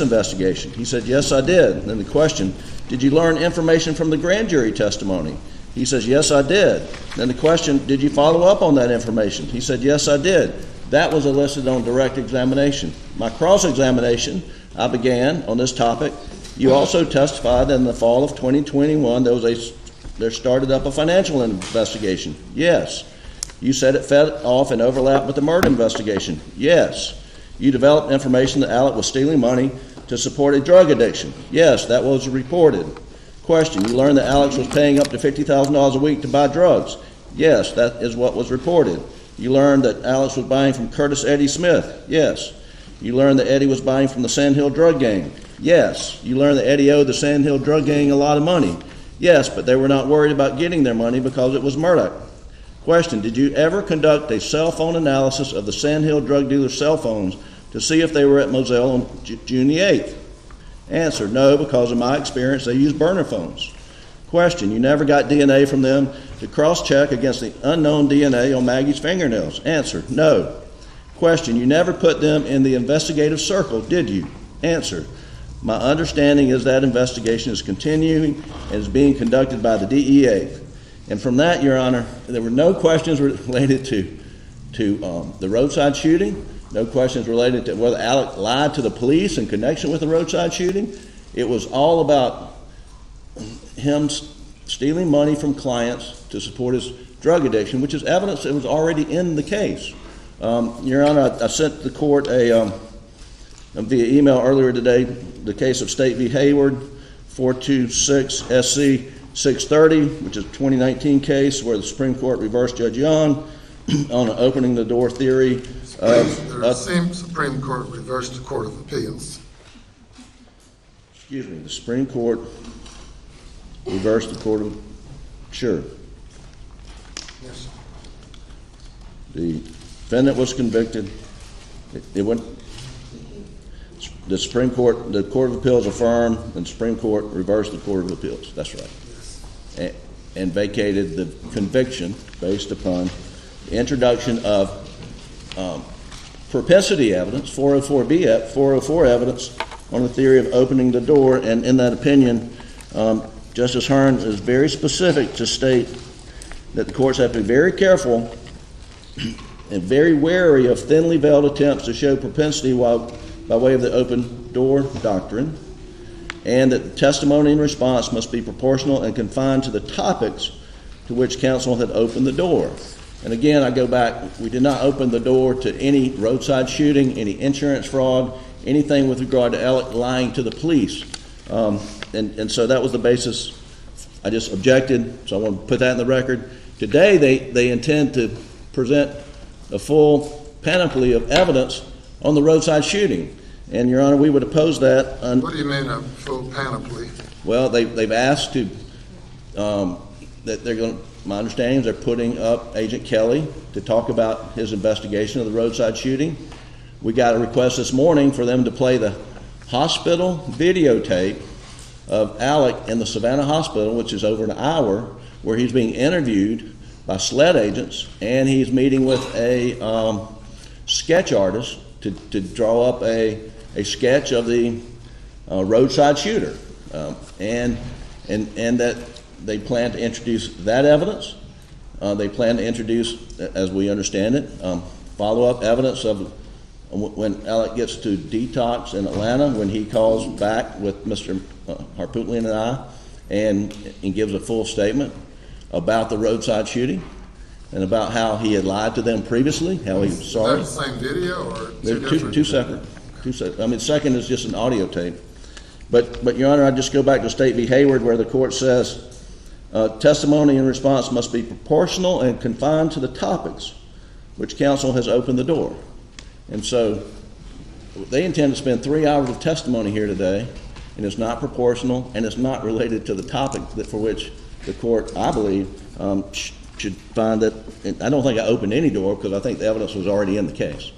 investigation? He said, yes, I did. And then the question, did you learn information from the grand jury testimony? He says, yes, I did. Then the question, did you follow up on that information? He said, yes, I did. That was elicited on direct examination. My cross-examination, I began on this topic. You also testified that in the fall of 2021, there started up a financial investigation. Yes. You said it fed off and overlapped with the murder investigation. Yes. You developed information that Alex was stealing money to support a drug addiction. Yes, that was reported. Question, you learned that Alex was paying up to $50,000 a week to buy drugs. Yes, that is what was reported. You learned that Alex was buying from Curtis Eddie Smith. Yes. You learned that Eddie was buying from the Sand Hill drug gang. Yes. You learned that Eddie owed the Sand Hill drug gang a lot of money. Yes, but they were not worried about getting their money because it was Murdaugh. Question, did you ever conduct a cell phone analysis of the Sand Hill drug dealer's cell phones to see if they were at Moselle on June the 8th? Answer, no, because in my experience they use burner phones. Question, you never got DNA from them to cross-check against the unknown DNA on Maggie's fingernails. Answer, no. Question, you never put them in the investigative circle, did you? Answer, my understanding is that investigation is continuing and is being conducted by the DEA. And from that, Your Honor, there were no questions related to the roadside shooting, no questions related to whether Alex lied to the police in connection with the roadside shooting. It was all about him stealing money from clients to support his drug addiction, which is evidence that was already in the case. Your Honor, I sent the court via email earlier today the case of State v. Hayward, 426 SC 630, which is a 2019 case where the Supreme Court reversed Judge Young on an opening the door theory. The same Supreme Court reversed the Court of Appeals. Excuse me, the Supreme Court reversed the Court of... Sure. Yes. The defendant was convicted. It went... The Supreme Court, the Court of Appeals affirmed, and the Supreme Court reversed the Court of Appeals. That's right. Yes. And vacated the conviction based upon the introduction of propensity evidence, 404 evidence on the theory of opening the door. And in that opinion, Justice Hearn is very specific to state that the courts have to be very careful and very wary of thinly veiled attempts to show propensity by way of the open door doctrine, and that the testimony and response must be proportional and confined to the topics to which counsel had opened the door. And again, I go back, we did not open the door to any roadside shooting, any insurance fraud, anything with regard to Alex lying to the police. And so that was the basis. I just objected, so I want to put that in the record. Today, they intend to present a full panoply of evidence on the roadside shooting. And, Your Honor, we would oppose that. What do you mean a full panoply? Well, they've asked to, that they're going to, my understanding is they're putting up Agent Kelly to talk about his investigation of the roadside shooting. We got a request this morning for them to play the hospital videotape of Alex in the Savannah Hospital, which is over an hour, where he's being interviewed by SLED agents, and he's meeting with a sketch artist to draw up a sketch of the roadside shooter, and that they plan to introduce that evidence. They plan to introduce, as we understand it, follow-up evidence of when Alex gets to detox in Atlanta, when he calls back with Mr. Harpootlian and I, and gives a full statement about the roadside shooting and about how he had lied to them previously, how he was sorry. Is that the same video or two separate? Two separate. I mean, second is just an audio tape. But Your Honor, I just go back to State v. Hayward, where the court says testimony and response must be proportional and confined to the topics which counsel has opened the door. And so they intend to spend 3 hours of testimony here today, and it's not proportional, and it's not related to the topic for which the court, I believe, should find that. I don't think I opened any door, because I think the evidence was already in the case.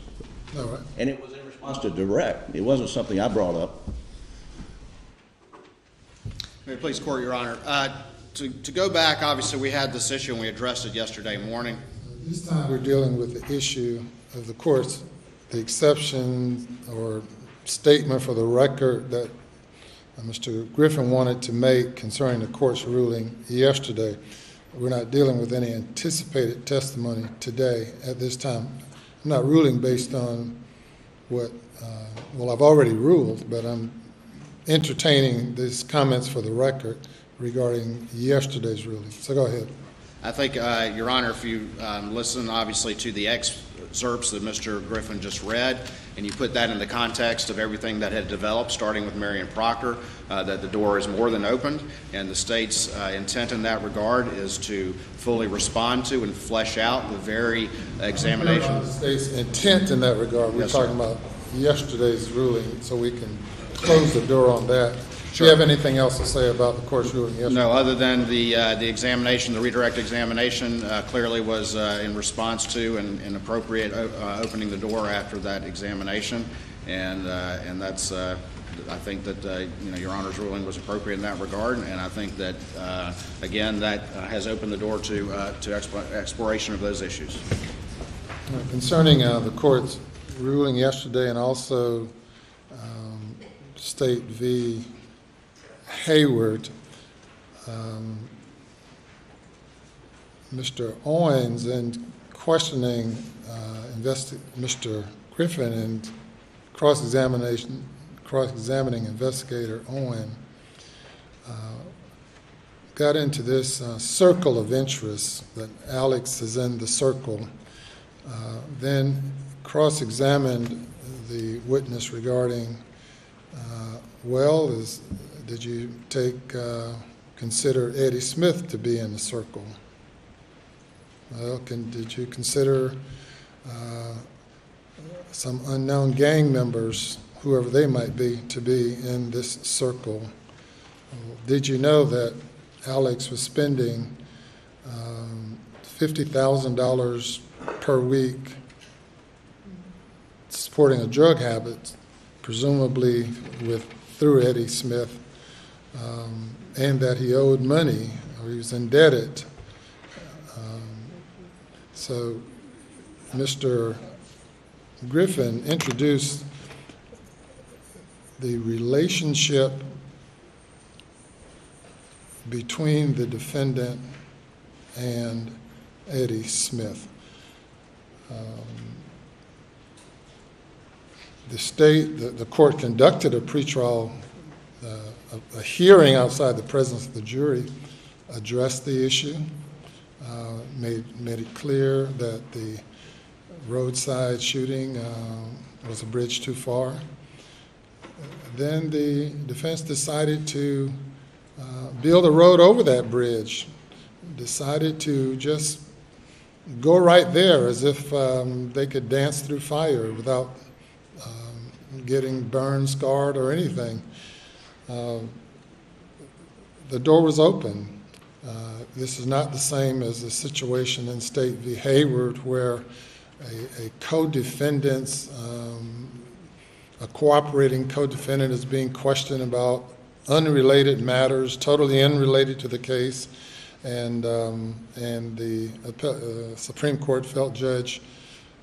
All right. And it was in response to direct. It wasn't something I brought up. May it please court, Your Honor. To go back, obviously we had this issue and we addressed it yesterday morning. This time we're dealing with the issue of the courts, the exception or statement for the record that Mr. Griffin wanted to make concerning the court's ruling yesterday. We're not dealing with any anticipated testimony today at this time. I'm not ruling based on what, well, I've already ruled, but I'm entertaining these comments for the record regarding yesterday's ruling. So go ahead. I think, Your Honor, if you listen obviously to the excerpts that Mr. Griffin just read, and you put that in the context of everything that had developed, starting with Marion Proctor, that the door is more than opened, and the state's intent in that regard is to fully respond to and flesh out the very examination. The state's intent in that regard, we're talking about yesterday's ruling, so we can close the door on that. Do you have anything else to say about the court's ruling yesterday? No, other than the examination, the redirect examination clearly was in response to and appropriate opening the door after that examination, and that's I think that Your Honor's ruling was appropriate in that regard, and I think that again that has opened the door to exploration of those issues. Concerning the court's ruling yesterday, and also State v. Hayward, Mr. Owens, in questioning Mr. Griffin and cross-examining investigator Owen, got into this circle of interest that Alex is in the circle, then cross-examined the witness regarding, did you consider Eddie Smith to be in the circle? Well, did you consider some unknown gang members, whoever they might be, to be in this circle? Did you know that Alex was spending $50,000 per week supporting a drug habit, presumably through Eddie Smith, and that he owed money or he was indebted? So Mr. Griffin introduced the relationship between the defendant and Eddie Smith. The court conducted a pretrial, a hearing outside the presence of the jury, addressed the issue, made it clear that the roadside shooting was a bridge too far. Then the defense decided to build a road over that bridge, decided to just go right there as if they could dance through fire without getting burned, scarred, or anything. The door was open. This is not the same as the situation in State v. Hayward, where a co-defendant's, a cooperating co-defendant is being questioned about unrelated matters, totally unrelated to the case, and the Supreme Court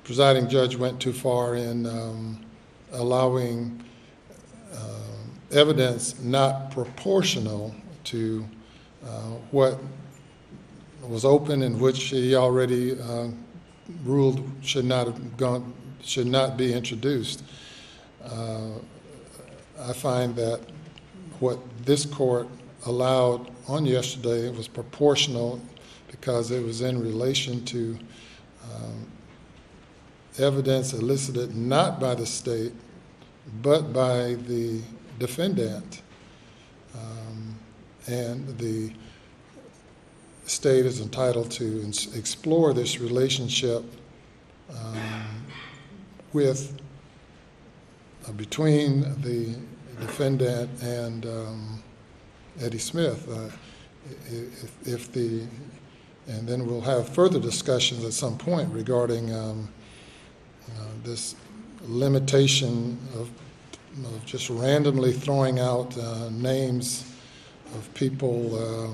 presiding judge went too far in allowing evidence not proportional to what was open, and which he already ruled should not be introduced. I find that what this court allowed on yesterday was proportional because it was in relation to evidence elicited not by the state but by the defendant, and the state is entitled to explore this relationship between the defendant and Eddie Smith. And then we'll have further discussions at some point regarding this limitation of just randomly throwing out names of people, or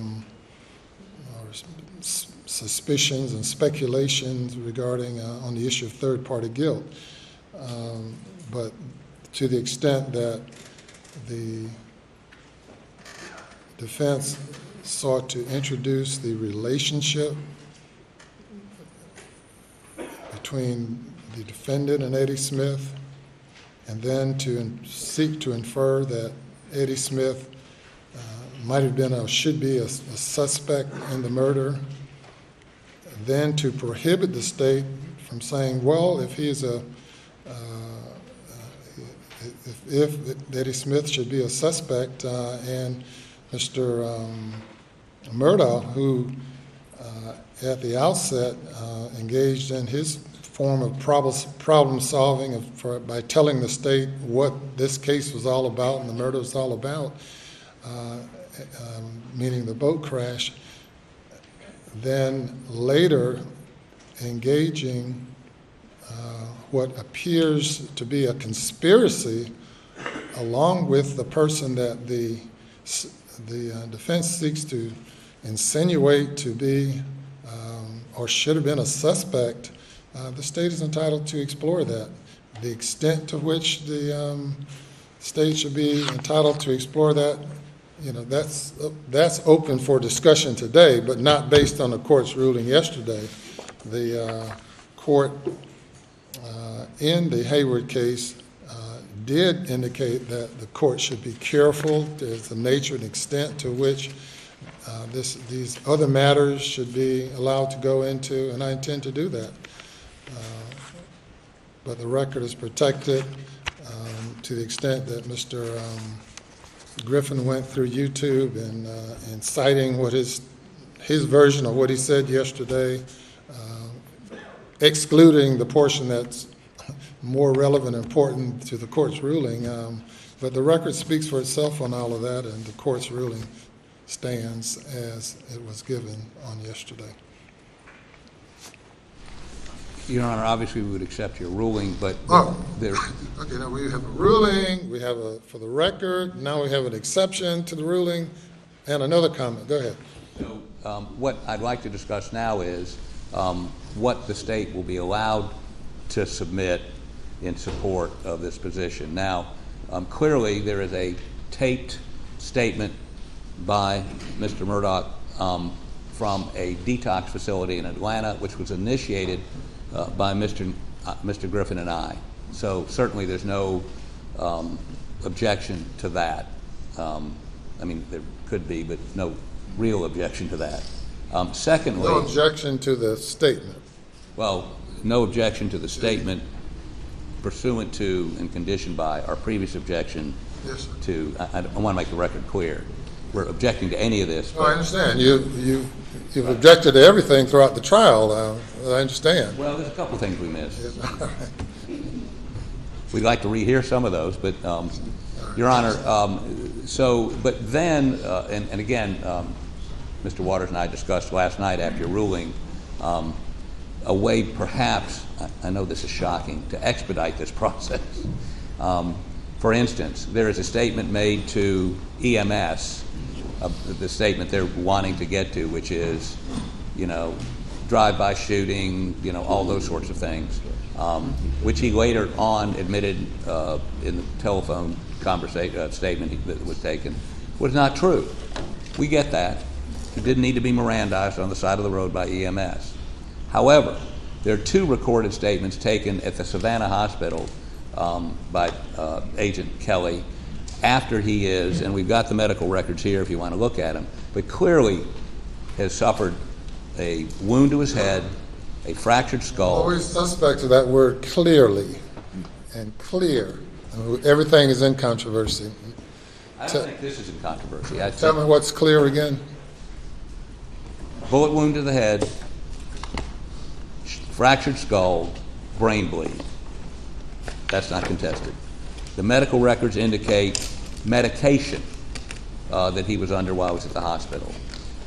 suspicions and speculations regarding on the issue of third-party guilt. But to the extent that the defense sought to introduce the relationship between the defendant and Eddie Smith, and then to seek to infer that Eddie Smith might have been or should be a suspect in the murder, then to prohibit the state from saying, well, if he is if Eddie Smith should be a suspect, and Mr. Murdaugh, who at the outset engaged in his form of problem solving by telling the state what this case was all about and the murder was all about, meaning the boat crash, then later engaging what appears to be a conspiracy along with the person that the defense seeks to insinuate to be or should have been a suspect. The state is entitled to explore that. The extent to which the state should be entitled to explore that, that's open for discussion today, but not based on the court's ruling yesterday. The court in the Hayward case did indicate that the court should be careful as the nature and extent to which these other matters should be allowed to go into, and I intend to do that. But the record is protected to the extent that Mr. Griffin went through YouTube and citing what his version of what he said yesterday, excluding the portion that's more relevant and important to the court's ruling. But the record speaks for itself on all of that, and the court's ruling stands as it was given on yesterday. Your Honor, obviously we would accept your ruling, but there. Okay, now we have a ruling, we have for the record, now we have an exception to the ruling, and another comment. Go ahead. So what I'd like to discuss now is what the state will be allowed to submit in support of this position. Now, clearly there is a taped statement by Mr. Murdaugh from a detox facility in Atlanta, which was initiated by Mr. Griffin and I. So certainly there's no objection to that. I mean, there could be, but no real objection to that. Secondly, no objection to the statement. Well, no objection to the statement pursuant to and conditioned by our previous objection. Yes, sir. To, I want to make the record clear. We're objecting to any of this. Oh, I understand. You've objected to everything throughout the trial. I understand. Well, there's a couple things we missed. We'd like to rehear some of those, but Your Honor, but then, and again, Mr. Waters and I discussed last night after your ruling, a way perhaps, I know this is shocking, to expedite this process. For instance, there is a statement made to EMS, the statement they're wanting to get to, which is, drive-by shooting, all those sorts of things, which he later on admitted in the telephone statement that was taken, was not true. We get that. He didn't need to be Mirandized on the side of the road by EMS. However, there are two recorded statements taken at the Savannah Hospital by Agent Kelly after he is, and we've got the medical records here if you want to look at them, but clearly has suffered a wound to his head, a fractured skull. Always suspect of that word clearly and clear. Everything is in controversy. I don't think this is in controversy. Tell me what's clear again. Bullet wound to the head, fractured skull, brain bleed. That's not contested. The medical records indicate medication that he was under while he was at the hospital.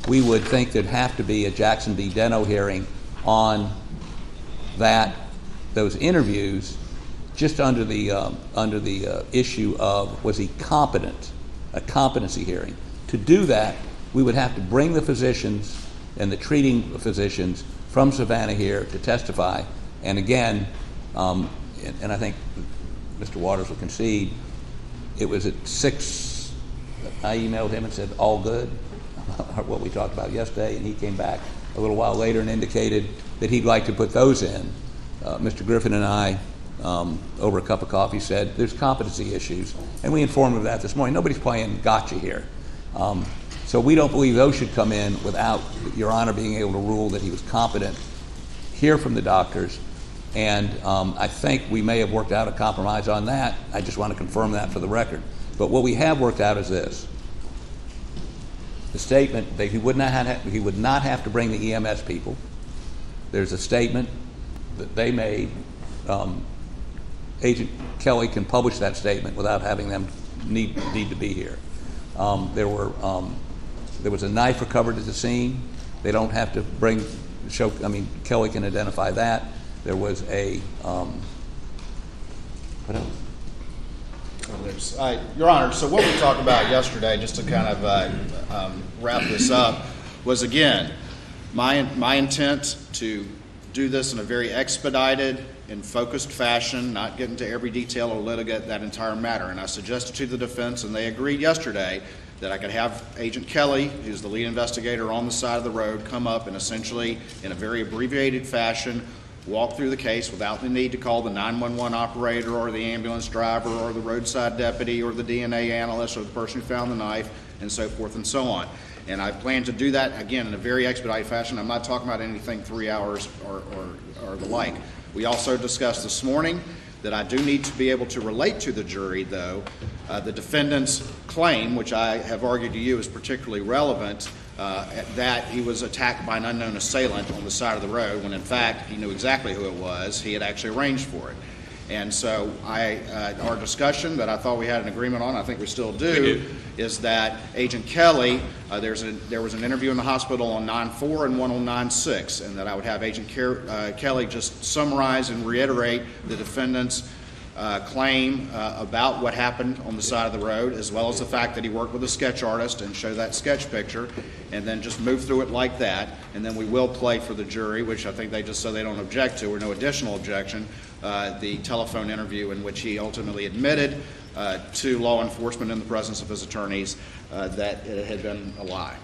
We would think there'd have to be a Jackson v. Deno hearing on those interviews, just under the issue of, was he competent, a competency hearing. To do that, we would have to bring the physicians and the treating physicians from Savannah here to testify. And again, and I think Mr. Waters will concede, it was at 6, I emailed him and said, all good, what we talked about yesterday, and he came back a little while later and indicated that he'd like to put those in. Mr. Griffin and I, over a cup of coffee, said there's competency issues, and we informed him of that this morning. Nobody's playing gotcha here. So we don't believe those should come in without Your Honor being able to rule that he was competent, hear from the doctors, and I think we may have worked out a compromise on that. I just want to confirm that for the record. But what we have worked out is this. The statement that he would not have to bring the EMS people. There's a statement that they made. Agent Kelly can publish that statement without having them need to be here. There was a knife recovered at the scene. They don't have to Kelly can identify that. There was a, what else? Your Honor, so what we talked about yesterday, just to kind of wrap this up, was again, my intent to do this in a very expedited and focused fashion, not get into every detail or litigate that entire matter. And I suggested to the defense, and they agreed yesterday, that I could have Agent Kelly, who's the lead investigator on the side of the road, come up and essentially, in a very abbreviated fashion, walk through the case without the need to call the 911 operator or the ambulance driver or the roadside deputy or the DNA analyst or the person who found the knife, and so forth and so on. And I plan to do that, again, in a very expedited fashion. I'm not talking about anything 3 hours or the like. We also discussed this morning that I do need to be able to relate to the jury, though, the defendant's claim, which I have argued to you is particularly relevant, that he was attacked by an unknown assailant on the side of the road, when in fact he knew exactly who it was. He had actually arranged for it. And so our discussion that I thought we had an agreement on, I think we still do, is that Agent Kelly, there was an interview in the hospital on 9/4 and one on 9/6, and that I would have Agent Kelly just summarize and reiterate the defendant's claim about what happened on the side of the road, as well as the fact that he worked with a sketch artist, and show that sketch picture, and then just move through it like that. And then we will play for the jury, which I think they just said they don't object to, or no additional objection, the telephone interview in which he ultimately admitted to law enforcement in the presence of his attorneys that it had been a lie.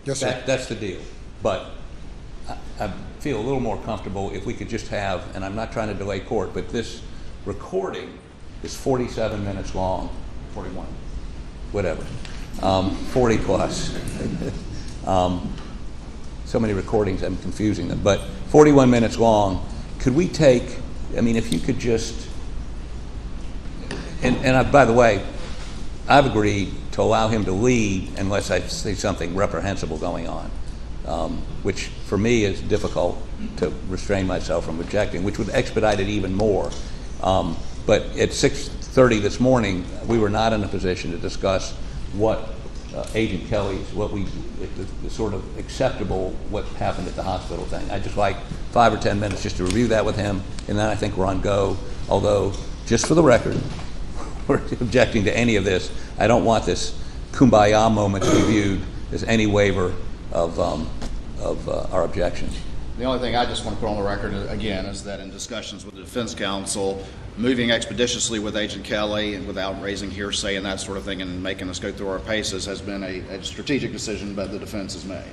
Yes, sir. That's the deal. But I feel a little more comfortable if we could just have, and I'm not trying to delay court, but this recording is 47 minutes long, 41, whatever, 40 plus. So many recordings, I'm confusing them, but 41 minutes long. Could we take, if you could just, by the way, I've agreed to allow him to lead unless I see something reprehensible going on, which for me is difficult to restrain myself from objecting, which would expedite it even more. But at 6:30 this morning, we were not in a position to discuss what Agent Kelly's, the sort of acceptable what happened at the hospital thing. I'd just like 5 or 10 minutes just to review that with him, and then I think we're on go. Although, just for the record, we're objecting to any of this. I don't want this kumbaya moment to be viewed as any waiver of our objections. The only thing I just want to put on the record, again, is that in discussions with the defense counsel, moving expeditiously with Agent Kelly and without raising hearsay and that sort of thing and making us go through our paces has been a strategic decision that the defense has made.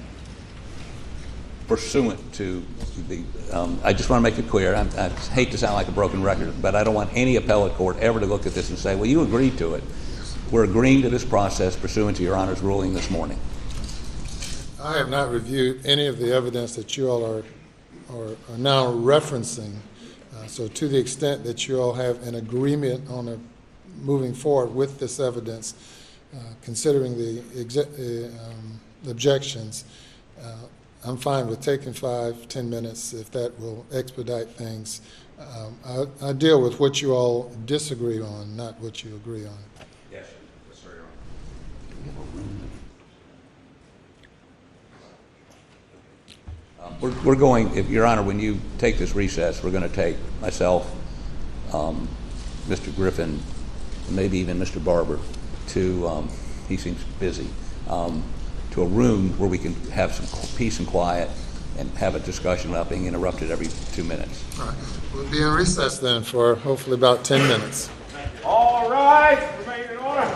Pursuant to the, I just want to make it clear, I hate to sound like a broken record, but I don't want any appellate court ever to look at this and say, well, you agreed to it. We're agreeing to this process pursuant to Your Honor's ruling this morning. I have not reviewed any of the evidence that you all are now referencing. So to the extent that you all have an agreement on moving forward with this evidence, considering the objections, I'm fine with taking 5-10 minutes if that will expedite things. I deal with what you all disagree on, not what you agree on. Yes, sir, Your Honor. We're going, if Your Honor, when you take this recess, we're going to take myself, Mr. Griffin, maybe even Mr. Barber, to, he seems busy, to a room where we can have some peace and quiet and have a discussion without being interrupted every 2 minutes. All right. We'll be in recess then for hopefully about 10 minutes. All right, remain in order.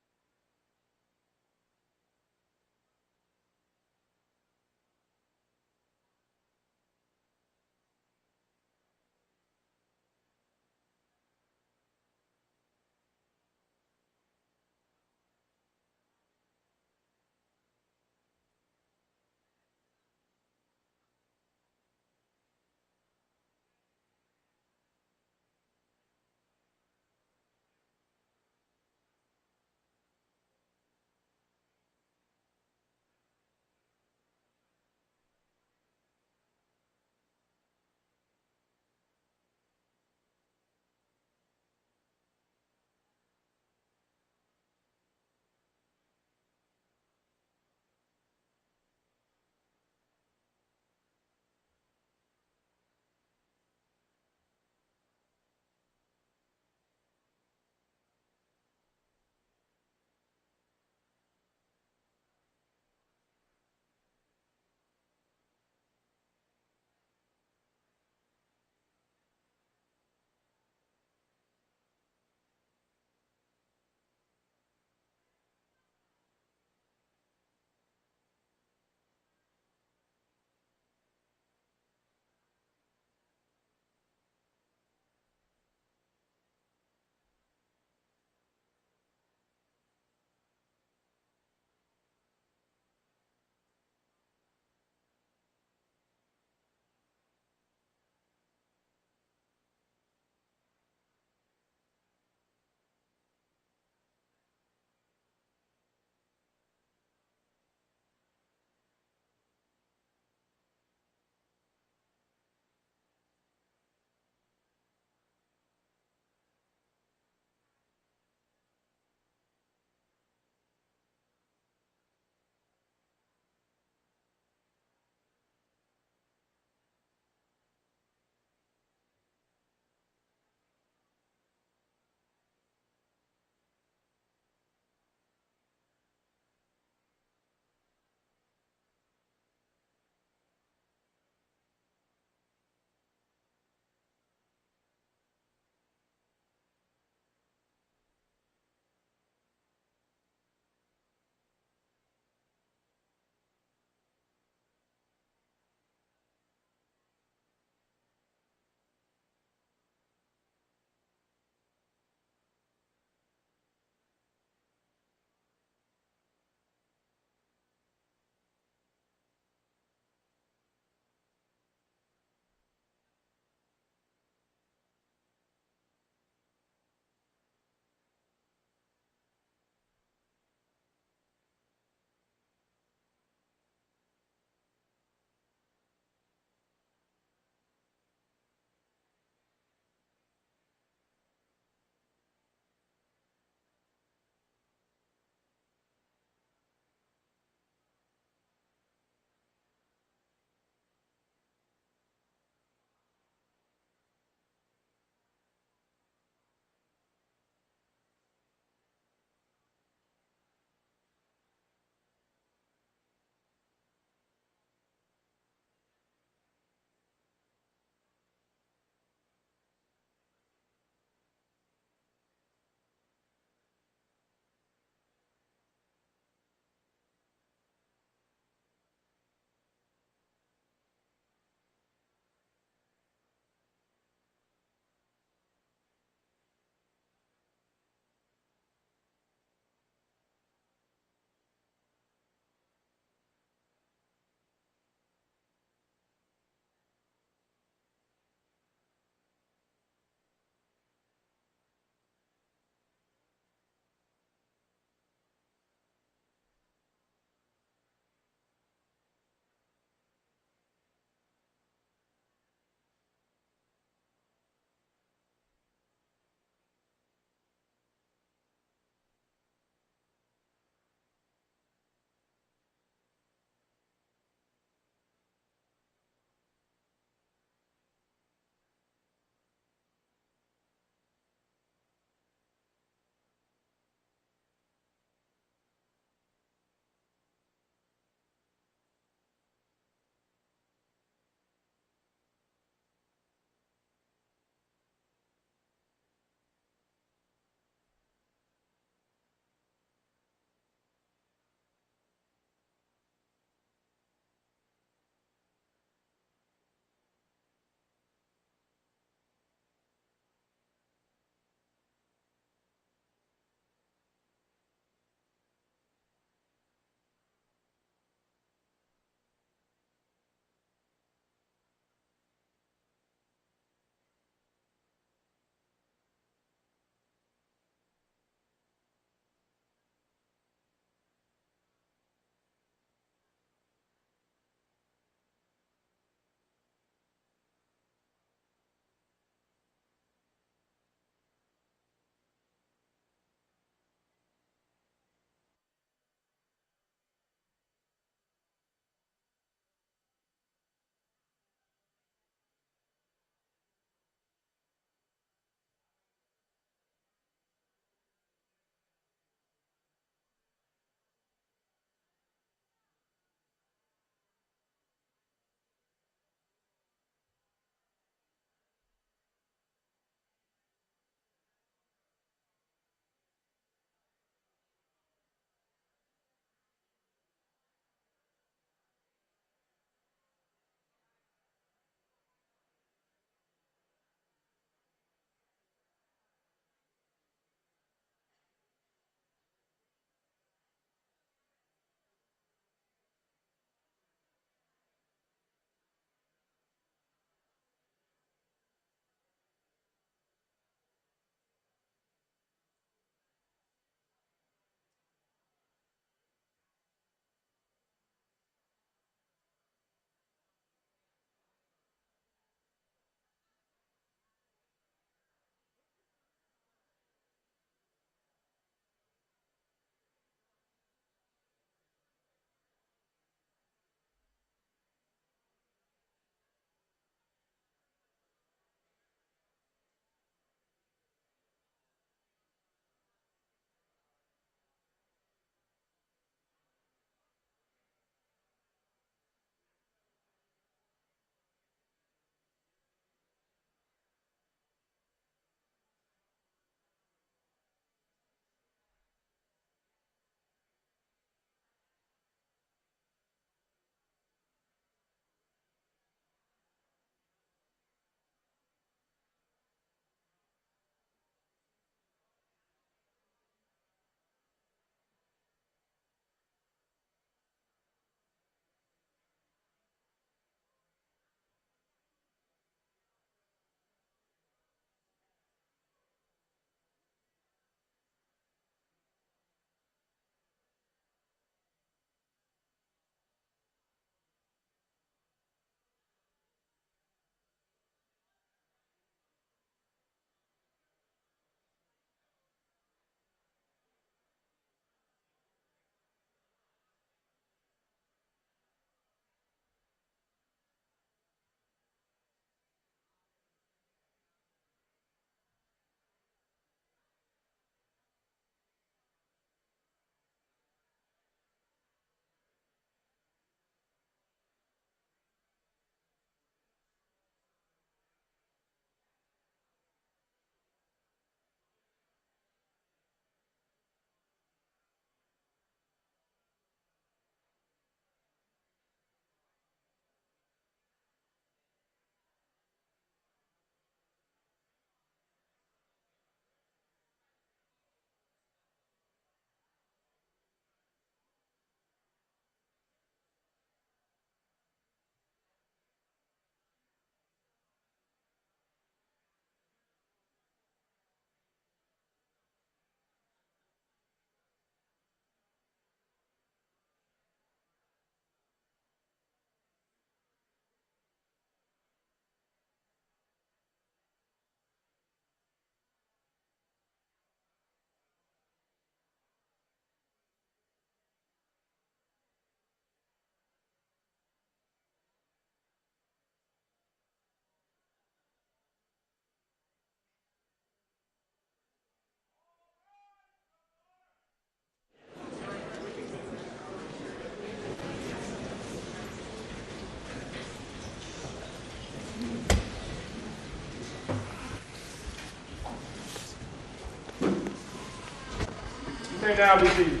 Stand down, be seated.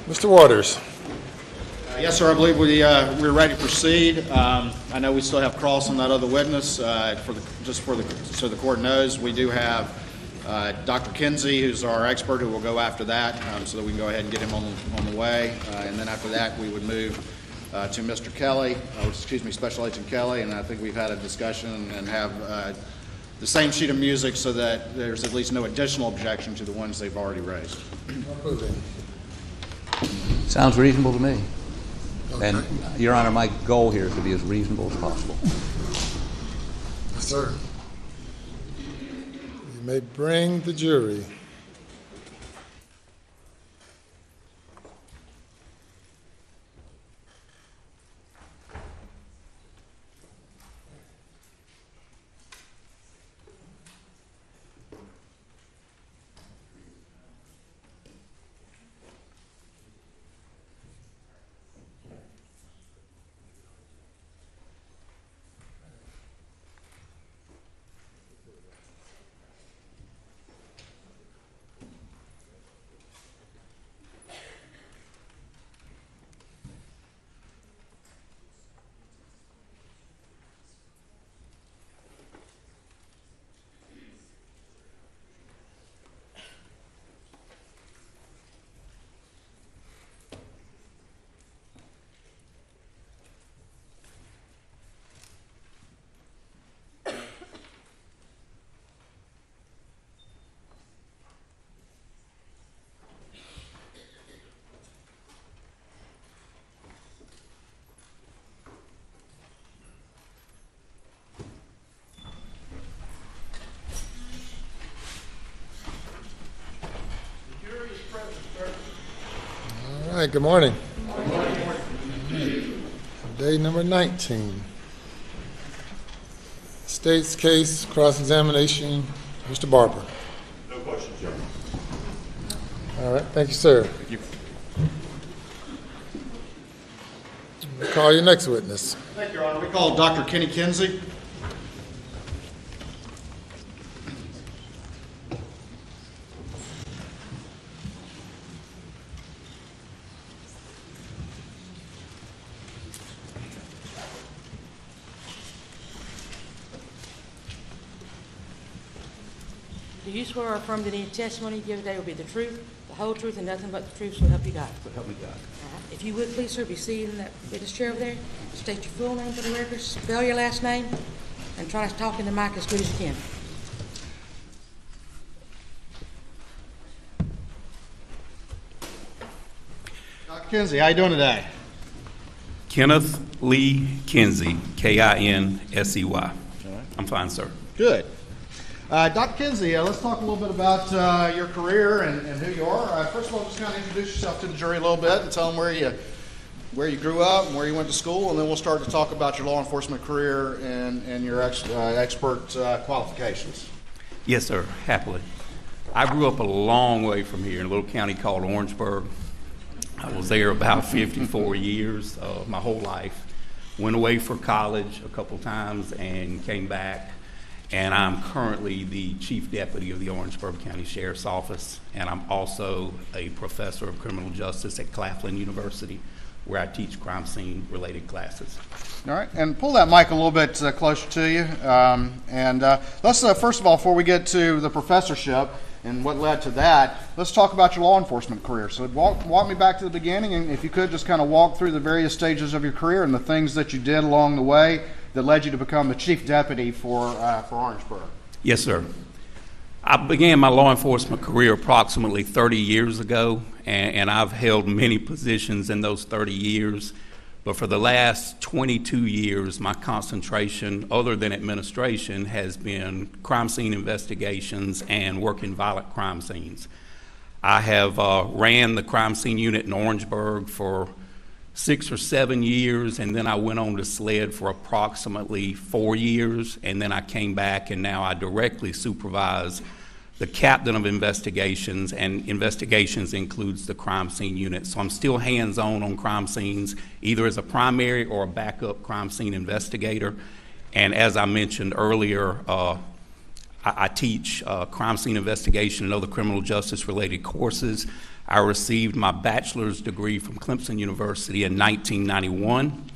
Mr. Waters. Yes, sir. I believe we're ready to proceed. I know we still have Cross on that other witness. So the court knows, we do have Dr. Kinsey, who's our expert, who will go after that, so that we can go ahead and get him on the way. And then after that, we would move to Mr. Kelly, Special Agent Kelly. And I think we've had a discussion and have the same sheet of music so that there's at least no additional objection to the ones they've already raised. Sounds reasonable to me. Okay. And, Your Honor, my goal here is to be as reasonable as possible. Yes, sir. You may bring the jury. All right, good morning. Day number 19. State's case, cross-examination, Mr. Barber. No questions, Your Honor. All right, thank you, sir. Thank you. We'll call your next witness. Thank you, Your Honor. We call Dr. Kenny Kinsey. Do you swear or affirm that any testimony you give today will be the truth, the whole truth, and nothing but the truth, so help you God? So help me God. All right. If you would, please, sir, be seated in that witness chair over there. State your full name for the record, spell your last name, and try to talk in the mic as good as you can. Dr. Kinsey, how you doing today? Kenneth Lee Kinsey, Kinsey. I'm fine, sir. Good. Dr. Kinsey, let's talk a little bit about your career and who you are. First of all, just kind of introduce yourself to the jury a little bit and tell them where you grew up and where you went to school, and then we'll start to talk about your law enforcement career and your expert qualifications. Yes, sir, happily. I grew up a long way from here in a little county called Orangeburg. I was there about 54 years of my whole life. Went away for college a couple times and came back. And I'm currently the Chief Deputy of the Orangeburg County Sheriff's Office, and I'm also a professor of criminal justice at Claflin University, where I teach crime scene related classes. All right, and pull that mic a little bit closer to you. Let's first of all, before we get to the professorship and what led to that, let's talk about your law enforcement career. So walk me back to the beginning, and if you could just kind of walk through the various stages of your career and the things that you did along the way that led you to become the Chief Deputy for Orangeburg. Yes, sir. I began my law enforcement career approximately 30 years ago, and I've held many positions in those 30 years. But for the last 22 years, my concentration, other than administration, has been crime scene investigations and working violent crime scenes. I have ran the crime scene unit in Orangeburg for 6 or 7 years, and then I went on to SLED for approximately 4 years, and then I came back, and now I directly supervise the captain of investigations, and investigations includes the crime scene unit. So I'm still hands-on on crime scenes, either as a primary or a backup crime scene investigator. And as I mentioned earlier, I teach crime scene investigation and other criminal justice-related courses. I received my bachelor's degree from Clemson University in 1991.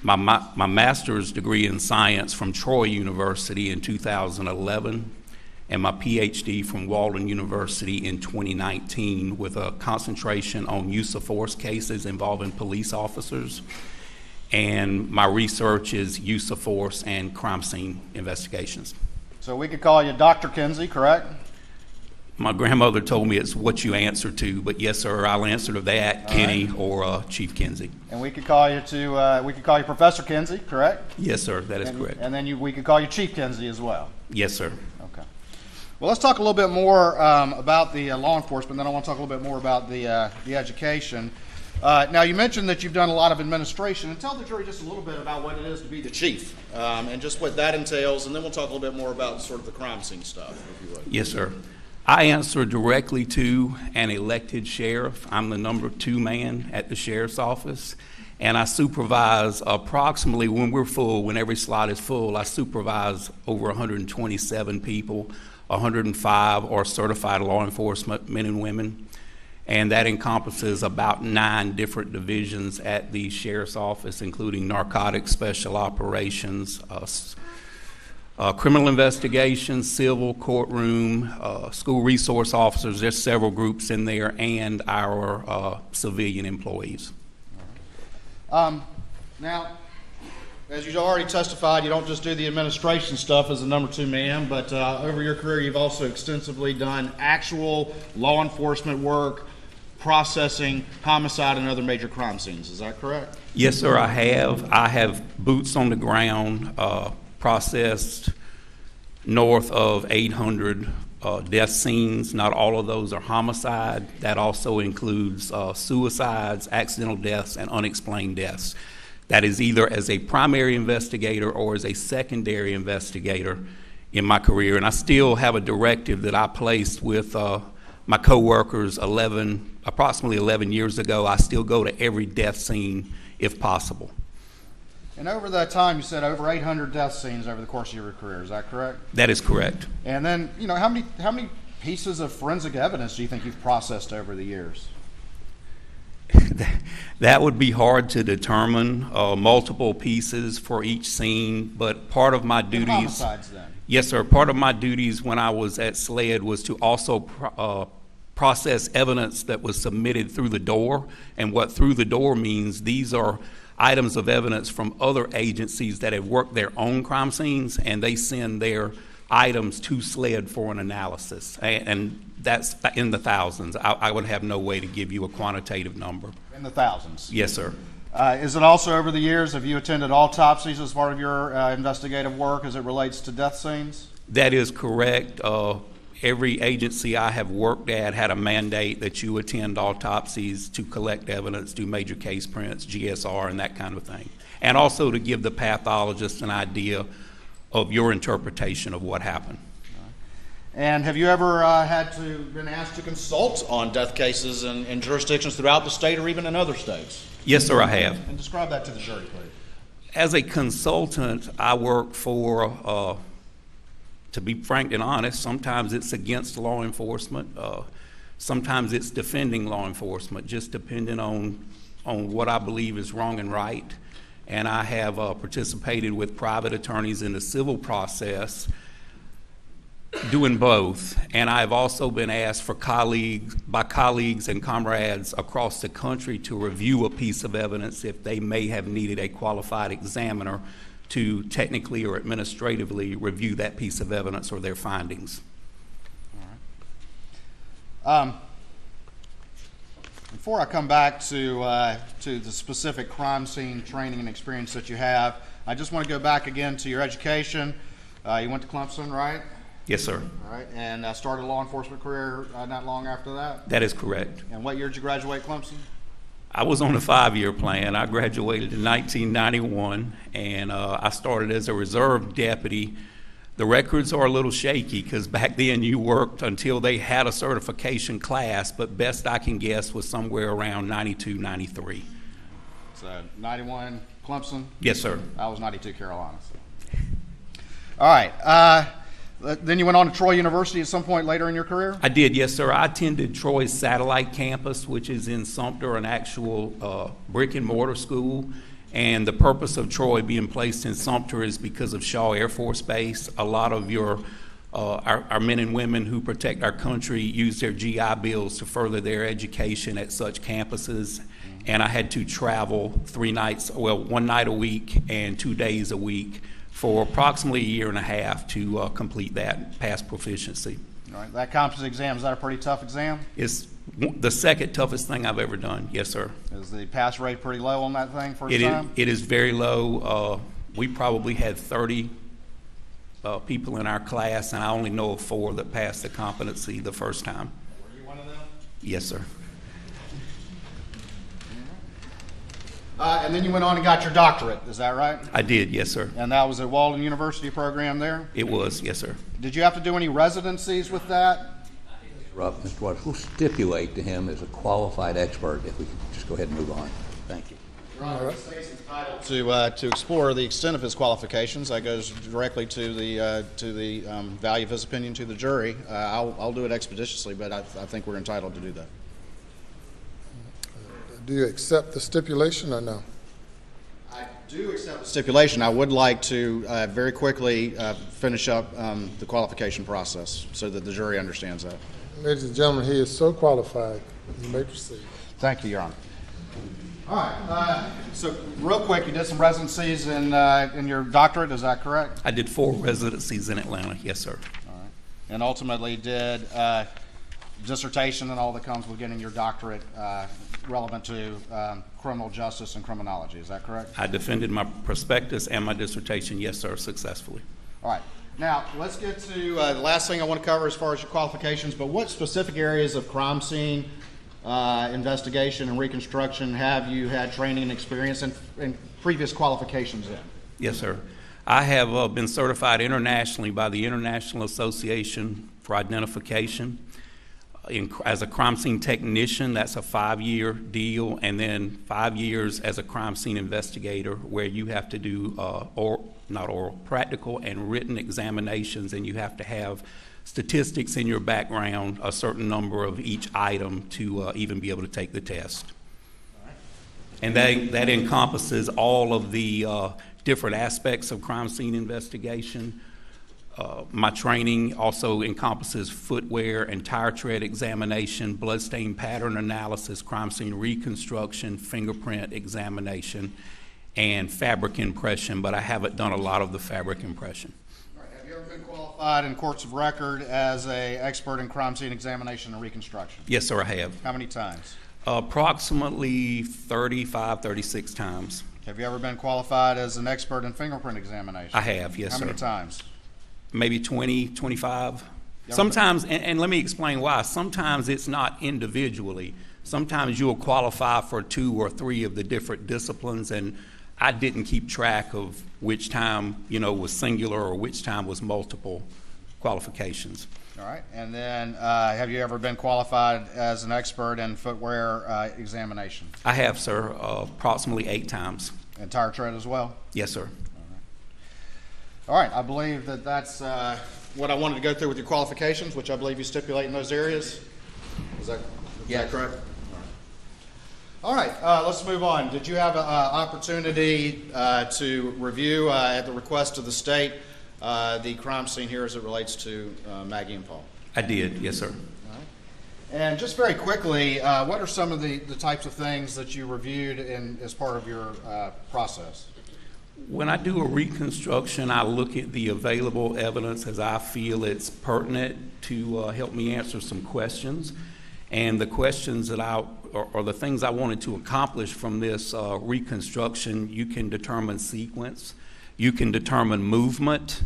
My master's degree in science from Troy University in 2011. And my PhD from Walden University in 2019 with a concentration on use of force cases involving police officers. And my research is use of force and crime scene investigations. So we could call you Dr. Kinsey, correct? My grandmother told me it's what you answer to, but yes, sir, I'll answer to that, Kenny or Chief Kinsey. And we could call you Professor Kinsey, correct? Yes, sir, that is correct. And then we could call you Chief Kinsey as well. Yes, sir. Okay. Well, let's talk a little bit more about the law enforcement, then I want to talk a little bit more about the education. Now, you mentioned that you've done a lot of administration, and tell the jury just a little bit about what it is to be the chief, and just what that entails, and then we'll talk a little bit more about sort of the crime scene stuff, if you would. Yes, sir. I answer directly to an elected sheriff. I'm the number 2 man at the sheriff's office, and I supervise approximately, when we're full, when every slot is full, I supervise over 127 people. 105 are certified law enforcement men and women, and that encompasses about 9 different divisions at the sheriff's office, including narcotics, special operations, criminal investigations, civil, courtroom, school resource officers. There's several groups in there, and our civilian employees. Now, as you've already testified, you don't just do the administration stuff as a number 2 man, but over your career you've also extensively done actual law enforcement work, processing homicide and other major crime scenes. Is that correct? Yes, sir, I have. I have boots on the ground, processed north of 800 death scenes. Not all of those are homicide. That also includes suicides, accidental deaths, and unexplained deaths. That is either as a primary investigator or as a secondary investigator in my career. And I still have a directive that I placed with my coworkers approximately 11 years ago. I still go to every death scene if possible. And over that time, you said over 800 death scenes over the course of your career. Is that correct? That is correct. And then, how many pieces of forensic evidence do you think you've processed over the years? That would be hard to determine, multiple pieces for each scene, but part of my duties... Homicides, then? Yes, sir. Part of my duties when I was at SLED was to also process evidence that was submitted through the door. And what through the door means, these are items of evidence from other agencies that have worked their own crime scenes, and they send their items to SLED for an analysis. And that's in the thousands. I would have no way to give you a quantitative number. In the thousands? Yes, sir. Is it also over the years, have you attended autopsies as part of your investigative work as it relates to death scenes? That is correct. Every agency I have worked at had a mandate that you attend autopsies to collect evidence, do major case prints, GSR, and that kind of thing. And also to give the pathologist an idea of your interpretation of what happened. And have you ever been asked to consult on death cases in jurisdictions throughout the state or even in other states? Yes, sir, I have. And describe that to the jury, please. As a consultant, I work for, to be frank and honest, sometimes it's against law enforcement. Sometimes it's defending law enforcement, just depending on what I believe is wrong and right. And I have participated with private attorneys in the civil process doing both. And I've also been asked by colleagues and comrades across the country to review a piece of evidence if they may have needed a qualified examiner to technically or administratively review that piece of evidence or their findings. All right. Before I come back to the specific crime scene training and experience that you have, I just want to go back again to your education. You went to Clemson, right? Yes, sir. All right, and started a law enforcement career not long after that? That is correct. And what year did you graduate Clemson? I was on a 5-year plan. I graduated in 1991, and I started as a reserve deputy The records are a little shaky because back then you worked until they had a certification class, but best I can guess was somewhere around 92, 93. So 91 Clemson? Yes, sir. I was 92 Carolina. So. All right. Then you went on to Troy University at some point later in your career? I did, yes, sir. I attended Troy's satellite campus, which is in Sumter, an actual brick and mortar school. And the purpose of Troy being placed in Sumter is because of Shaw Air Force Base. A lot of our men and women who protect our country use their GI Bills to further their education at such campuses. And I had to travel 1 night a week and 2 days a week for approximately a year and a half to complete that, pass proficiency. All right. That competency exam, is that a pretty tough exam? It's the second toughest thing I've ever done. Yes, sir. Is the pass rate pretty low on that thing first time? It is very low. We probably had 30 people in our class, and I only know of 4 that passed the competency the first time. Were you one of them? Yes, sir. And then you went on and got your doctorate, is that right? I did, yes, sir. And that was at Walden University program there? It was, yes, sir. Did you have to do any residencies with that? Mr. Waters, we'll stipulate to him as a qualified expert if we could just go ahead and move on. Thank you. Your Honor, the state's entitled to explore the extent of his qualifications. That goes directly to the value of his opinion to the jury. I'll do it expeditiously, but I think we're entitled to do that. Do you accept the stipulation or no? I do accept the stipulation. I would like to very quickly finish up the qualification process so that the jury understands that. Ladies and gentlemen, he is so qualified. You may proceed. Thank you, Your Honor. All right. So real quick, you did some residencies in your doctorate, is that correct? I did 4 residencies in Atlanta, yes, sir. All right. And ultimately did dissertation and all that comes with getting your doctorate relevant to criminal justice and criminology, is that correct? I defended my prospectus and my dissertation, yes, sir, successfully. All right. Now, let's get to the last thing I want to cover as far as your qualifications, but what specific areas of crime scene investigation and reconstruction have you had training and experience and previous qualifications in? Yes, sir. I have been certified internationally by the International Association for Identification as a crime scene technician. That's a 5-year deal, and then 5 years as a crime scene investigator, where you have to do practical and written examinations, and you have to have statistics in your background, a certain number of each item to even be able to take the test. And that encompasses all of the different aspects of crime scene investigation. My training also encompasses footwear and tire tread examination, bloodstain pattern analysis, crime scene reconstruction, fingerprint examination, and fabric impression, but I haven't done a lot of the fabric impression. All right. Have you ever been qualified in courts of record as an expert in crime scene examination and reconstruction? Yes, sir, I have. How many times? Approximately 35, 36 times. Have you ever been qualified as an expert in fingerprint examination? I have, yes, How sir. many times? Maybe 20, 25. Sometimes, and let me explain why. Sometimes it's not individually. Sometimes you'll qualify for 2 or 3 of the different disciplines, and I didn't keep track of which time, was singular or which time was multiple qualifications. All right. And then have you ever been qualified as an expert in footwear examination? I have, sir, approximately 8 times. And tire tread as well? Yes, sir. All right. I believe that's what I wanted to go through with your qualifications, which I believe you stipulate in those areas. Is that correct? All right. Let's move on. Did you have an opportunity to review, at the request of the state, the crime scene here as it relates to Maggie and Paul? I did, yes, sir. All right. And just very quickly, what are some of the types of things that you reviewed as part of your process? When I do a reconstruction, I look at the available evidence as I feel it's pertinent to help me answer some questions. And the questions that or the things I wanted to accomplish from this reconstruction, you can determine sequence, you can determine movement.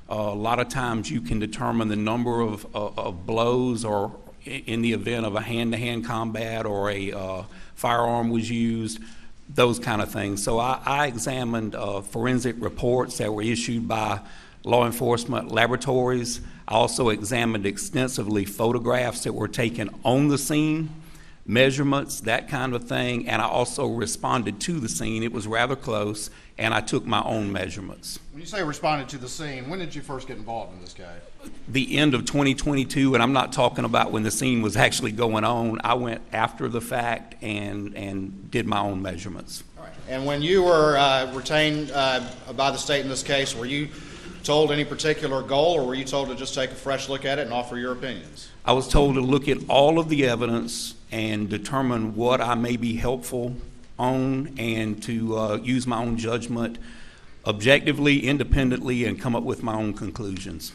A lot of times you can determine the number of blows, or in the event of a hand-to-hand combat or a firearm was used, those kind of things. So I examined forensic reports that were issued by law enforcement laboratories. I also examined extensively photographs that were taken on the scene, measurements, that kind of thing, and I also responded to the scene. It was rather close, and I took my own measurements. When you say responded to the scene, when did you first get involved in this guy? The end of 2022, and I'm not talking about when the scene was actually going on. I went after the fact and did my own measurements. All right. And when you were retained by the state in this case, were you told any particular goal, or were you told to just take a fresh look at it and offer your opinions? I was told to look at all of the evidence and determine what I may be helpful on, and to use my own judgment objectively, independently, and come up with my own conclusions.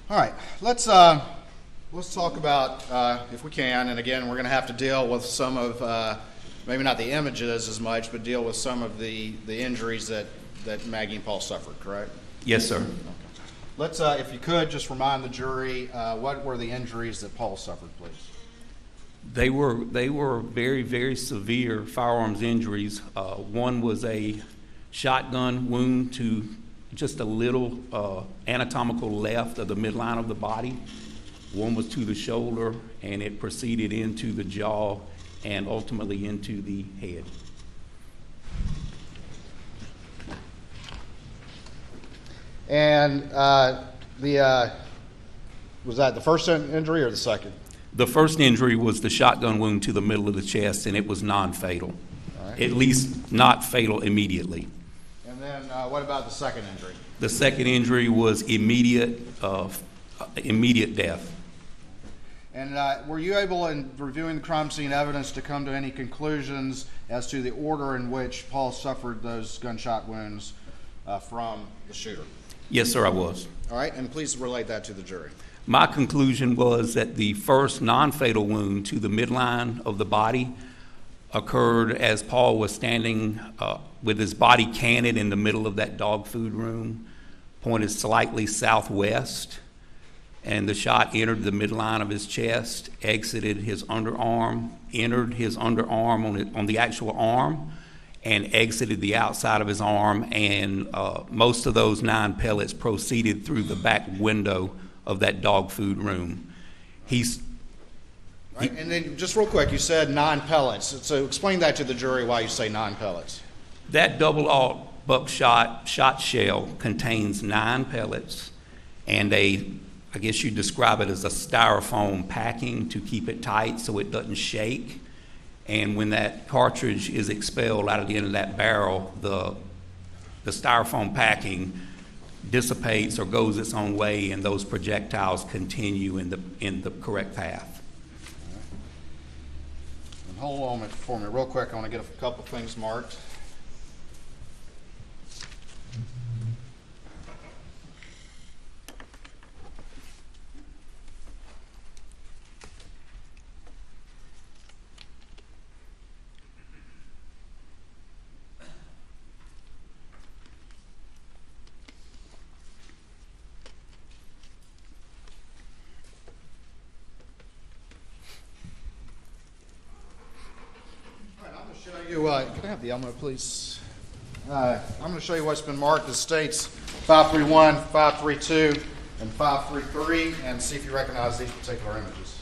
All right, let's talk about, if we can, and again, we're going to have to deal with some of, maybe not the images as much, but deal with some of the injuries that Maggie and Paul suffered, correct? Yes, sir. Let's, if you could, just remind the jury, what were the injuries that Paul suffered, please? They were very, very severe firearms injuries. One was a shotgun wound to just a little anatomical left of the midline of the body. One was to the shoulder, and it proceeded into the jaw and ultimately into the head. And was that the first injury or the second? The first injury was the shotgun wound to the middle of the chest, and it was non-fatal. Right. At least not fatal immediately. And then what about the second injury? The second injury was immediate death. And were you able, in reviewing the crime scene evidence, to come to any conclusions as to the order in which Paul suffered those gunshot wounds from the shooter? Yes, sir, I was. All right, and please relate that to the jury. My conclusion was that the first non-fatal wound to the midline of the body occurred as Paul was standing with his body canted in the middle of that dog food room, pointed slightly southwest, and the shot entered the midline of his chest, exited his underarm, entered his underarm on the actual arm, and exited the outside of his arm, and most of those 9 pellets proceeded through the back window of that dog food room. Right, and then just real quick, you said 9 pellets. So explain that to the jury why you say 9 pellets. That double-aught buckshot shot shell contains 9 pellets and I guess you'd describe it as a styrofoam packing to keep it tight so it doesn't shake. And when that cartridge is expelled out of the end of that barrel, the styrofoam packing dissipates or goes its own way, and those projectiles continue in the correct path. And hold on for me real quick. I want to get a couple things marked. Can I have the Elmo, please? I'm going to show you what's been marked as states 531, 532, and 533, and see if you recognize these particular images.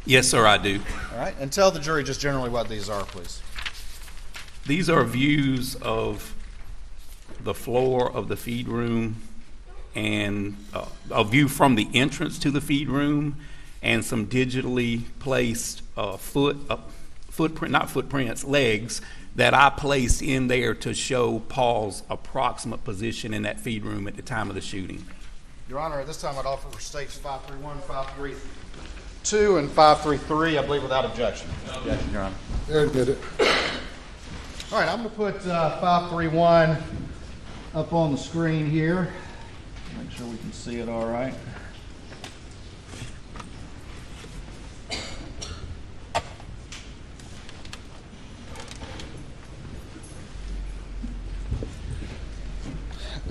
Yes, sir, I do. All right, and tell the jury just generally what these are, please. These are views of the floor of the feed room and a view from the entrance to the feed room and some digitally placed legs that I placed in there to show Paul's approximate position in that feed room at the time of the shooting. Your Honor, at this time I'd offer states 531, 532, and 533, I believe, without objection. Objection, Your Honor. They're admitted. All right, I'm going to put 531 up on the screen here. Make sure we can see it all right.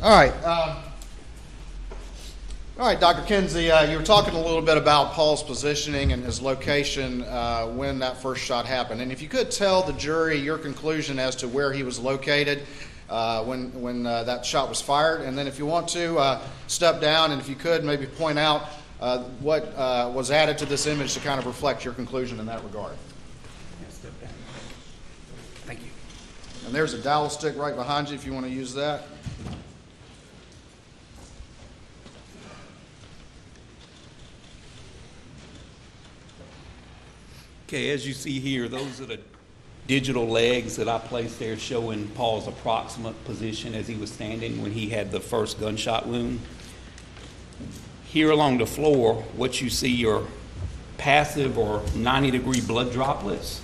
All right, Dr. Kinsey, you were talking a little bit about Paul's positioning and his location when that first shot happened. And if you could tell the jury your conclusion as to where he was located when that shot was fired. And then if you want to step down, and if you could maybe point out what was added to this image to kind of reflect your conclusion in that regard. Thank you. And there's a dowel stick right behind you if you want to use that. Okay, as you see here, those are the digital legs that I placed there showing Paul's approximate position as he was standing when he had the first gunshot wound. Here along the floor, what you see are passive or 90-degree blood droplets.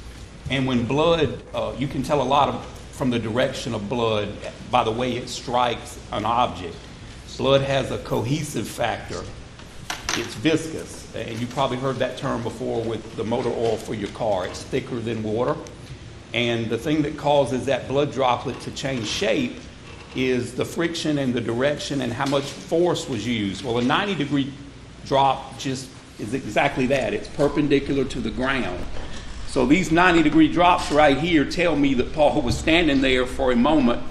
And when blood, you can tell a lot from the direction of blood by the way it strikes an object. Blood has a cohesive factor. It's viscous. And you probably heard that term before with the motor oil for your car. It's thicker than water. And the thing that causes that blood droplet to change shape is the friction and the direction and how much force was used. Well, a 90-degree drop just is exactly that. It's perpendicular to the ground. So these 90-degree drops right here tell me that Paul was standing there for a moment.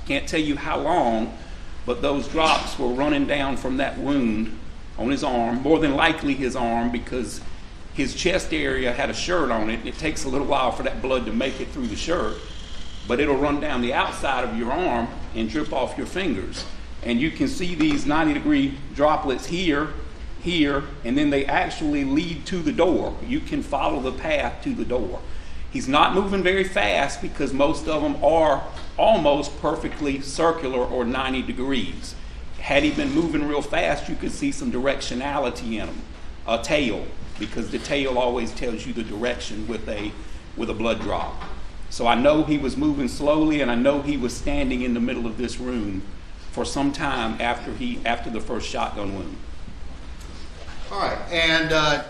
Can't tell you how long, but those drops were running down from that wound on his arm, more than likely his arm, because his chest area had a shirt on it. It takes a little while for that blood to make it through the shirt, but it'll run down the outside of your arm and drip off your fingers. And you can see these 90-degree droplets here, here, and then they actually lead to the door. You can follow the path to the door. He's not moving very fast because most of them are almost perfectly circular or 90 degrees. Had he been moving real fast, you could see some directionality in him. A tail, because the tail always tells you the direction with a blood drop. So I know he was moving slowly, and I know he was standing in the middle of this room for some time after the first shotgun wound. All right, and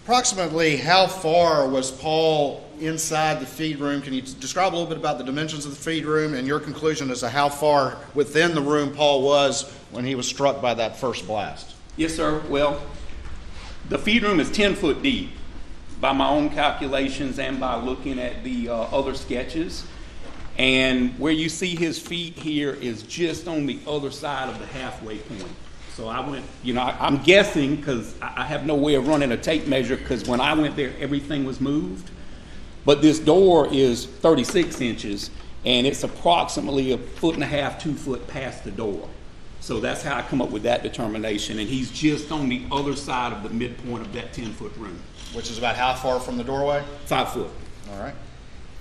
approximately how far was Paul inside the feed room? Can you describe a little bit about the dimensions of the feed room and your conclusion as to how far within the room Paul was when he was struck by that first blast? Yes, sir. Well, the feed room is 10 foot deep by my own calculations and by looking at the other sketches. And where you see his feet here is just on the other side of the halfway point. So I went, I'm guessing because I have no way of running a tape measure because when I went there, everything was moved. But this door is 36 inches and it's approximately 1.5 feet, 2 foot past the door. So that's how I come up with that determination. And he's just on the other side of the midpoint of that 10-foot room. Which is about how far from the doorway? 5 foot. All right.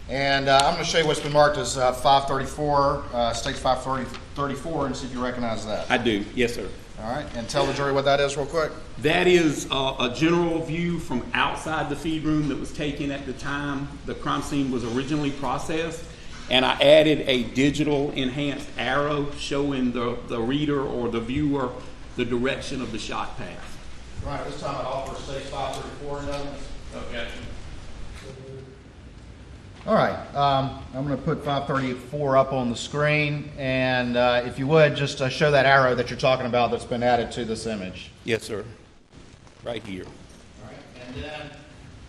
And I'm going to show you what's been marked as 534, states 534, and see if you recognize that. I do, yes, sir. All right, and tell the jury what that is real quick. That is a general view from outside the feed room that was taken at the time the crime scene was originally processed. And I added a digital enhanced arrow showing the reader or the viewer the direction of the shot path. Right, this time I offer state 534 in evidence. Okay. All right, I'm going to put 534 up on the screen, and if you would, just show that arrow that you're talking about that's been added to this image. Yes, sir. Right here. All right, and then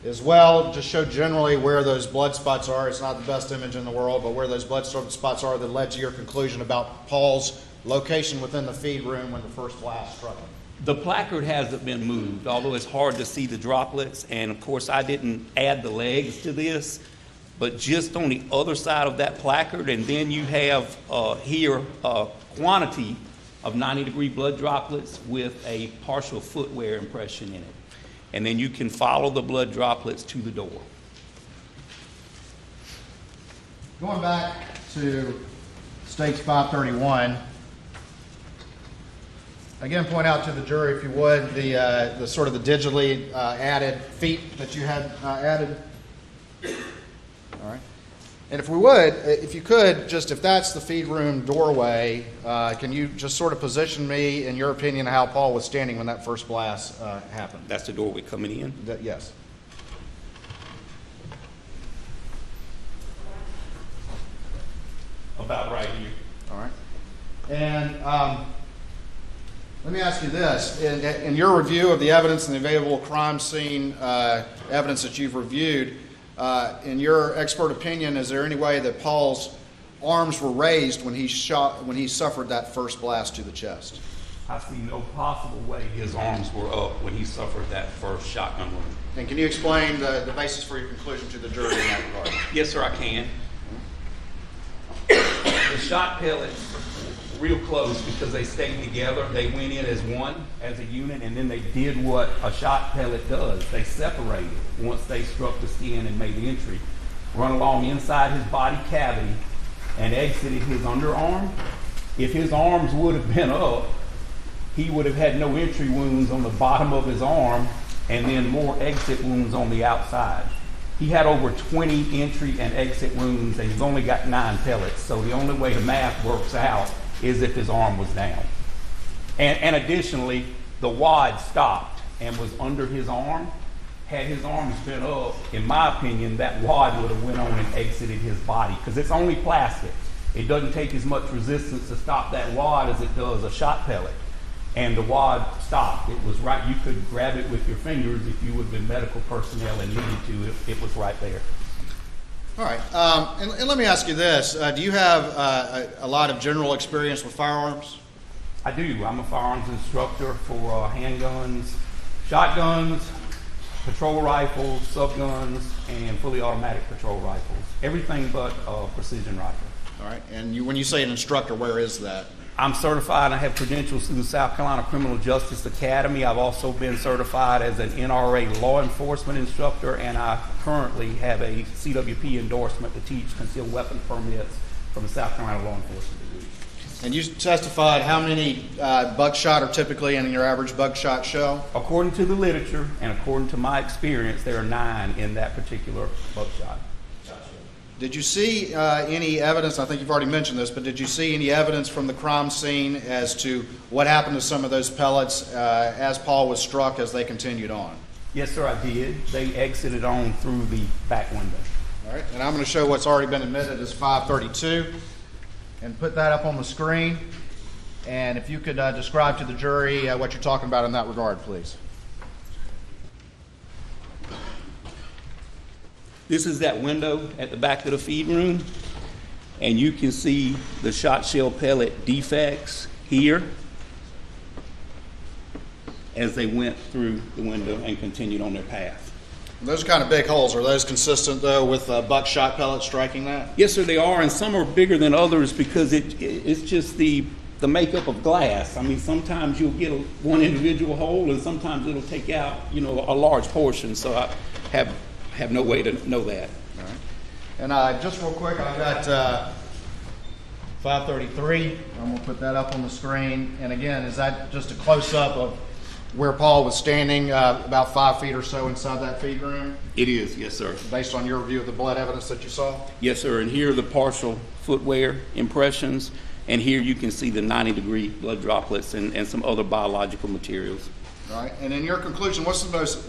as well, just show generally where those blood spots are. It's not the best image in the world, but where those blood spots are that led to your conclusion about Paul's location within the feed room when the first blast struck him. The placard hasn't been moved, although it's hard to see the droplets, and of course I didn't add the legs to this. But just on the other side of that placard, and then you have here a quantity of 90-degree blood droplets with a partial footwear impression in it. And then you can follow the blood droplets to the door. Going back to States 531, again, point out to the jury, if you would, the sort of the digitally added feet that you had added. All right. And if we would, if you could, just if that's the feed room doorway, can you just sort of position me, in your opinion, how Paul was standing when that first blast happened? That's the doorway coming in? Yes. About right here. All right. And let me ask you this. In your review of the evidence and the available crime scene evidence that you've reviewed, in your expert opinion, is there any way that Paul's arms were raised when he suffered that first blast to the chest? I see no possible way his arms were up when he suffered that first shotgun wound. And can you explain the basis for your conclusion to the jury in that regard? Yes, sir, I can. The shot pellets were real close because they stayed together. They went in as one, as a unit, and then they did what a shot pellet does. They separated once they struck the skin and made entry, run along inside his body cavity, and exited his underarm. If his arms would have been up, he would have had no entry wounds on the bottom of his arm and then more exit wounds on the outside. He had over 20 entry and exit wounds, and he's only got 9 pellets. So the only way the math works out is if his arm was down. And additionally, the wad stopped and was under his arm. Had his arms been up, in my opinion, that wad would have went on and exited his body, because it's only plastic. It doesn't take as much resistance to stop that wad as it does a shot pellet. And the wad stopped. It was right. You could grab it with your fingers if you would have been medical personnel and needed to. It was right there. All right. And let me ask you this. Do you have a lot of general experience with firearms? I do. I'm a firearms instructor for handguns, shotguns, patrol rifles, subguns, and fully automatic patrol rifles. Everything but precision rifle. All right. And when you say an instructor, where is that? I'm certified. I have credentials through the South Carolina Criminal Justice Academy. I've also been certified as an NRA law enforcement instructor, and I currently have a CWP endorsement to teach concealed weapon permits from the South Carolina Law Enforcement Division. And you testified how many buckshot are typically in your average buckshot shell? According to the literature and according to my experience, there are 9 in that particular buckshot. Did you see any evidence, I think you've already mentioned this, but did you see any evidence from the crime scene as to what happened to some of those pellets as Paul was struck as they continued on? Yes, sir, I did. They exited on through the back window. All right, and I'm going to show what's already been admitted as 532 and put that up on the screen. And if you could describe to the jury what you're talking about in that regard, please. This is that window at the back of the feed room, and you can see the shot shell pellet defects here as they went through the window and continued on their path. And those are kind of big holes. Are those consistent, though, with buckshot pellets striking that? Yes, sir, they are, and some are bigger than others because it's just the makeup of glass. I mean, sometimes you'll get one individual hole, and sometimes it'll take out, a large portion. So I have no way to know that. All right. And just real quick, I've got 533. I'm going to put that up on the screen. And again, is that just a close-up of where Paul was standing about 5 feet or so inside that feed room? It is, yes, sir. Based on your review of the blood evidence that you saw? Yes, sir, and here are the partial footwear impressions, and here you can see the 90-degree blood droplets and some other biological materials. All right, and in your conclusion, what's the most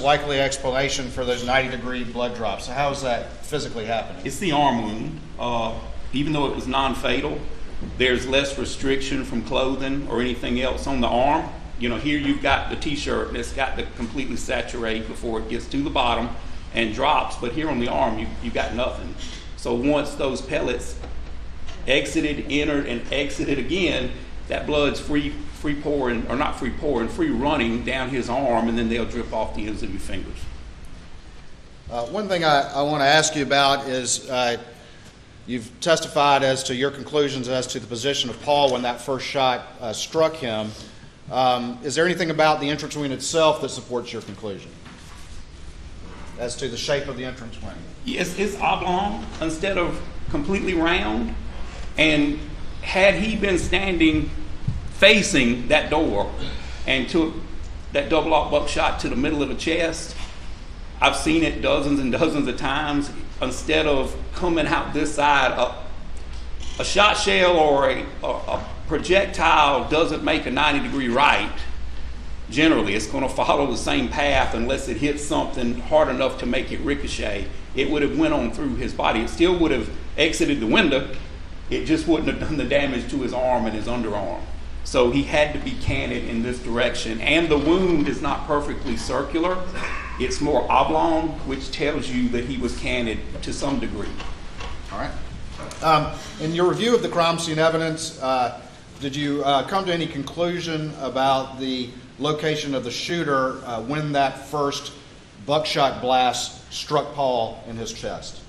likely explanation for those 90-degree blood drops? How is that physically happening? It's the arm wound. Even though it was non-fatal, there's less restriction from clothing or anything else on the arm. Here you've got the t-shirt that's got to completely saturate before it gets to the bottom and drops, but here on the arm you've got nothing. So once those pellets exited, entered, and exited again, that blood's free running down his arm, and then they'll drip off the ends of your fingers. One thing I want to ask you about is you've testified as to your conclusions as to the position of Paul when that first shot struck him. Is there anything about the entrance wound itself that supports your conclusion as to the shape of the entrance wound? Yes, it's oblong instead of completely round, and had he been standing facing that door and took that double-aught buckshot to the middle of the chest, I've seen it dozens and dozens of times. Instead of coming out this side, a shot shell or a projectile doesn't make a 90-degree right. Generally, it's going to follow the same path unless it hits something hard enough to make it ricochet. It would have went on through his body. It still would have exited the window, it just wouldn't have done the damage to his arm and his underarm. So he had to be canted in this direction. And the wound is not perfectly circular. It's more oblong, which tells you that he was canted to some degree. All right. In your review of the crime scene evidence, did you come to any conclusion about the location of the shooter when that first buckshot blast struck Paul in his chest?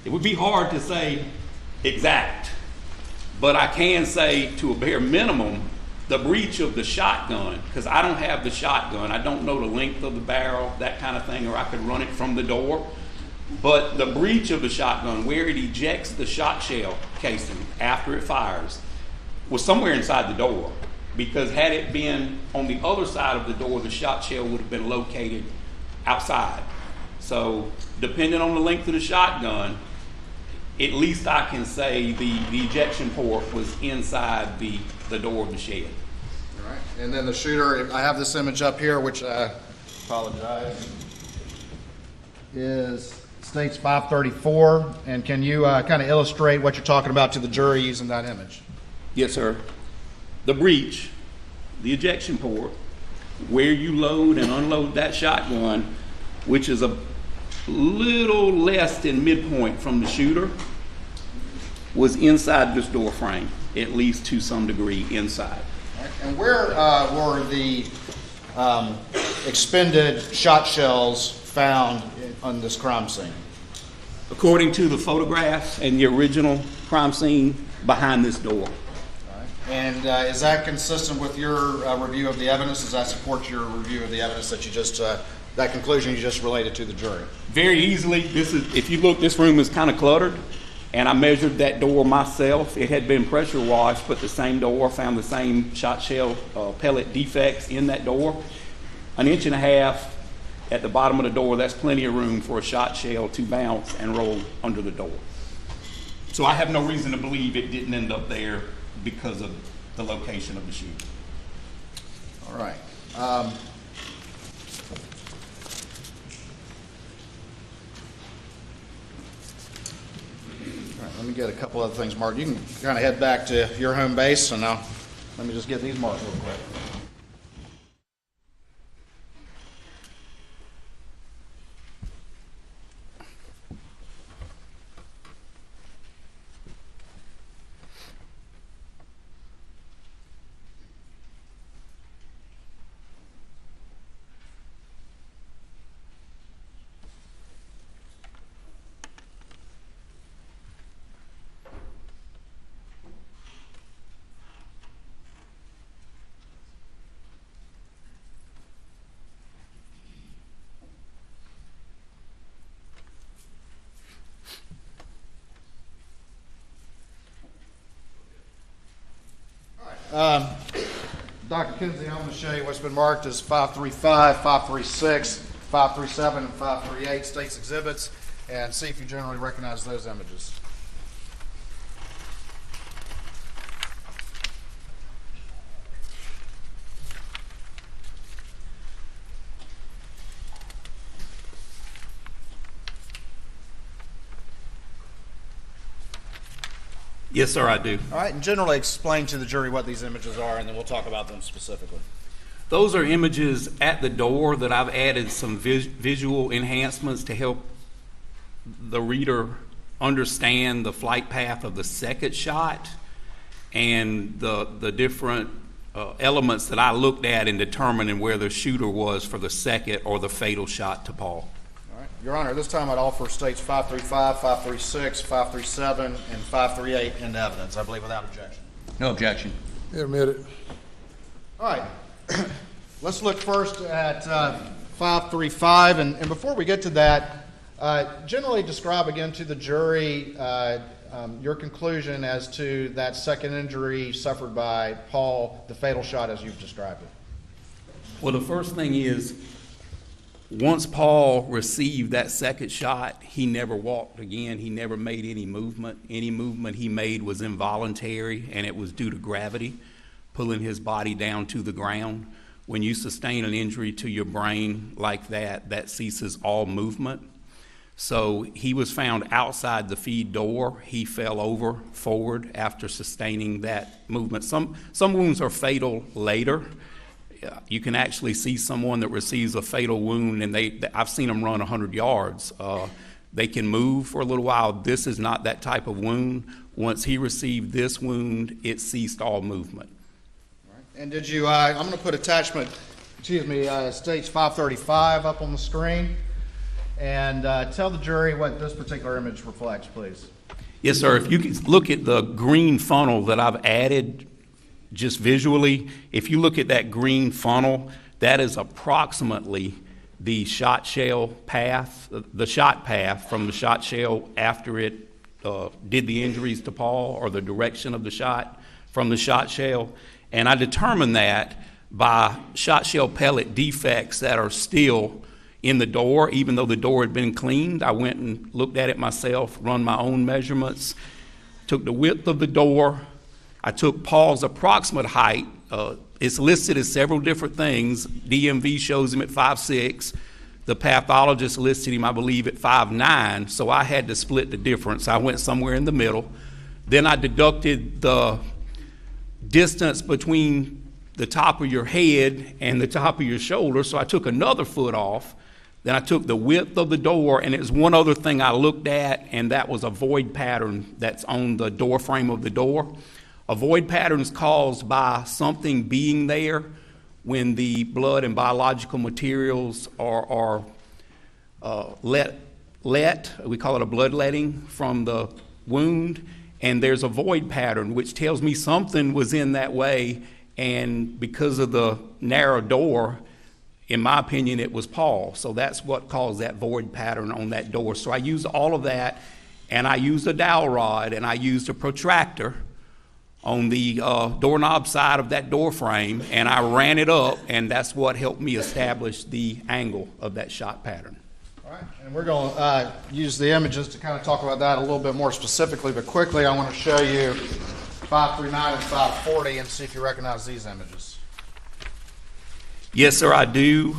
It would be hard to say exact, but I can say to a bare minimum the breech of the shotgun, because I don't have the shotgun. I don't know the length of the barrel, that kind of thing, or I could run it from the door. But the breech of the shotgun, where it ejects the shot shell casing after it fires, was somewhere inside the door. Because had it been on the other side of the door, the shot shell would have been located outside. So depending on the length of the shotgun, at least I can say the ejection port was inside the door of the shed. All right. And then the shooter, I have this image up here, which I apologize, states 534. And can you kind of illustrate what you're talking about to the jury using that image? Yes, sir. The breech, the ejection port, where you load and unload that shotgun, which is a little less than midpoint from the shooter, was inside this door frame, at least to some degree inside. And where were the expended shot shells found on this crime scene? According to the photographs and the original crime scene, behind this door. And is that consistent with your review of the evidence? Does that support your review of the evidence that you just, that conclusion you just related to the jury? Very easily. This is, if you look, this room is kind of cluttered, and I measured that door myself. It had been pressure washed, but the same door, found the same shot shell pellet defects in that door. 1.5 inches at the bottom of the door, that's plenty of room for a shot shell to bounce and roll under the door. So I have no reason to believe it didn't end up there because of the location of the shooting. All right. Let me get a couple other things marked. You can kind of head back to your home base, and now let me just get these marked real quick. Dr. Kinsey, I'm going to show you what's been marked as 535, 536, 537, and 538 state's exhibits, and see if you generally recognize those images. Yes, sir, I do. All right, and generally explain to the jury what these images are, and then we'll talk about them specifically. Those are images at the door that I've added some visual enhancements to help the reader understand the flight path of the second shot and the different elements that I looked at in determining where the shooter was for the second or the fatal shot to Paul. Your Honor, this time I'd offer states 535, 536, 537, and 538 into evidence, I believe, without objection. No objection. Admitted. All right. Let's look first at 535. And before we get to that, generally describe again to the jury your conclusion as to that second injury suffered by Paul, the fatal shot as you've described it. Well, the first thing is, once Paul received that second shot, he never walked again. He never made any movement. Any movement he made was involuntary, and it was due to gravity, pulling his body down to the ground. When you sustain an injury to your brain like that, that ceases all movement. So he was found outside the feed door. He fell over forward after sustaining that movement. Some wounds are fatal later. You can actually see someone that receives a fatal wound, and I've seen them run 100 yards. They can move for a little while. This is not that type of wound. Once he received this wound, it ceased all movement. And did you, I'm going to put attachment, stage 535 up on the screen. And tell the jury what this particular image reflects, please. Yes, sir. If you can look at the green funnel that I've added just visually, if you look at that green funnel, that is approximately the shot shell path, the shot path from the shot shell after it did the injuries to Paul, or the direction of the shot from the shot shell. And I determined that by shot shell pellet defects that are still in the door, even though the door had been cleaned. I went and looked at it myself, run my own measurements, took the width of the door. I took Paul's approximate height. It's listed as several different things. DMV shows him at 5'6". The pathologist listed him, I believe, at 5'9", so I had to split the difference. I went somewhere in the middle. Then I deducted the distance between the top of your head and the top of your shoulder, so I took another foot off. Then I took the width of the door, and there's one other thing I looked at, and that was a void pattern that's on the door frame of the door. A void pattern is caused by something being there when the blood and biological materials are let, we call it a bloodletting from the wound, and there's a void pattern which tells me something was in that way, and because of the narrow door, in my opinion, it was Paul. So that's what caused that void pattern on that door. So I used all of that, and I used a dowel rod, and I used a protractor on the doorknob side of that door frame, and I ran it up, and that's what helped me establish the angle of that shot pattern. All right, and we're going to use the images to kind of talk about that a little bit more specifically, but quickly I want to show you 539 and 540 and see if you recognize these images. Yes, sir, I do.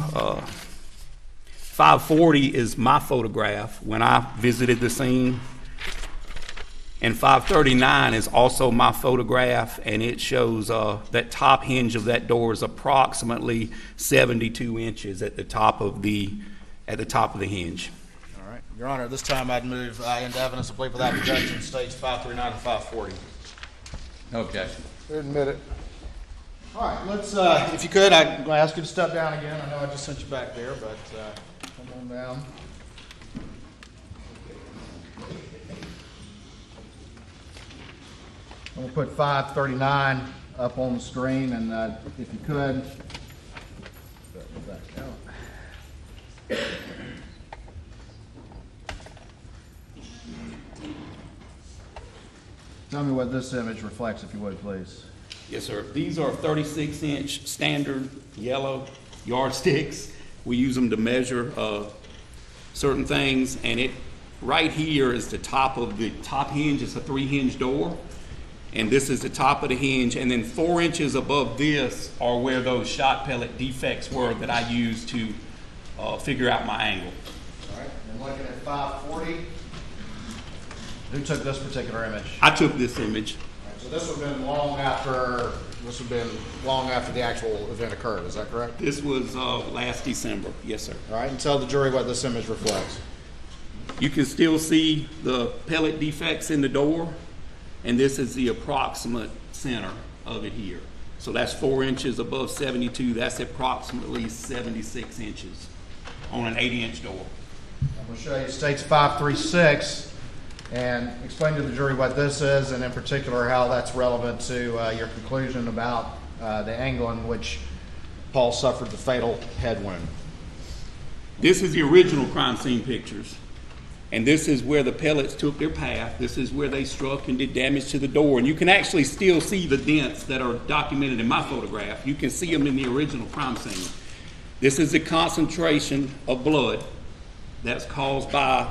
540 is my photograph when I visited the scene. And 539 is also my photograph, and it shows that top hinge of that door is approximately 72 inches at the top of the hinge. All right, Your Honor, this time I'd move into evidence of plea without objection, states 539 and 540. No objection. Admit it. All right, let's, if you could, I'm going to ask you to step down again. I know I just sent you back there, but come on down. I'm going to put 539 up on the screen, and if you could, back out. Tell me what this image reflects, if you would, please. Yes, sir. These are 36-inch standard yellow yardsticks. We use them to measure certain things, and it right here is the top of the top hinge. It's a 3-hinge door, and this is the top of the hinge, and then 4 inches above this are where those shot pellet defects were that I used to figure out my angle. All right, and looking at 540, who took this particular image? I took this image. So this would have been long after the actual event occurred, is that correct? This was last December. Yes, sir. All right, and tell the jury what this image reflects. You can still see the pellet defects in the door, and this is the approximate center of it here. So that's 4 inches above 72. That's approximately 76 inches on an 80-inch door. I'm going to show you states 536 and explain to the jury what this is, and in particular how that's relevant to your conclusion about the angle in which Paul suffered the fatal head wound. This is the original crime scene pictures, and this is where the pellets took their path. This is where they struck and did damage to the door, and you can actually still see the dents that are documented in my photograph. You can see them in the original crime scene. This is the concentration of blood that's caused by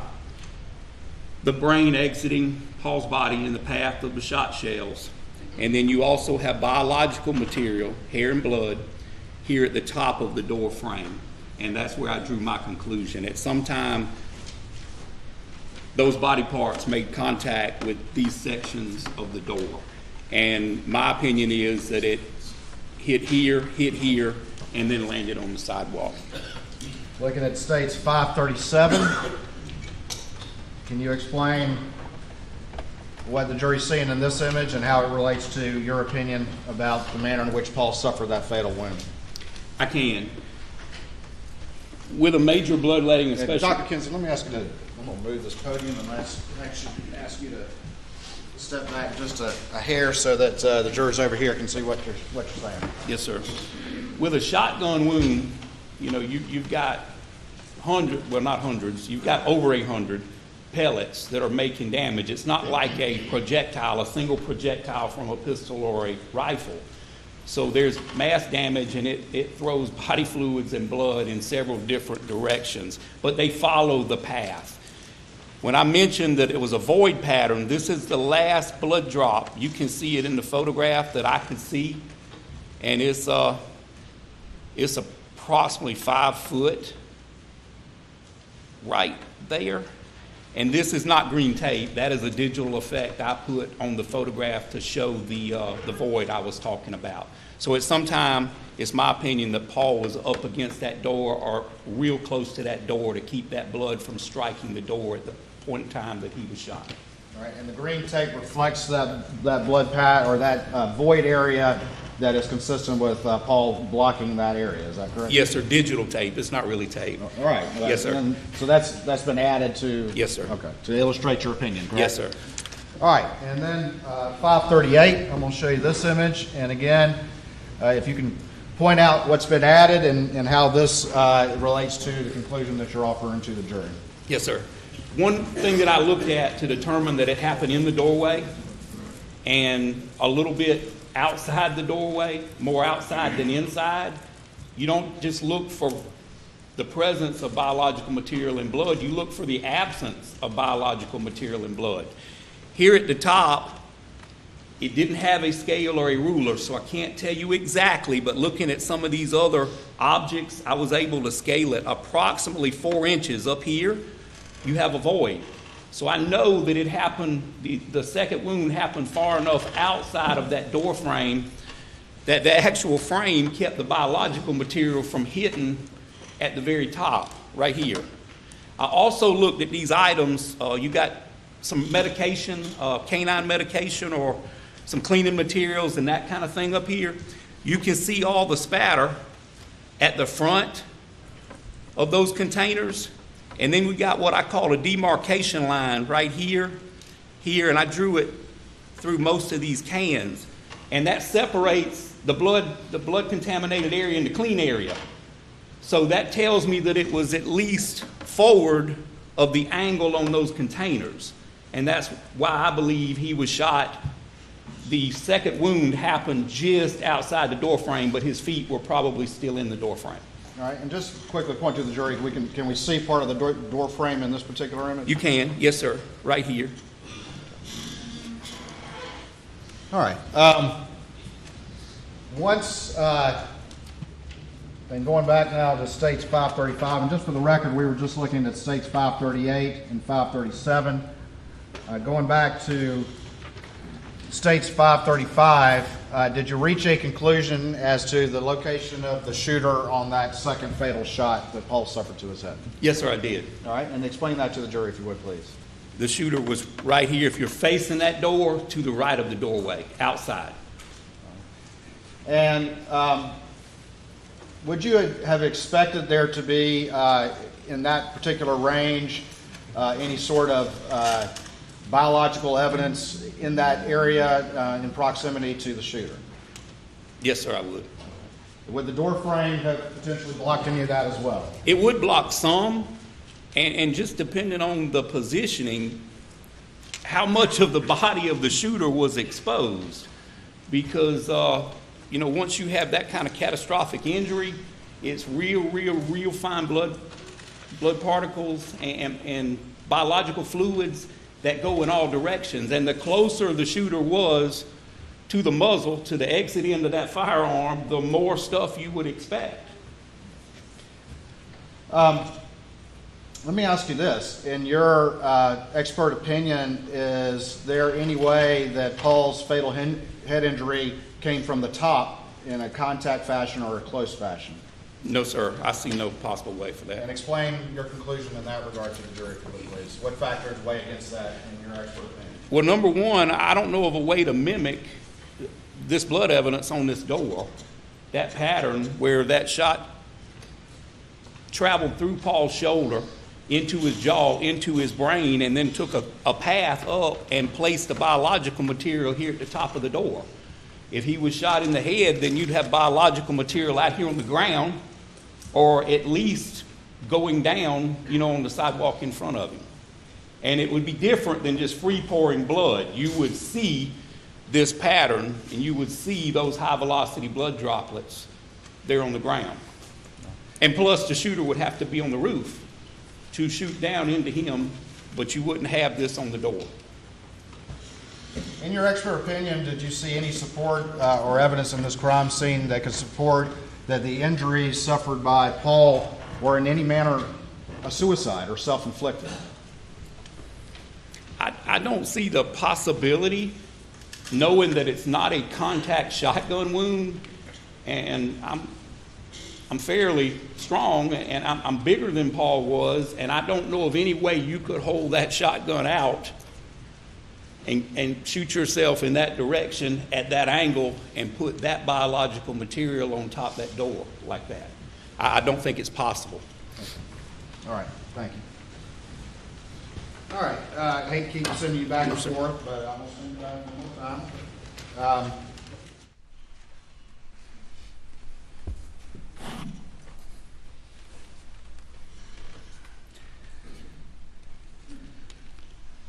the brain exiting Paul's body in the path of the shot shells. And then you also have biological material, hair and blood, here at the top of the door frame. And that's where I drew my conclusion. At some time those body parts made contact with these sections of the door. And my opinion is that it hit here, and then landed on the sidewalk. Looking at states 537, can you explain what the jury's seeing in this image and how it relates to your opinion about the manner in which Paul suffered that fatal wound? I can. With a major bloodletting, especially... Dr. Kinsey, let me ask you to, I'm going to move this podium and ask you to step back just a hair so that the jurors over here can see what you're saying. Yes, sir. With a shotgun wound, you know, you've got you've got over 800 pellets that are making damage. It's not like a single projectile from a pistol or a rifle. So there's mass damage, and it throws body fluids and blood in several different directions, but they follow the path. When I mentioned that it was a void pattern, this is the last blood drop. You can see it in the photograph that I could see, and it's approximately 5 foot right there. And this is not green tape. That is a digital effect I put on the photograph to show the void I was talking about. So at some time, it's my opinion that Paul was up against that door or real close to that door to keep that blood from striking the door at the point in time that he was shot. All right, and the green tape reflects that blood pad or that void area that is consistent with Paul blocking that area. Is that correct? Yes, sir. Digital tape. It's not really tape. All right. Well, yes, sir. So that's been added to. Yes, sir. Okay. To illustrate your opinion. Correct? Yes, sir. All right, and then 538. I'm going to show you this image, and again, if you can point out what's been added and how this relates to the conclusion that you're offering to the jury. Yes, sir. One thing that I looked at to determine that it happened in the doorway and a little bit outside the doorway, more outside than inside, you don't just look for the presence of biological material in blood, you look for the absence of biological material in blood. Here at the top, it didn't have a scale or a ruler, so I can't tell you exactly, but looking at some of these other objects, I was able to scale it approximately 4 inches up here. You have a void. So I know that it happened, the second wound happened far enough outside of that door frame that the actual frame kept the biological material from hitting at the very top, right here. I also looked at these items. You got some medication, canine medication, or some cleaning materials and that kind of thing up here. You can see all the spatter at the front of those containers. And then we got what I call a demarcation line right here, and I drew it through most of these cans. And that separates the blood contaminated area and the clean area. So that tells me that it was at least forward of the angle on those containers. And that's why I believe he was shot. The second wound happened just outside the door frame, but his feet were probably still in the door frame. All right, and just quickly point to the jury, can we see part of the door frame in this particular image? You can, yes, sir, right here. All right. And going back now to states 535, and just for the record, we were just looking at states 538 and 537. Going back to states 535, did you reach a conclusion as to the location of the shooter on that second fatal shot that Paul suffered to his head? Yes, sir, I did. All right, and explain that to the jury if you would, please. The shooter was right here. If you're facing that door, to the right of the doorway, outside. And would you have expected there to be, in that particular range, any sort of biological evidence in that area in proximity to the shooter? Yes, sir, I would. Would the door frame have potentially blocked any of that as well? It would block some, and just depending on the positioning, how much of the body of the shooter was exposed. Because, once you have that kind of catastrophic injury, it's real fine blood particles and biological fluids that go in all directions. And the closer the shooter was to the muzzle, to the exit end of that firearm, the more stuff you would expect. Let me ask you this. In your expert opinion, is there any way that Paul's fatal head injury came from the top in a contact fashion or a close fashion? No, sir. I see no possible way for that. And explain your conclusion in that regard to the jury, please. What factors weigh against that in your expert opinion? Well, number one, I don't know of a way to mimic this blood evidence on this door, that pattern where that shot traveled through Paul's shoulder, into his jaw, into his brain, and then took a path up and placed the biological material here at the top of the door. If he was shot in the head, then you'd have biological material out here on the ground, or at least going down, on the sidewalk in front of him. And it would be different than just free pouring blood. You would see this pattern, and you would see those high velocity blood droplets there on the ground. And plus, the shooter would have to be on the roof to shoot down into him, but you wouldn't have this on the door. In your expert opinion, did you see any support or evidence in this crime scene that could support that the injuries suffered by Paul were in any manner a suicide or self-inflicted? I don't see the possibility, knowing that it's not a contact shotgun wound, and I'm fairly strong, and I'm bigger than Paul was, and I don't know of any way you could hold that shotgun out and shoot yourself in that direction at that angle and put that biological material on top of that door like that. I don't think it's possible. Okay. All right, thank you. All right, I hate to keep sending you back and forth, but I'm going to send you back one more time.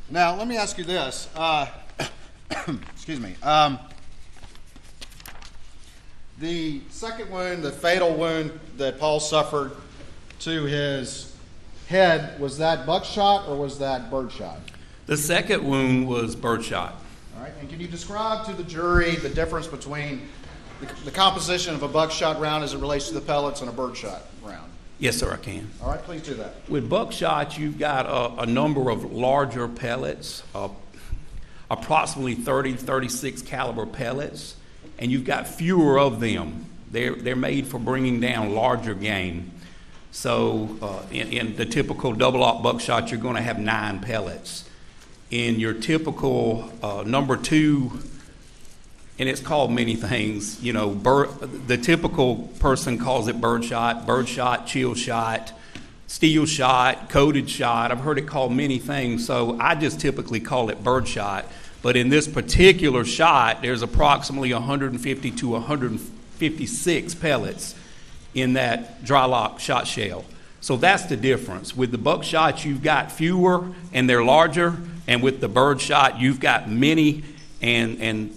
Now, let me ask you this. Excuse me. The second wound, the fatal wound that Paul suffered to his head, was that buckshot or was that birdshot? The second wound was birdshot. All right, and can you describe to the jury the difference between the composition of a buckshot round as it relates to the pellets and a birdshot round? Yes, sir, I can. All right, please do that. With buckshot, you've got a number of larger pellets, approximately 30, 36 caliber pellets, and you've got fewer of them. They're made for bringing down larger game. So in the typical double-aught buckshot, you're going to have 9 pellets. In your typical number 2, and it's called many things, the typical person calls it birdshot, chill shot, steel shot, coated shot. I've heard it called many things, so I just typically call it birdshot. But in this particular shot, there's approximately 150 to 156 pellets in that dry lock shot shell. So that's the difference. With the buckshot, you've got fewer and they're larger, and with the birdshot, you've got many and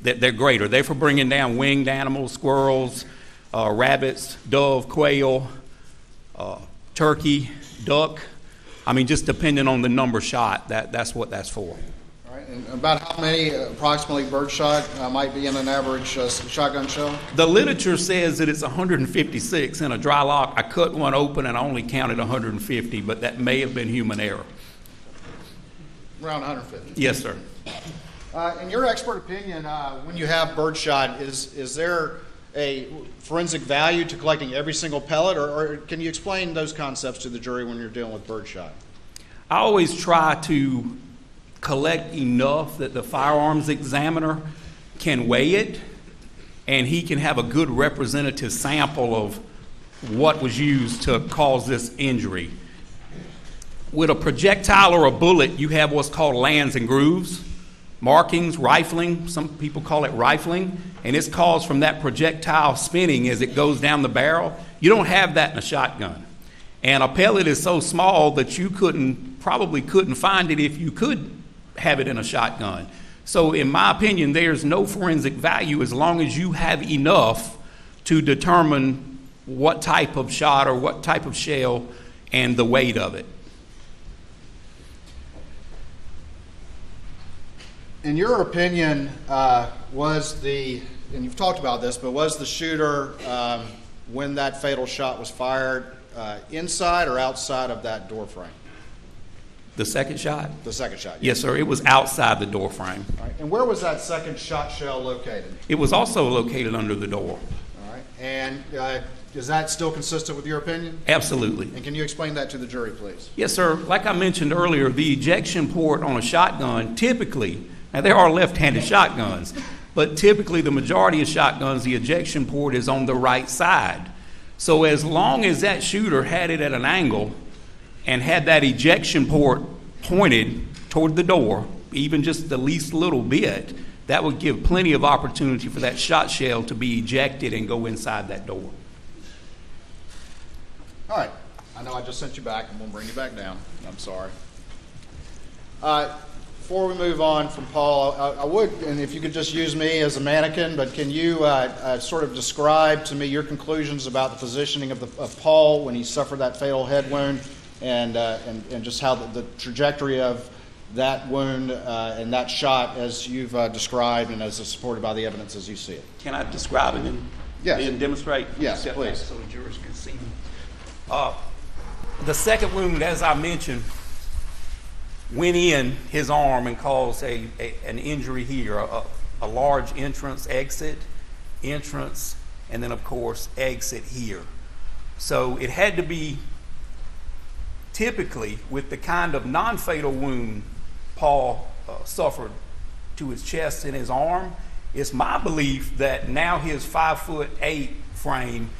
they're greater. They're for bringing down winged animals, squirrels, rabbits, dove, quail, turkey, duck. I mean, just depending on the number shot, that's what that's for. All right, and about how many approximately birdshot might be in an average shotgun shell? The literature says that it's 156 in a dry lock. I cut one open and I only counted 150, but that may have been human error. Around 150? Yes, sir. In your expert opinion, when you have birdshot, is there a forensic value to collecting every single pellet, or can you explain those concepts to the jury when you're dealing with birdshot? I always try to collect enough that the firearms examiner can weigh it, and he can have a good representative sample of what was used to cause this injury. With a projectile or a bullet, you have what's called lands and grooves. Markings, rifling, some people call it rifling, and it's caused from that projectile spinning as it goes down the barrel. You don't have that in a shotgun. And a pellet is so small that you probably couldn't find it if you could have it in a shotgun. So in my opinion, there's no forensic value as long as you have enough to determine what type of shot or what type of shell and the weight of it. In your opinion, and you've talked about this, but was the shooter, when that fatal shot was fired, inside or outside of that door frame? The second shot? The second shot? Yes, sir. It was outside the door frame. All right. And where was that second shot shell located? It was also located under the door. All right. And is that still consistent with your opinion? Absolutely. And can you explain that to the jury, please? Yes, sir. Like I mentioned earlier, the ejection port on a shotgun typically, now there are left-handed shotguns, but typically the majority of shotguns, the ejection port is on the right side. So as long as that shooter had it at an angle and had that ejection port pointed toward the door, even just the least little bit, that would give plenty of opportunity for that shot shell to be ejected and go inside that door. All right. I know I just sent you back. I'm going to bring you back down. I'm sorry. Before we move on from Paul, I would, and if you could just use me as a mannequin, but can you sort of describe to me your conclusions about the positioning of Paul when he suffered that fatal head wound and just how the trajectory of that wound and that shot as you've described and as supported by the evidence as you see it? Can I describe it and then demonstrate? Yes, please. So the jurors can see. The second wound, as I mentioned, went in his arm and caused an injury here, a large entrance, and then, of course, exit here. So it had to be typically with the kind of non-fatal wound Paul suffered to his chest and his arm. It's my belief that now his 5'8" frame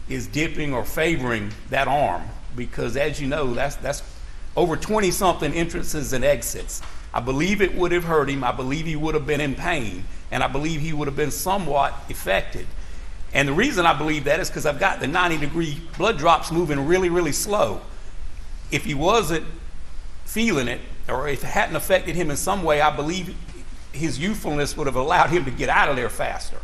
is dipping or favoring that arm because, as you know, that's over 20-something entrances and exits. I believe it would have hurt him. I believe he would have been in pain, and I believe he would have been somewhat affected. And the reason I believe that is because I've got the 90-degree blood drops moving really, really slow. If he wasn't feeling it, or if it hadn't affected him in some way, I believe his youthfulness would have allowed him to get out of there faster.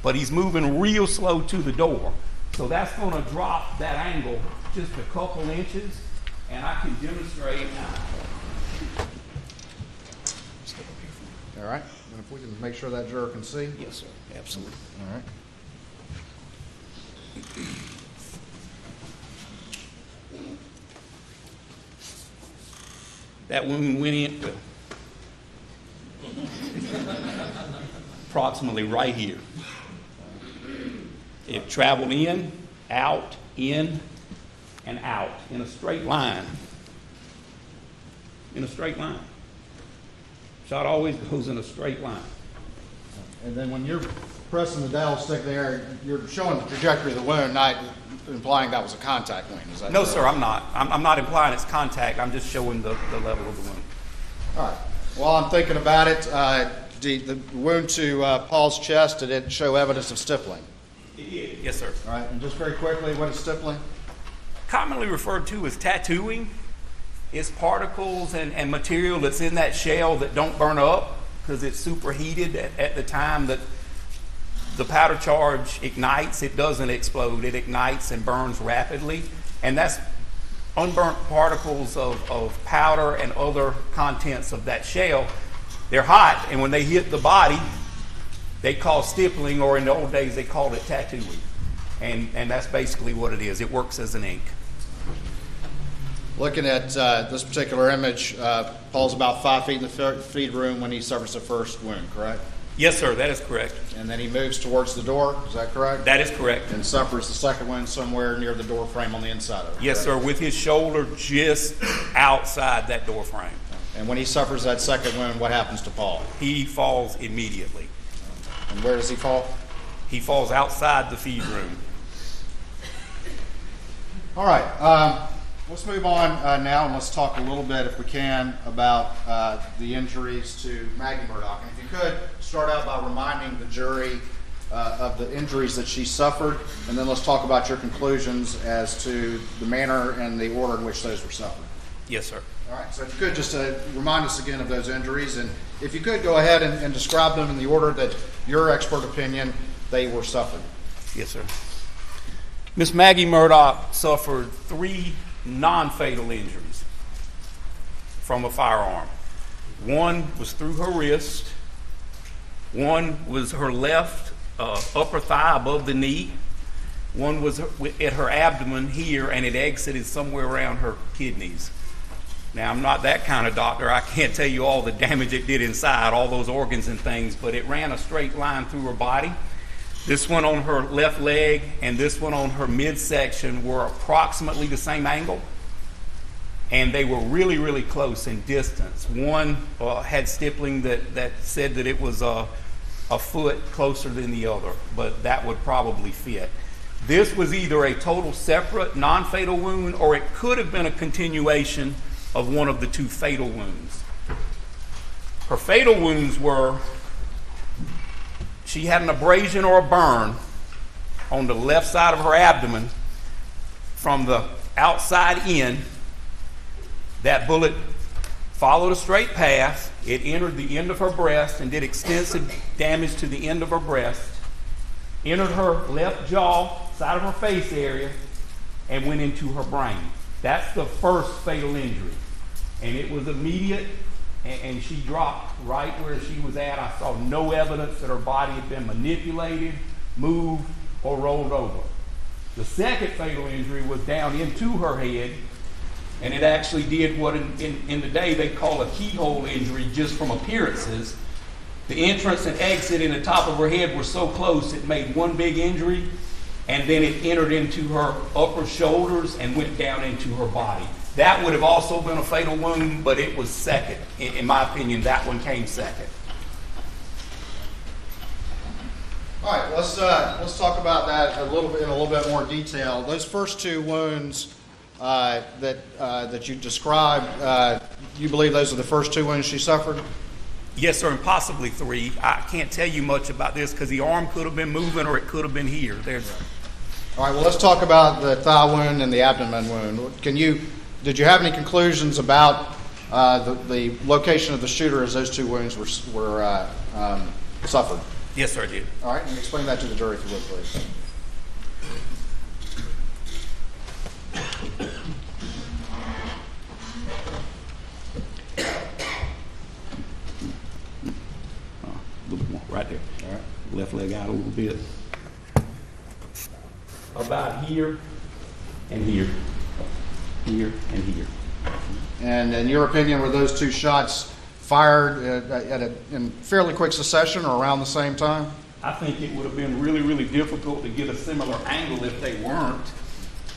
But he's moving real slow to the door. So that's going to drop that angle just a couple inches, and I can demonstrate. All right. And if we can make sure that juror can see. Yes, sir. Absolutely. All right. That wound went in approximately right here. It traveled in, and out in a straight line. In a straight line. Shot always goes in a straight line. And then when you're pressing the dowel stick there, you're showing the trajectory of the wound, not implying that was a contact wound. Is that No, correct? sir, I'm not. I'm not implying it's contact. I'm just showing the level of the wound. All right. While I'm thinking about it, the wound to Paul's chest, did it show evidence of stippling? It did. Yes, sir. All right. And just very quickly, what is stippling? Commonly referred to as tattooing. It's particles and material that's in that shell that don't burn up because it's superheated at the time that the powder charge ignites. It doesn't explode. It ignites and burns rapidly. And that's unburnt particles of powder and other contents of that shell. They're hot, and when they hit the body, they cause stippling, or in the old days, they called it tattooing. And that's basically what it is. It works as an ink. Looking at this particular image, Paul's about 5 feet in the feed room when he suffers the first wound, correct? Yes, sir, that is correct. And then he moves towards the door, is that correct? That is correct. And suffers the second wound somewhere near the door frame on the inside of it. Yes, correct? sir, with his shoulder just outside that door frame. And when he suffers that second wound, what happens to Paul? He falls immediately. And where does he fall? He falls outside the feed room. All right. Let's move on now, and let's talk a little bit, if we can, about the injuries to Maggie Murdaugh. And if you could, start out by reminding the jury of the injuries that she suffered, and then let's talk about your conclusions as to the manner and the order in which those were suffered. Yes, sir. All right, so if you could just remind us again of those injuries, and if you could go ahead and describe them in the order that your expert opinion they were suffered. Yes, sir. Miss Maggie Murdaugh suffered 3 non-fatal injuries from a firearm. One was through her wrist. One was her left upper thigh above the knee. One was at her abdomen here, and it exited somewhere around her kidneys. Now, I'm not that kind of doctor. I can't tell you all the damage it did inside, all those organs and things, but it ran a straight line through her body. This one on her left leg and this one on her midsection were approximately the same angle, and they were really, really close in distance. One had stippling that said that it was a foot closer than the other, but that would probably fit. This was either a total separate non-fatal wound, or it could have been a continuation of one of the two fatal wounds. Her fatal wounds were, she had an abrasion or a burn on the left side of her abdomen from the outside in. That bullet followed a straight path. It entered the end of her breast and did extensive damage to the end of her breast, entered her left jaw, side of her face area, and went into her brain. That's the first fatal injury. And it was immediate, and she dropped right where she was at. I saw no evidence that her body had been manipulated, moved, or rolled over. The second fatal injury was down into her head, and it actually did what in the day they call a keyhole injury just from appearances. The entrance and exit in the top of her head were so close it made one big injury, and then it entered into her upper shoulders and went down into her body. That would have also been a fatal wound, but it was second. In my opinion, that one came second. All right, let's talk about that in a little bit more detail. Those first two wounds that you described, you believe those are the first two wounds she suffered? Yes, sir, and possibly three. I can't tell you much about this because the arm could have been moving or it could have been here. All right, well, let's talk about the thigh wound and the abdomen wound. Did you have any conclusions about the location of the shooter as those two wounds were suffered? Yes, sir, I did. All right, and explain that to the jury if you would, please. A little bit more, right there. All right. Left leg out a little bit. About here and here. Here and here. And in your opinion, were those two shots fired in fairly quick succession or around the same time? I think it would have been really, really difficult to get a similar angle if they weren't.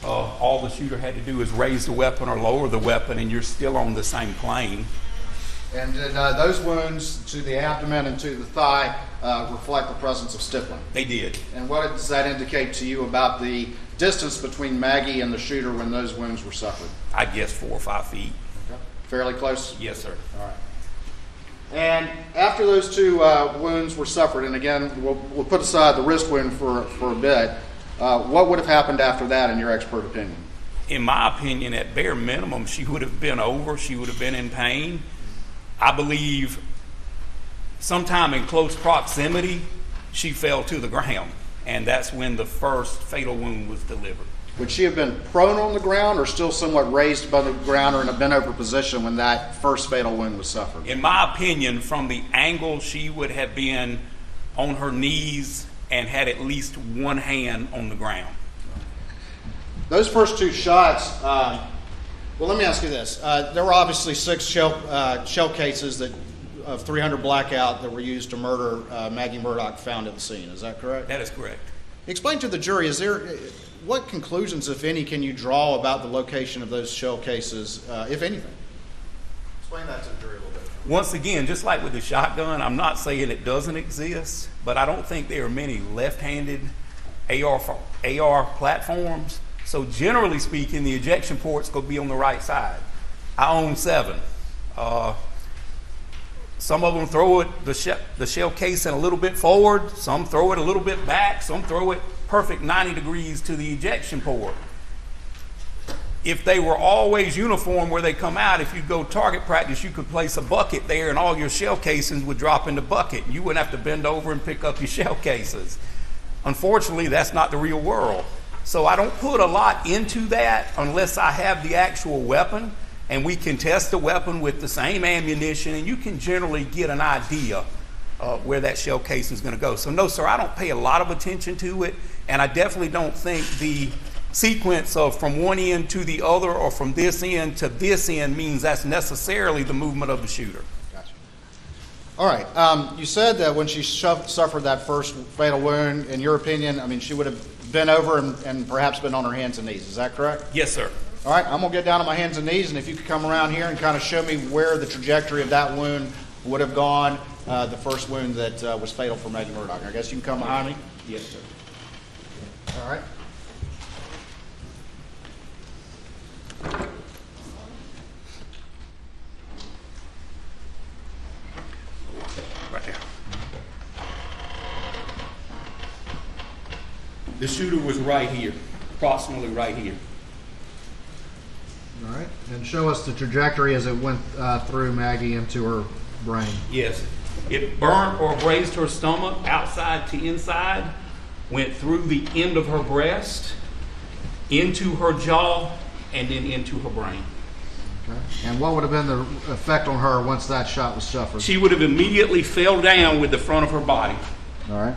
All the shooter had to do is raise the weapon or lower the weapon, and you're still on the same plane. And did those wounds to the abdomen and to the thigh reflect the presence of stippling? They did. And what does that indicate to you about the distance between Maggie and the shooter when those wounds were suffered? I guess 4 or 5 feet. Okay. Fairly close? Yes, sir. All right. And after those two wounds were suffered, and again, we'll put aside the wrist wound for a bit, what would have happened after that in your expert opinion? In my opinion, at bare minimum, she would have been over. She would have been in pain. I believe sometime in close proximity, she fell to the ground, and that's when the first fatal wound was delivered. Would she have been prone on the ground or still somewhat raised above the ground or in a bent over position when that first fatal wound was suffered? In my opinion, from the angle, she would have been on her knees and had at least one hand on the ground. Those first two shots, well, let me ask you this. There were obviously 6 shell cases of 300 blackout that were used to murder Maggie Murdaugh found at the scene. Is that correct? That is correct. Explain to the jury, what conclusions, if any, can you draw about the location of those shell cases, if anything? Explain that to the jury a little bit. Once again, just like with the shotgun, I'm not saying it doesn't exist, but I don't think there are many left-handed AR platforms. So generally speaking, the ejection port's going to be on the right side. I own 7. Some of them throw it, the shell casing a little bit forward, some throw it a little bit back, some throw it perfect 90 degrees to the ejection port. If they were always uniform where they come out, if you go target practice, you could place a bucket there and all your shell casings would drop in the bucket. You wouldn't have to bend over and pick up your shell cases. Unfortunately, that's not the real world. So I don't put a lot into that unless I have the actual weapon and we can test the weapon with the same ammunition, and you can generally get an idea where that shell casing is going to go. So no, sir, I don't pay a lot of attention to it, and I definitely don't think the sequence of from one end to the other or from this end to this end means that's necessarily the movement of the shooter. Gotcha. All right. You said that when she suffered that first fatal wound, in your opinion, I mean, she would have bent over and perhaps been on her hands and knees. Is that correct? Yes, sir. All right. I'm going to get down on my hands and knees, and if you could come around here and kind of show me where the trajectory of that wound would have gone, the first wound that was fatal for Maggie Murdaugh. I guess you can come behind me. Yes, sir. All right. Right there. The shooter was right here, approximately right here. All right. And show us the trajectory as it went through Maggie into her brain. Yes. It burnt or grazed her stomach outside to inside, went through the end of her breast, into her jaw, and then into her brain. Okay. And what would have been the effect on her once that shot was suffered? She would have immediately fell down with the front of her body. All right.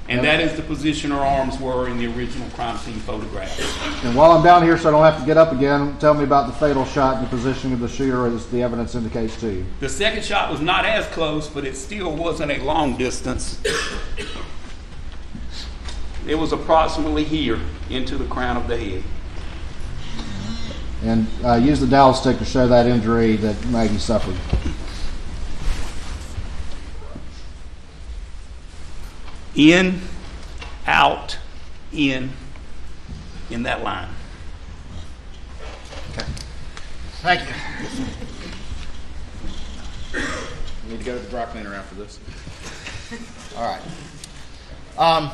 And that is the position her arms were in the original crime scene photograph. And while I'm down here so I don't have to get up again, tell me about the fatal shot and the positioning of the shooter as the evidence indicates to you. The second shot was not as close, but it still wasn't a long distance. It was approximately here into the crown of the head. And use the dowel stick to show that injury that Maggie suffered. In, out, in that line. Okay. Thank you. We need to go to the dry cleaner after this. All right.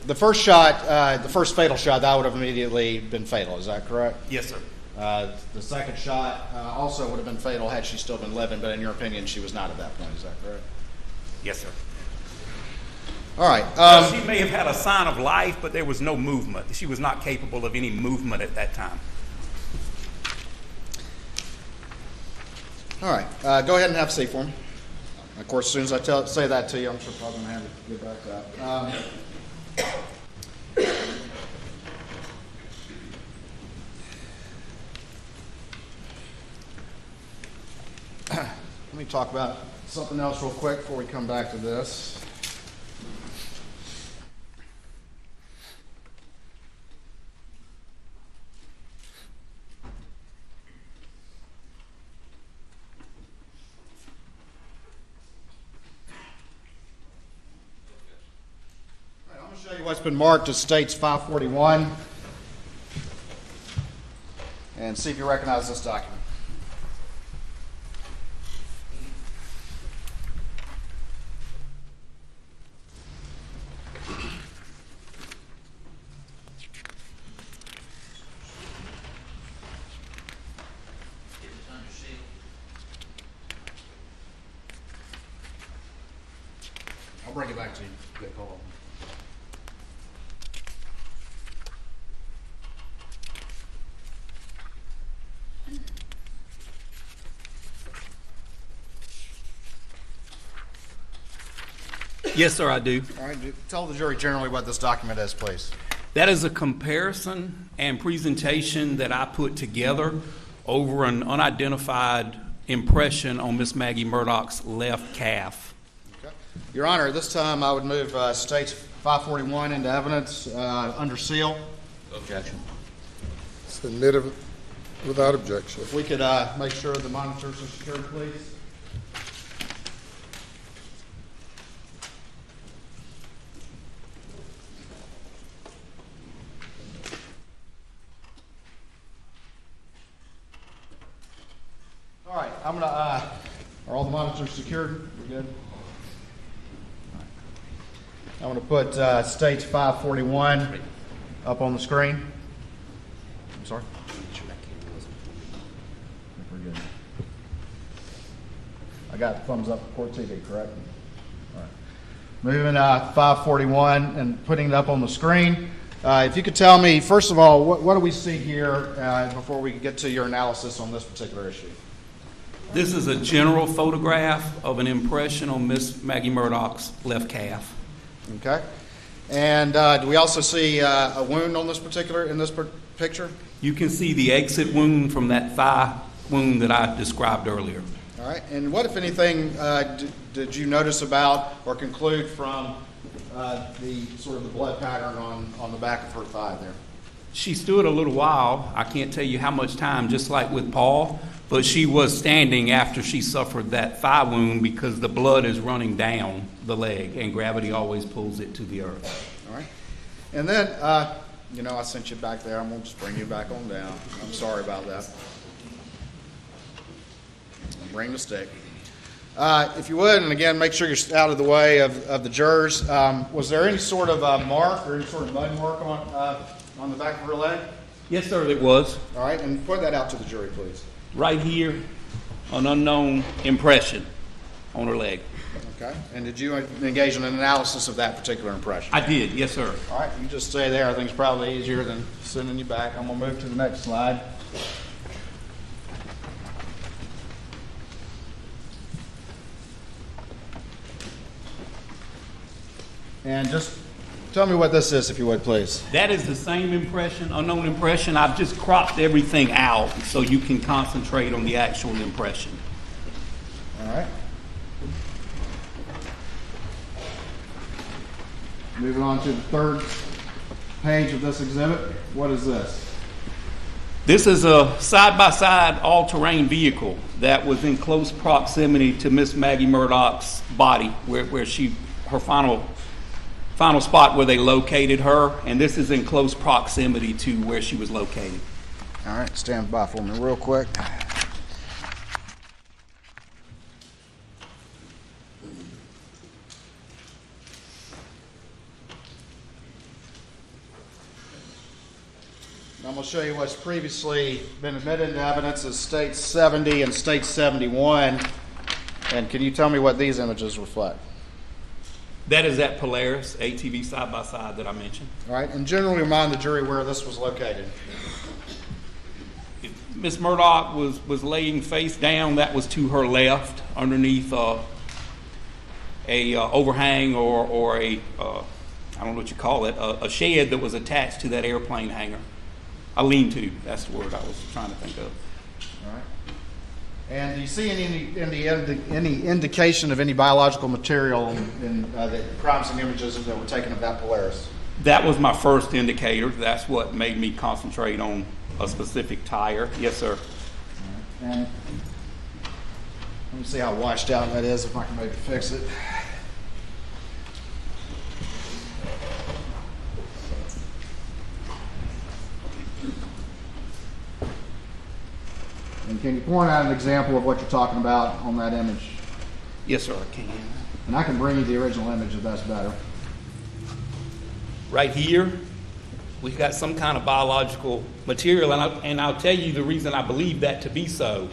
The first shot, the first fatal shot, that would have immediately been fatal. Is that correct? Yes, sir. The second shot also would have been fatal had she still been living, but in your opinion, she was not at that point. Is that correct? Yes, sir. All right. She may have had a sign of life, but there was no movement. She was not capable of any movement at that time. All right. Go ahead and have a seat for me. Of course, as soon as I say that to you, I'm sure probably going to have to get back up. Let me talk about something else real quick before we come back to this. I'm going to show you what's been marked as States 541 and see if you recognize this document. I'll bring it back to you. Good call. Yes, sir, I do. All right. Tell the jury generally what this document is, please. That is a comparison and presentation that I put together over an unidentified impression on Miss Maggie Murdaugh's left calf. Okay. Your Honor, at this time I would move States 541 into evidence under seal. Objection. Submitted without objection. If we could make sure the monitors are secured, please. All right, I'm gonna. Are all the monitors secured? We're good. I'm gonna put States 541 up on the screen. I'm sorry. I think we're good. I got thumbs up for Court TV, correct? All right. Moving 541 and putting it up on the screen. If you could tell me, first of all, what do we see here before we get to your analysis on this particular issue? This is a general photograph of an impression on Miss Maggie Murdaugh's left calf. Okay. And do we also see a wound on this picture? You can see the exit wound from that thigh wound that I described earlier. All right. And what, if anything, did you notice about or conclude from the sort of the blood pattern on the back of her thigh there? She stood a little while. I can't tell you how much time, just like with Paul, but she was standing after she suffered that thigh wound because the blood is running down the leg and gravity always pulls it to the earth. All right. And then, I sent you back there. I'm going to just bring you back on down. I'm sorry about that. Bring the stick. If you would, and again, make sure you're out of the way of the jurors. Was there any sort of mark or any sort of mud mark on the back of her leg? Yes, sir, it was. All right, and point that out to the jury, please. Right here, an unknown impression on her leg. Okay. And did you engage in an analysis of that particular impression? I did, yes, sir. All right, you just stay there. I think it's probably easier than sending you back. I'm going to move to the next slide. And just tell me what this is, if you would, please. That is the same impression, unknown impression. I've just cropped everything out so you can concentrate on the actual impression. All right. Moving on to the third page of this exhibit. What is this? This is a side-by-side all-terrain vehicle that was in close proximity to Miss Maggie Murdaugh's body, where her final spot where they located her, and this is in close proximity to where she was located. All right, stand by for me real quick. I'm going to show you what's previously been admitted into evidence as State 70 and State 71. And can you tell me what these images reflect? That is that Polaris ATV side-by-side that I mentioned. All right, and generally remind the jury where this was located. Miss Murdaugh was laying face down. That was to her left, underneath a overhang or a I don't know what you call it, a shed that was attached to that airplane hangar. A lean-to, that's the word I was trying to think of. All right. And do you see any indication of any biological material in the crime scene images that were taken of that Polaris? That was my first indicator. That's what made me concentrate on a specific tire. Yes, sir. All right. And let me see how washed out that is, if I can maybe fix it. And can you point out an example of what you're talking about on that image? Yes, sir, I can. And I can bring you the original image if that's better. Right here, we've got some kind of biological material, and I'll tell you the reason I believe that to be so.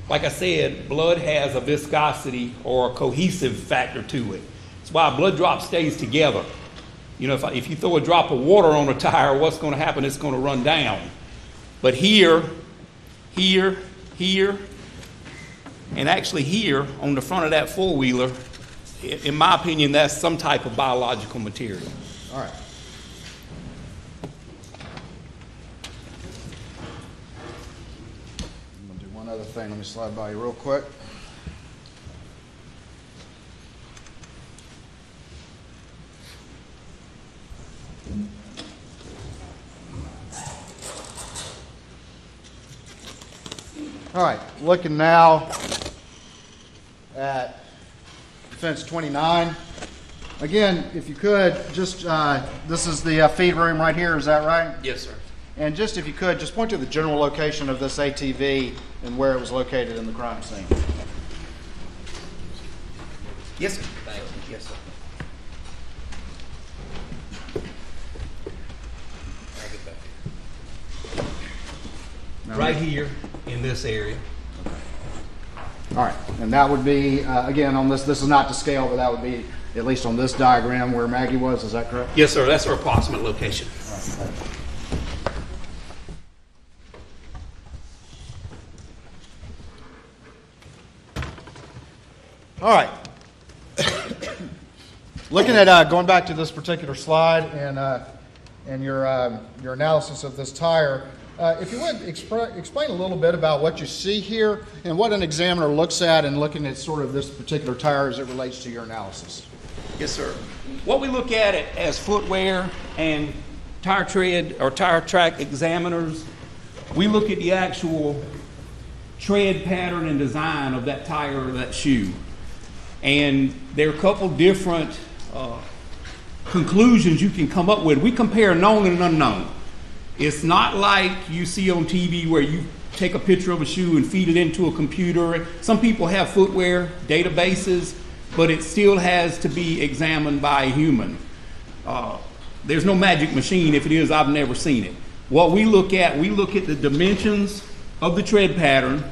Like I said, blood has a viscosity or a cohesive factor to it. That's why a blood drop stays together. You know, if you throw a drop of water on a tire, what's going to happen? It's going to run down. But here, and actually here on the front of that four-wheeler, in my opinion, that's some type of biological material. All right. I'm going to do one other thing. Let me slide by you real quick. All right, looking now at defense 29. Again, if you could, just, this is the feed room right here, is that right? Yes, sir. And just, if you could, just point to the general location of this ATV and where it was located in the crime scene. Yes, sir. Thank you. Yes, sir. I'll get back here. Right here in this area. All right, and that would be, again, on this is not to scale, but that would be at least on this diagram where Maggie was, is that correct? Yes, sir. That's her approximate location. All right. Looking at going back to this particular slide and your analysis of this tire, if you would explain a little bit about what you see here and what an examiner looks at in looking at sort of this particular tire as it relates to your analysis. Yes, sir. What we look at it as footwear and tire tread or tire track examiners, we look at the actual tread pattern and design of that tire or that shoe. And there are a couple different conclusions you can come up with. We compare known and unknown. It's not like you see on TV where you take a picture of a shoe and feed it into a computer. Some people have footwear databases, but it still has to be examined by a human. There's no magic machine. If it is, I've never seen it. What we look at the dimensions of the tread pattern.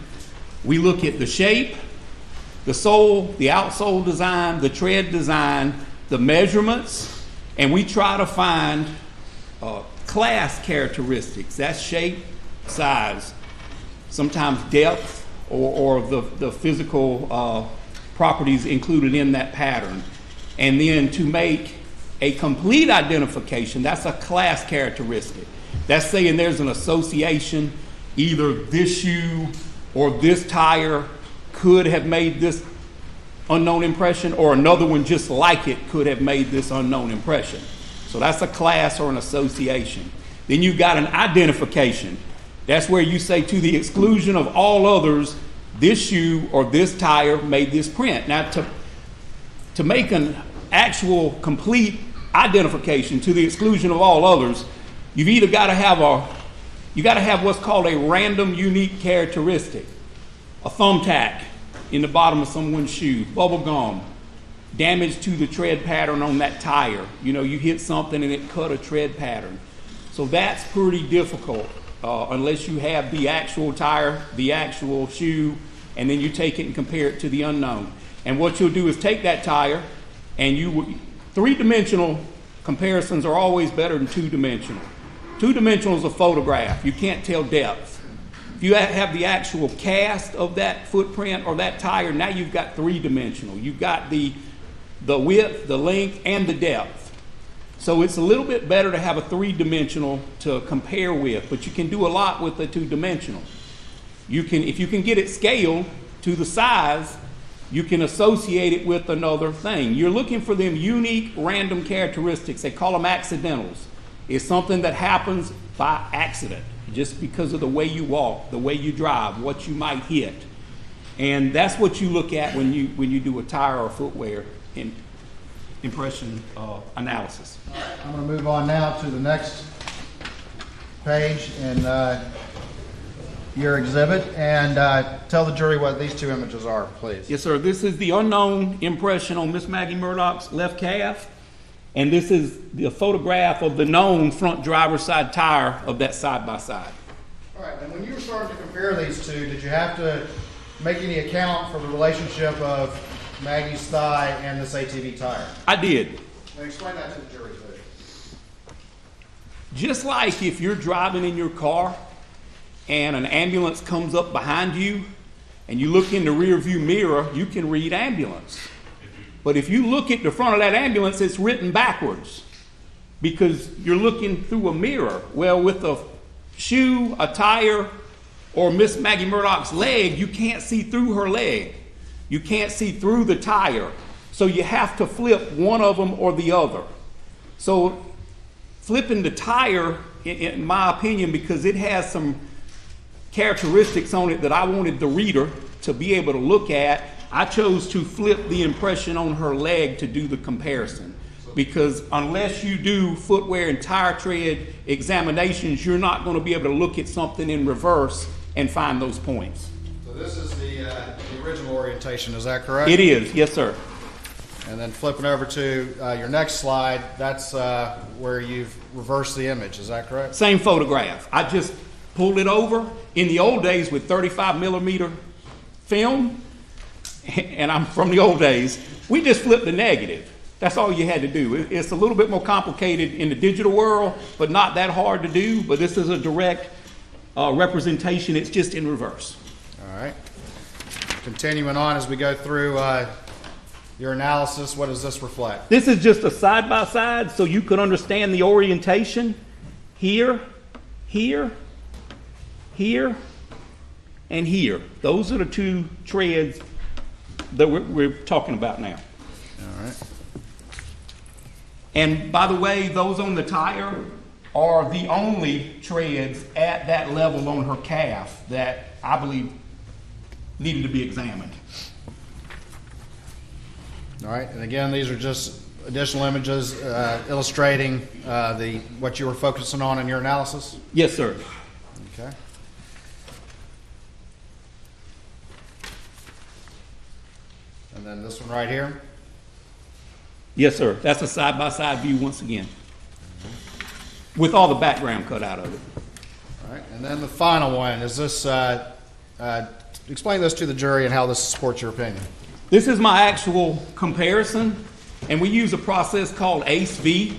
We look at the shape, the sole, the outsole design, the tread design, the measurements, and we try to find class characteristics. That's shape, size, sometimes depth, or the physical properties included in that pattern. And then to make a complete identification, that's a class characteristic. That's saying there's an association, either this shoe or this tire could have made this unknown impression, or another one just like it could have made this unknown impression. So that's a class or an association. Then you've got an identification. That's where you say, to the exclusion of all others, this shoe or this tire made this print. Now, to make an actual complete identification to the exclusion of all others, you've either got to have what's called a random unique characteristic. A thumbtack in the bottom of someone's shoe, bubble gum, damage to the tread pattern on that tire. You know, you hit something and it cut a tread pattern. So that's pretty difficult unless you have the actual tire, the actual shoe, and then you take it and compare it to the unknown. And what you'll do is take that tire, and three-dimensional comparisons are always better than two-dimensional. Two-dimensional is a photograph. You can't tell depth. If you have the actual cast of that footprint or that tire, now you've got three-dimensional. You've got the width, the length, and the depth. So it's a little bit better to have a three-dimensional to compare with, but you can do a lot with the two-dimensional. If you can get it scaled to the size, you can associate it with another thing. You're looking for them unique random characteristics. They call them accidentals. It's something that happens by accident, just because of the way you walk, the way you drive, what you might hit. And that's what you look at when you do a tire or footwear impression analysis. All right, I'm going to move on now to the next page in your exhibit, and tell the jury what these two images are, please. Yes, sir. This is the unknown impression on Miss Maggie Murdaugh's left calf, and this is the photograph of the known front driver's side tire of that side-by-side. All right, and when you were starting to compare these two, did you have to make any account for the relationship of Maggie's thigh and this ATV tire? I did. Now explain that to the jury, please. Just like if you're driving in your car and an ambulance comes up behind you and you look in the rear view mirror, you can read ambulance. But if you look at the front of that ambulance, it's written backwards because you're looking through a mirror. Well, with a shoe, a tire, or Miss Maggie Murdaugh's leg, you can't see through her leg. You can't see through the tire. So you have to flip one of them or the other. So flipping the tire, in my opinion, because it has some characteristics on it that I wanted the reader to be able to look at, I chose to flip the impression on her leg to do the comparison. Because unless you do footwear and tire tread examinations, you're not going to be able to look at something in reverse and find those points. So this is the original orientation, is that correct? It is, yes, sir. And then flipping over to your next slide, that's where you've reversed the image, is that correct? Same photograph. I just pulled it over. In the old days with 35 millimeter film, and I'm from the old days, we just flipped the negative. That's all you had to do. It's a little bit more complicated in the digital world, but not that hard to do. But this is a direct representation. It's just in reverse. All right. Continuing on as we go through Your analysis, what does this reflect? This is just a side-by-side so you could understand the orientation. Here, here, here, and here. Those are the two treads that we're talking about now. All right. And by the way, those on the tire are the only treads at that level on her calf that I believe needed to be examined. All right, and again, these are just additional images illustrating what you were focusing on in your analysis? Yes, sir. Okay. And then this one right here? Yes, sir. That's a side-by-side view once again, with all the background cut out of it. All right, and then the final one, is this, explain this to the jury and how this supports your opinion. This is my actual comparison, and we use a process called ACE-V,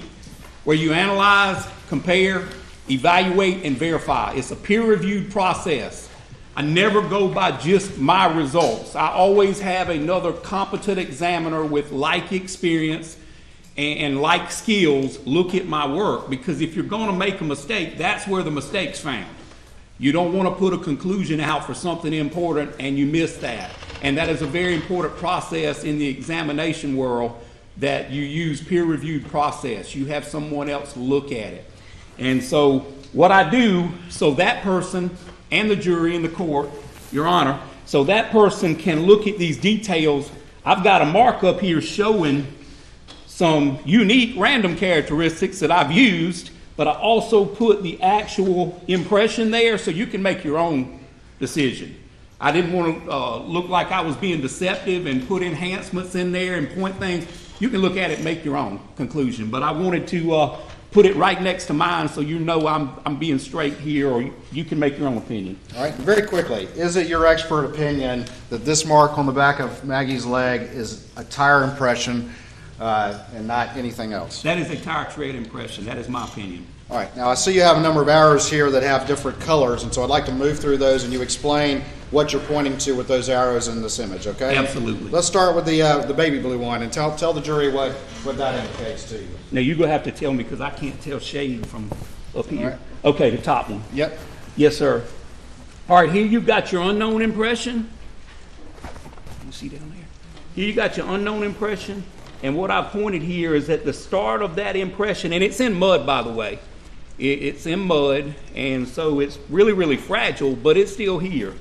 where you analyze, compare, evaluate, and verify. It's a peer-reviewed process. I never go by just my results. I always have another competent examiner with like experience and like skills look at my work, because if you're going to make a mistake, that's where the mistake's found. You don't want to put a conclusion out for something important and you miss that. And that is a very important process in the examination world, that you use peer-reviewed process. You have someone else look at it. And so what I do, so that person and the jury and the court, Your Honor, so that person can look at these details, I've got a markup here showing some unique random characteristics that I've used, but I also put the actual impression there so you can make your own decision. I didn't want to look like I was being deceptive and put enhancements in there and point things. You can look at it and make your own conclusion, but I wanted to put it right next to mine so you know I'm being straight here, or you can make your own opinion. All right, very quickly, is it your expert opinion that this mark on the back of Maggie's leg is a tire impression and not anything else? That is a tire tread impression. That is my opinion. All right, now I see you have a number of arrows here that have different colors, and so I'd like to move through those and you explain what you're pointing to with those arrows in this image, okay? Absolutely. Let's start with the baby blue one and tell the jury what that indicates to you. Now you're going to have to tell me, because I can't tell shade from up here. All right. Okay, the top one. Yep. Yes, sir. All right, here you've got your unknown impression. You see down there? Here you got your unknown impression, and what I pointed here is at the start of that impression, and it's in mud, by the way. It's in mud, and so it's really, really fragile, but it's still here.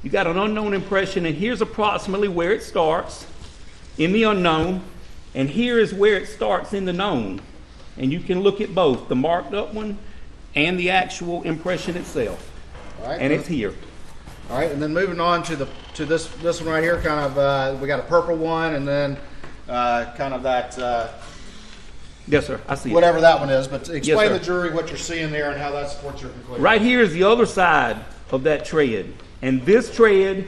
You got an unknown impression, and here's approximately where it starts in the unknown, and here is where it starts in the known. And you can look at both, the marked up one and the actual impression itself. All right. And it's here. All right, and then moving on to this one right here, kind of we got a purple one, and then kind of that Yes, sir, I see it. whatever that one is. But explain sir. to the jury what you're seeing there and how that supports your conclusion. Right here is the other side of that tread. And this tread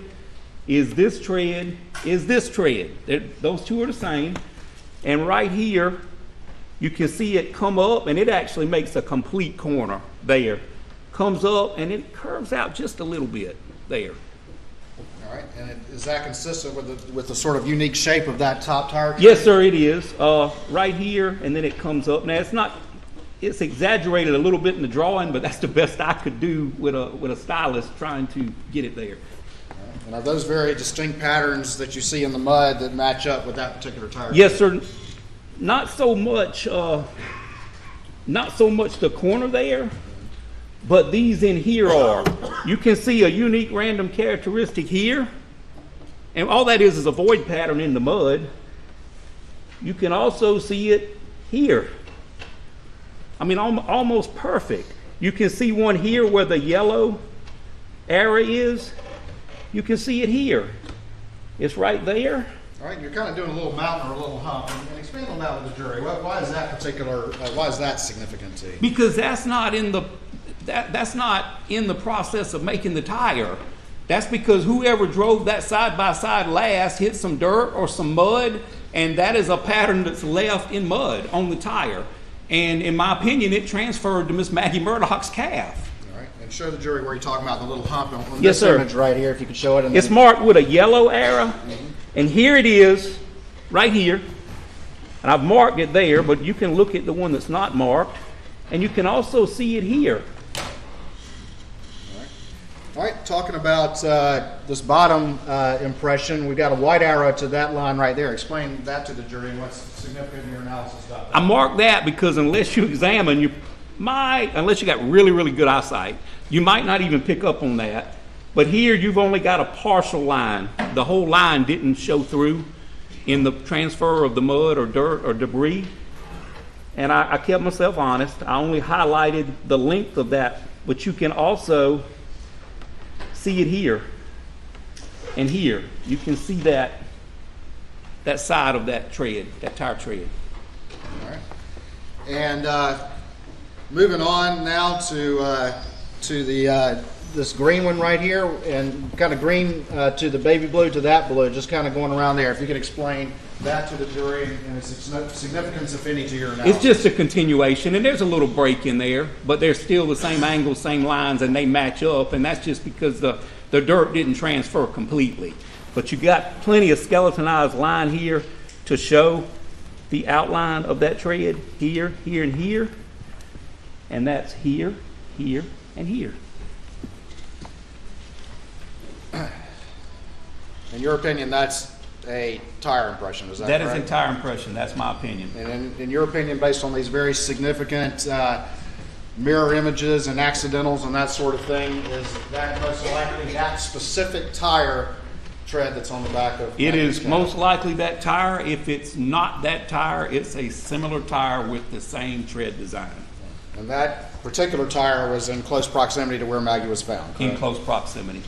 is this tread is this tread. Those two are the same. And right here, you can see it come up, and it actually makes a complete corner there. Comes up, and it curves out just a little bit there. All right, and is that consistent with the sort of unique shape of that top tire? Yes, sir, it is. Right here, and then it comes up. Now, it's exaggerated a little bit in the drawing, but that's the best I could do with a stylist trying to get it there. And are those very distinct patterns that you see in the mud that match up with that particular tire? Yes, sir. Not so much the corner there, but these in here are. You can see a unique random characteristic here, and all that is a void pattern in the mud. You can also see it here. I mean, almost perfect. You can see one here where the yellow area is. You can see it here. It's right there. All right, you're kind of doing a little mountain or a little hump, and expand on that with the jury. Why is that particular? Why is that significant to you? Because that's not in the process of making the tire. That's because whoever drove that side by side last hit some dirt or some mud, and that is a pattern that's left in mud on the tire. And in my opinion, it transferred to Miss Maggie Murdaugh's calf. All right, and show the jury where you're talking about the little hump on Yes, this sir. image right here, if you could show it. And It's then, marked with a yellow arrow, and here it is right here, and I've marked it there, but you can look at the one that's not marked, and you can also see it here. All right, talking about this bottom impression, we've got a white arrow to that line right there. Explain that to the jury and what's significant in your analysis about that. I marked that because unless you examine, unless you got really, really good eyesight, you might not even pick up on that. But here you've only got a partial line. The whole line didn't show through in the transfer of the mud or dirt or debris. And I kept myself honest. I only highlighted the length of that, but you can also see it here and here. You can see that side of that tread, that tire tread. All right. And moving on now to the this green one right here, and kind of green to the baby blue to that blue, just kind of going around there. If you could explain that to the jury and its significance, if any, to your analysis. It's just a continuation, and there's a little break in there, but they're still the same angles, same lines, and they match up, and that's just because the dirt didn't transfer completely. But you got plenty of skeletonized line here to show the outline of that tread here, here, and here, and that's here, here, and here. In your opinion, that's a tire impression, is that correct? That is a tire impression, that's my opinion. And in your opinion, based on these very significant mirror images and accidentals and that sort of thing, is that most likely that specific tire tread that's on the back of It Maggie's is car? most likely that tire. If it's not that tire, it's a similar tire with the same tread design. And that particular tire was in close proximity to where Maggie was found, correct? In close proximity.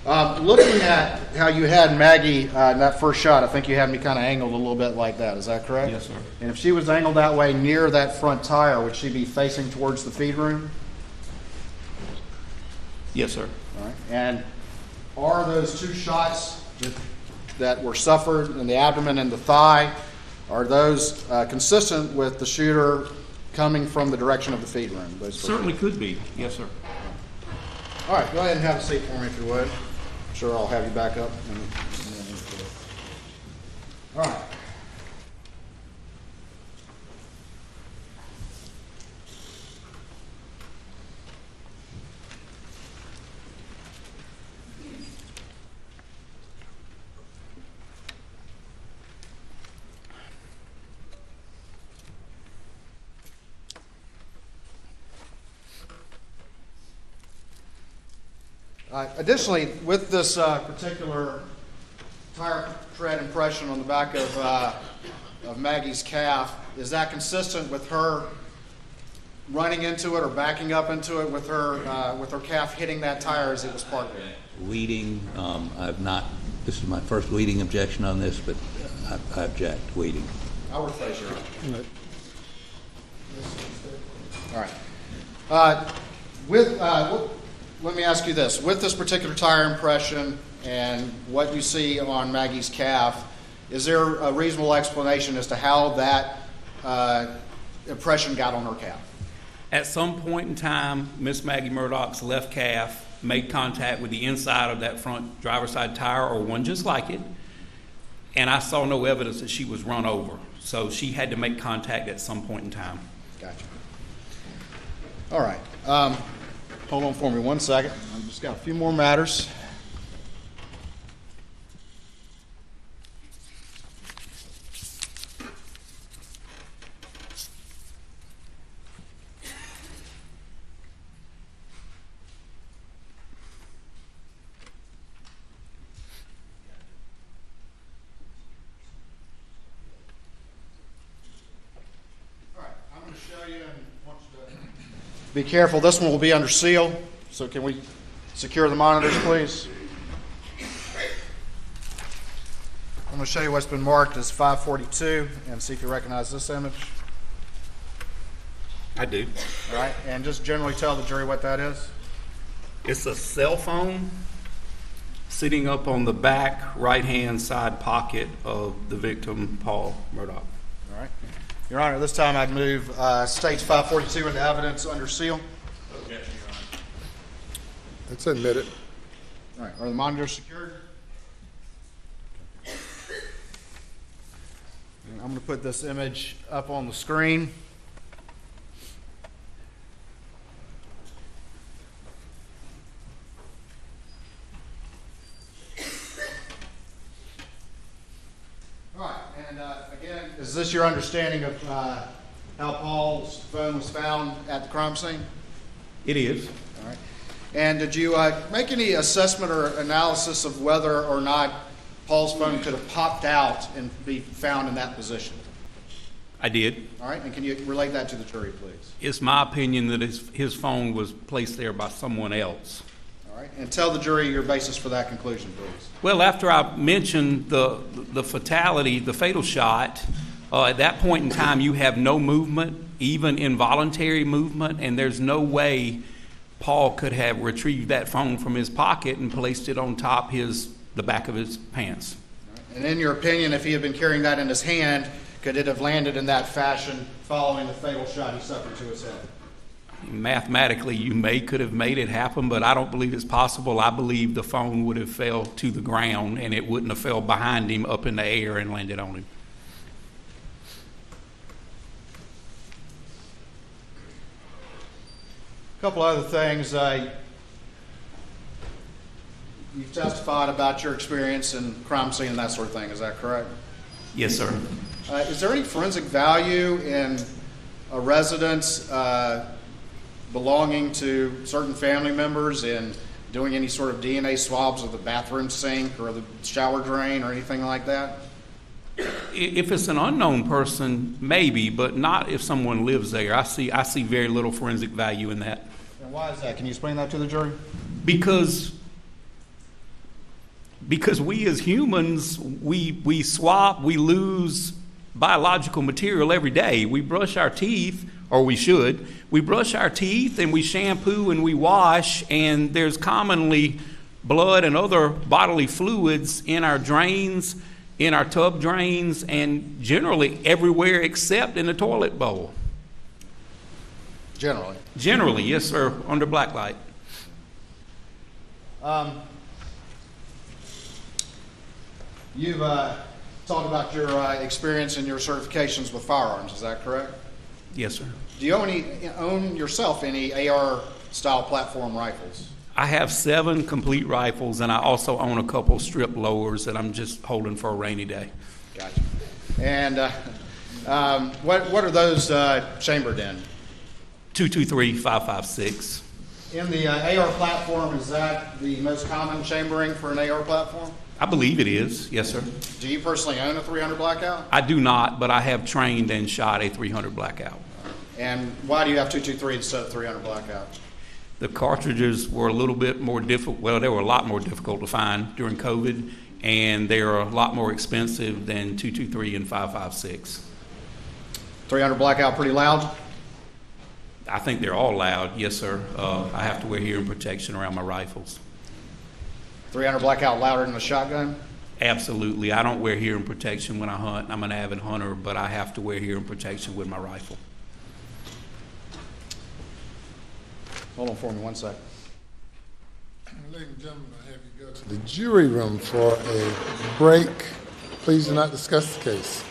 Looking at how you had Maggie in that first shot, I think you had me kind of angled a little bit like that. Is that correct? Yes, sir. And if she was angled that way near that front tire, would she be facing towards the feed room? Yes, sir. All right. And are those two shots that were suffered in the abdomen and the thigh, are those consistent with the shooter coming from the direction of the feed room? Certainly could be. Yes, sir. All right, go ahead and have a seat for me if you would. I'm sure I'll have you back up. All right. Additionally, with this particular tire tread impression on the back of Maggie's calf, is that consistent with her running into it or backing up into it with her calf hitting that tire as it was parked there? Leading, this is my first leading objection on this, but I object, leading. I'll rephrase your honor. All right. Let me ask you this. With this particular tire impression and what you see on Maggie's calf, is there a reasonable explanation as to how that impression got on her calf? At some point in time, Miss Maggie Murdaugh's left calf made contact with the inside of that front driver's side tire, or one just like it, and I saw no evidence that she was run over. So she had to make contact at some point in time. Gotcha. All right. Hold on for me 1 second. I've just got a few more matters. Be careful, this one will be under seal, so can we secure the monitors, please? I'm going to show you what's been marked as 542 and see if you recognize this image. I do. All right, and just generally tell the jury what that is. It's a cell phone sitting up on the back right-hand side pocket of the victim, Paul Murdaugh. All right. Your Honor, this time I'd move States 542 into evidence under seal. Objection, Your Honor. That's admitted. All right, are the monitors secured? I'm going to put this image up on the screen. All right, and again, is this your understanding of how Paul's phone was found at the crime scene? It is. All right. And did you make any assessment or analysis of whether or not Paul's phone could have popped out and be found in that position? I did. All right, and can you relate that to the jury, please? It's my opinion that his phone was placed there by someone else. All right, and tell the jury your basis for that conclusion, please. Well, after I mentioned the fatality, the fatal shot, at that point in time you have no movement, even involuntary movement, and there's no way Paul could have retrieved that phone from his pocket and placed it on top the back of his pants. And in your opinion, if he had been carrying that in his hand, could it have landed in that fashion following the fatal shot he suffered to his head? Mathematically, you could have made it happen, but I don't believe it's possible. I believe the phone would have fell to the ground and it wouldn't have fell behind him up in the air and landed on him. A couple other things. You've testified about your experience in crime scene and that sort of thing. Is that correct? Yes, sir. Is there any forensic value in a residence belonging to certain family members in doing any sort of DNA swabs of the bathroom sink or the shower drain or anything like that? If it's an unknown person, maybe, but not if someone lives there. I see very little forensic value in that. And why is that? Can you explain that to the jury? Because we as humans, we swap, we lose biological material every day. We brush our teeth, or we should. We brush our teeth and we shampoo and we wash, and there's commonly blood and other bodily fluids in our drains, in our tub drains, and generally everywhere except in the toilet bowl. Generally. Generally, yes, sir, under black light. You've talked about your experience and your certifications with firearms. Is that correct? Yes, sir. Do you own yourself any AR-style platform rifles? I have 7 complete rifles, and I also own a couple strip lowers that I'm just holding for a rainy day. Gotcha. And what are those chambered in? 223 556. In the AR platform, is that the most common chambering for an AR platform? I believe it is, yes, sir. Do you personally own a 300 Blackout? I do not, but I have trained and shot a 300 Blackout. And why do you have 223 instead of 300 Blackout? The cartridges were a little bit more difficult. Well, they were a lot more difficult to find during COVID, and they are a lot more expensive than 223 and 556. 300 Blackout pretty loud? I think they're all loud, yes, sir. I have to wear hearing protection around my rifles. 300 Blackout louder than a shotgun? Absolutely. I don't wear hearing protection when I hunt. I'm an avid hunter, but I have to wear hearing protection with my rifle. Hold on for me 1 second. Ladies and gentlemen, I have you go to the jury room for a break. Please do not discuss the case.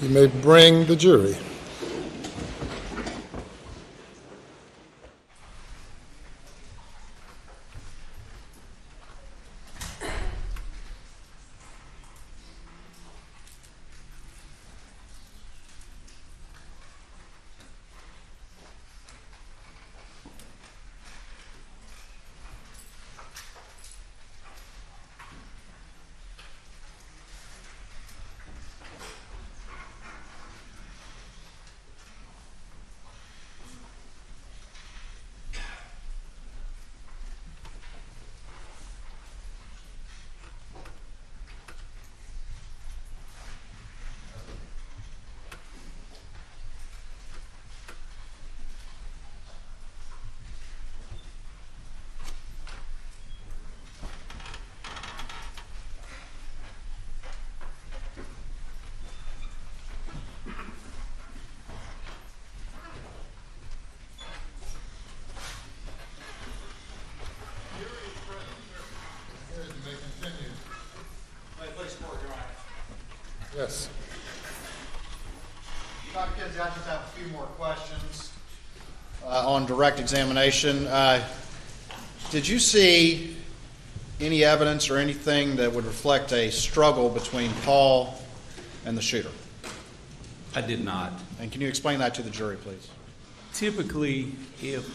You may bring the jury. Yes. Dr. Kinsey, I just have a few more questions on direct examination. Did you see any evidence or anything that would reflect a struggle between Paul and the shooter? I did not. And can you explain that to the jury, please? Typically, if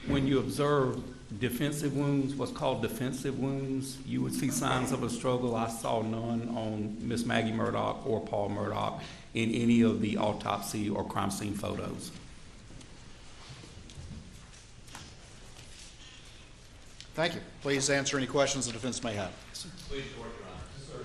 when you observe defensive wounds, what's called defensive wounds, you would see signs of a struggle. I saw none on Miss Maggie Murdaugh or Paul Murdaugh in any of the autopsy or crime scene photos. Thank you. Please answer any questions the defense may have. Please, Your Honor. Yes, sir.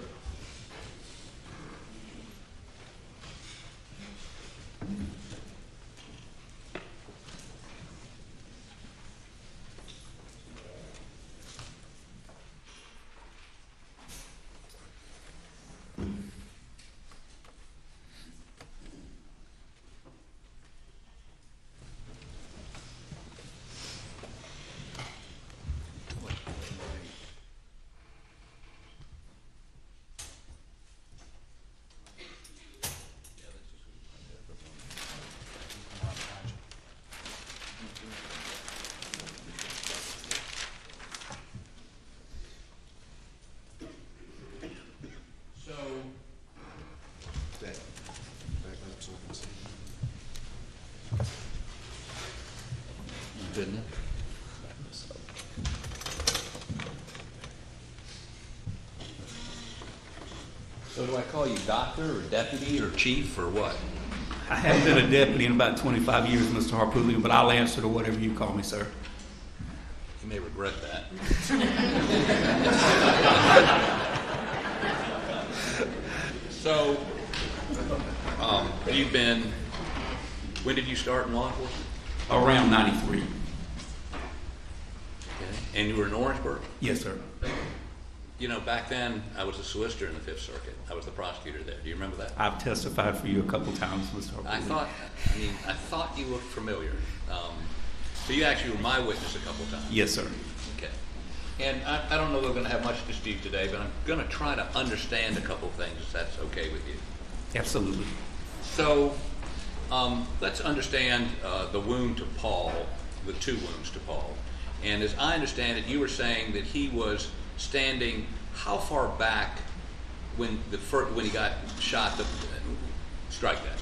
So do I call you doctor or deputy or chief or what? I haven't been a deputy in about 25 years, Mr. Harpootlian, but I'll answer to whatever you call me, sir. You may regret that. So, you've been, when did you start in law enforcement? Around 93. Okay. And you were in Orangeburg? Yes, sir. You know, back then, I was a solicitor in the Fifth Circuit. I was the prosecutor there. Do you remember that? I've testified for you a couple times, Mr. Harpootlian. I thought you looked familiar. So you actually were my witness a couple times. Yes, sir. Okay. And I don't know that we're going to have much dispute today, but I'm going to try to understand a couple of things, if that's okay with you. Absolutely. So let's understand the wound to Paul, the two wounds to Paul. And as I understand it, you were saying that he was standing how far back when he got shot to strike that?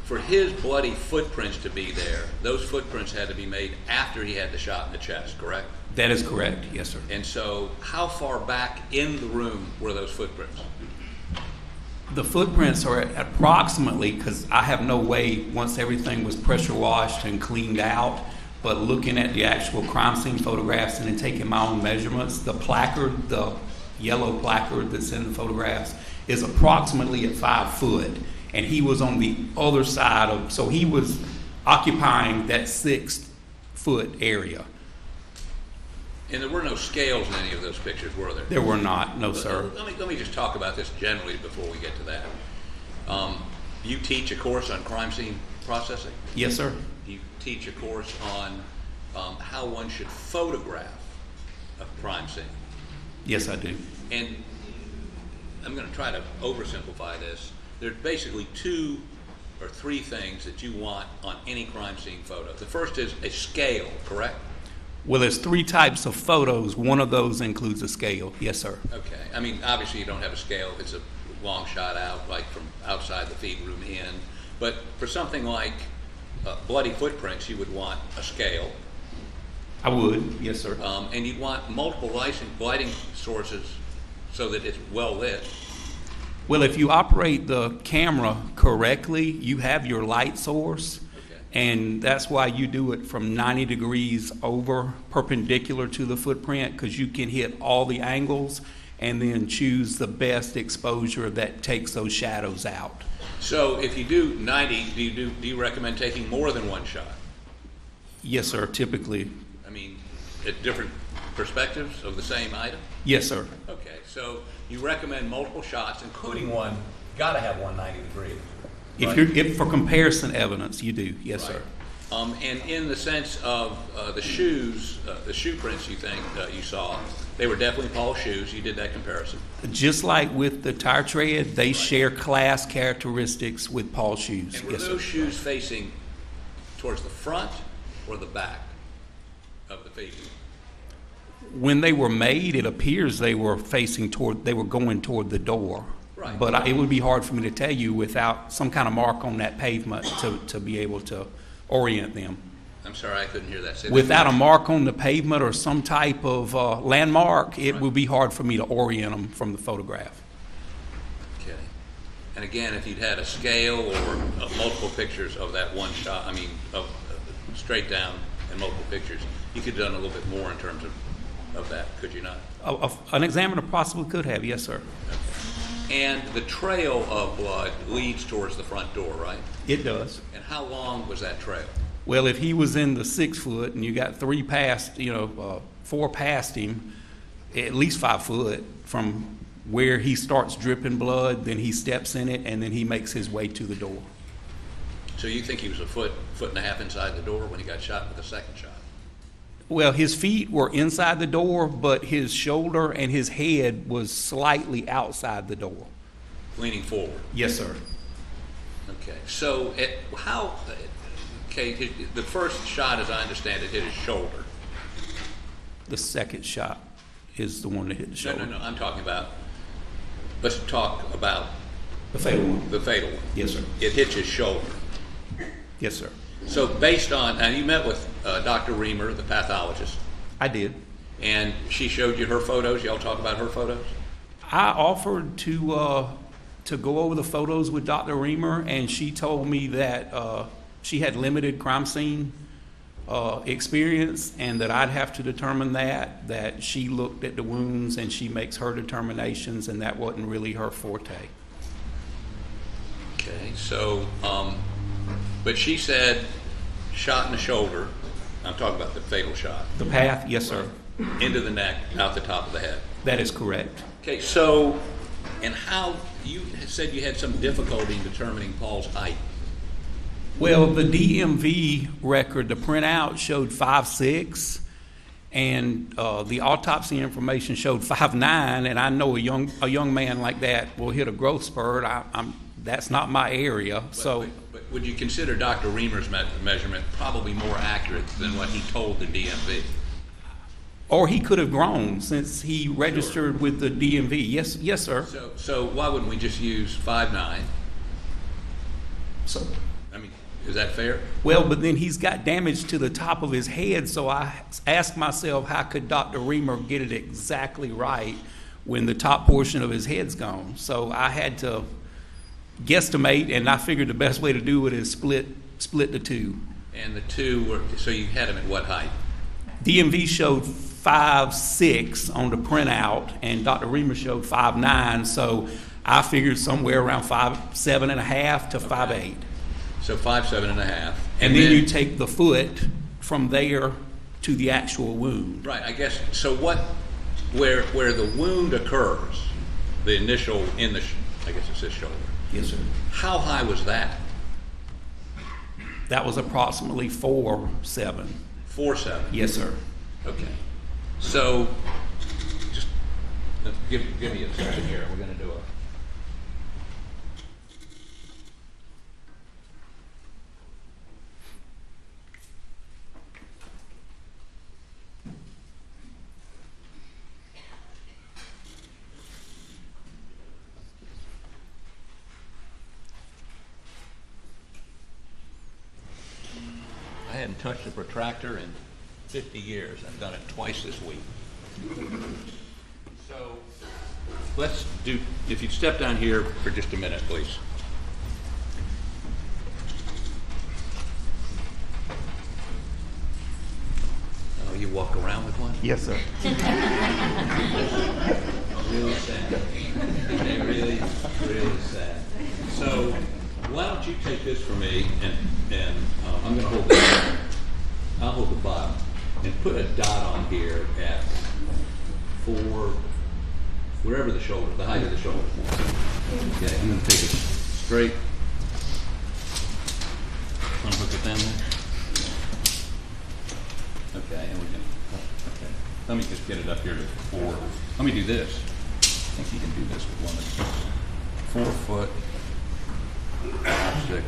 For his bloody footprints to be there, those footprints had to be made after he had the shot in the chest, correct? That is correct, yes, sir. And so how far back in the room were those footprints? The footprints are approximately, because I have no way, once everything was pressure washed and cleaned out, but looking at the actual crime scene photographs and then taking my own measurements, the placard, the yellow placard that's in the photographs, is approximately at 5 foot. And he was on the other side of, so he was occupying that 6 foot area. And there were no scales in any of those pictures, were there? There were not, no, sir. Let me just talk about this generally before we get to that. You teach a course on crime scene processing? Yes, sir. You teach a course on how one should photograph a crime scene. Yes, I do. And I'm going to try to oversimplify this. There's basically 2 or 3 things that you want on any crime scene photo. The first is a scale, correct? Well, there's 3 types of photos. One of those includes a scale. Yes, sir. Okay. I mean, obviously you don't have a scale if it's a long shot out, like from outside the feed room in. But for something like bloody footprints, you would want a scale. I would. Yes, sir. And you'd want multiple lighting sources so that it's well lit. Well, if you operate the camera correctly, you have your light source. And that's why you do it from 90 degrees over perpendicular to the footprint, because you can hit all the angles and then choose the best exposure that takes those shadows out. So if you do 90, do you recommend taking more than one shot? Yes, sir, typically. I mean, at different perspectives of the same item? Yes, sir. Okay, so you recommend multiple shots, including one, got to have 190 degrees. If for comparison evidence, you do. Yes, sir. And in the sense of the shoes, the shoe prints you think you saw, they were definitely Paul's shoes. You did that comparison. Just like with the tire tread, they share class characteristics with Paul's shoes. And were Yes, those sir. shoes facing towards the front or the back of the feet? When they were made, it appears they were going toward the door. Right. But it would be hard for me to tell you without some kind of mark on that pavement to be able to orient them. I'm sorry, I couldn't hear that. Say that Without a again. mark on the pavement or some type of landmark, it would be hard for me to orient them from the photograph. Okay. And again, if you'd had a scale or multiple pictures of that one shot, I mean, of straight down and multiple pictures, you could have done a little bit more in terms of that, could you not? An examiner possibly could have, yes, sir. And the trail of blood leads towards the front door, right? It does. And how long was that trail? Well, if he was in the 6 foot and you got 4 past him, at least 5 foot from where he starts dripping blood, then he steps in it, and then he makes his way to the door. So you think he was a foot and a half inside the door when he got shot with the second shot? Well, his feet were inside the door, but his shoulder and his head was slightly outside the door. Leaning forward? Yes, sir. Okay. So the first shot, as I understand it, hit his shoulder. The second shot is the one that hit the shoulder. No. I'm talking about, let's talk about The fatal one. the fatal one. Yes, sir. It hits his shoulder. Yes, sir. So based on, and you met with Dr. Reamer, the pathologist, I did. and she showed you her photos. Y'all talk about her photos? I offered to go over the photos with Dr. Reamer, and she told me that she had limited crime scene experience, and that I'd have to determine that she looked at the wounds and she makes her determinations, and that wasn't really her forte. Okay, so, but she said shot in the shoulder. I'm talking about the fatal shot. The path, yes, sir. Into the neck, out the top of the head. That is correct. Okay, so, and how, you said you had some difficulty in determining Paul's height. Well, the DMV record, the printout showed 5'6", and the autopsy information showed 5'9", and I know a young man like that will hit a growth spurt. That's not my area, so. But would you consider Dr. Reamer's measurement probably more accurate than what he told the DMV? Or he could have grown since he registered with the DMV. Yes, sir. So why wouldn't we just use 5'9"? So, I mean, is that fair? well, but then he's got damage to the top of his head, so I asked myself, how could Dr. Reamer get it exactly right when the top portion of his head's gone? So I had to guesstimate, and I figured the best way to do it is split the two. And the two were, so you had him at what height? DMV showed 5'6" on the printout, and Dr. Reamer showed 5'9", so I figured somewhere around 5'7.5" to 5'8". So 5'7.5". And then you take the foot from there to the actual wound. Right, I guess, so where the wound occurs, the initial, I guess it's his shoulder. Yes, sir. How high was that? That was approximately 4'7". 4'7". Yes, sir. Okay. So, just give me a second here. We're going to do a... I hadn't touched a protractor in 50 years. I've done it twice this week. So let's do, if you'd step down here for just a minute, please. Oh, you walk around with one? Yes, sir. Really sad. Okay, really, really sad. So why don't you take this for me, and I'm going to hold the, I'll hold the bottom, and put a dot on here at 4, wherever the shoulder, the height of the shoulder. Okay, I'm going to take it straight. Unhook it down there. Okay, and we can, okay. Let me just get it up here to 4. Let me do this. I think you can do this with one of these. 4 foot, 6.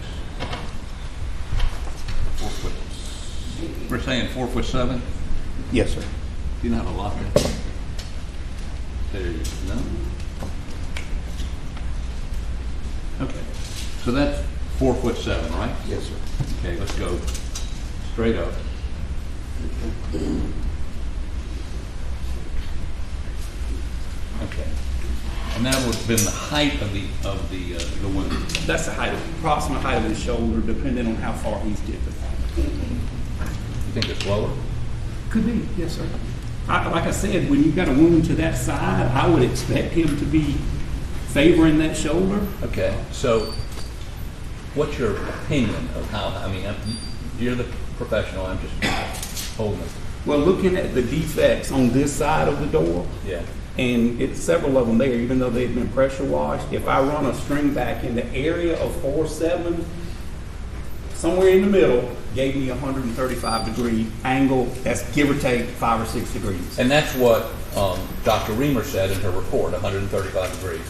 4 foot. We're saying 4'7"? Yes, sir. Do you know how to lock that? There you go. Okay. So that's 4'7", right? Yes, sir. Okay, let's go straight up. Okay. And that would have been the height of the wound. That's the height, approximate height of his shoulder, depending on how far he's dipping. You think it's lower? Could be, yes, sir. Like I said, when you've got a wound to that side, I would expect him to be favoring that shoulder. Okay. So, what's your opinion of how? I mean, you're the professional. I'm just holding it. Well, looking at the defects on this side of the door, Yeah. and it's several of them there, even though they've been pressure washed, if I run a string back in the area of 4'7", somewhere in the middle, gave me a 135-degree angle. That's give or take 5 or 6 degrees. And that's what Dr. Reamer said in her report, 135 degrees.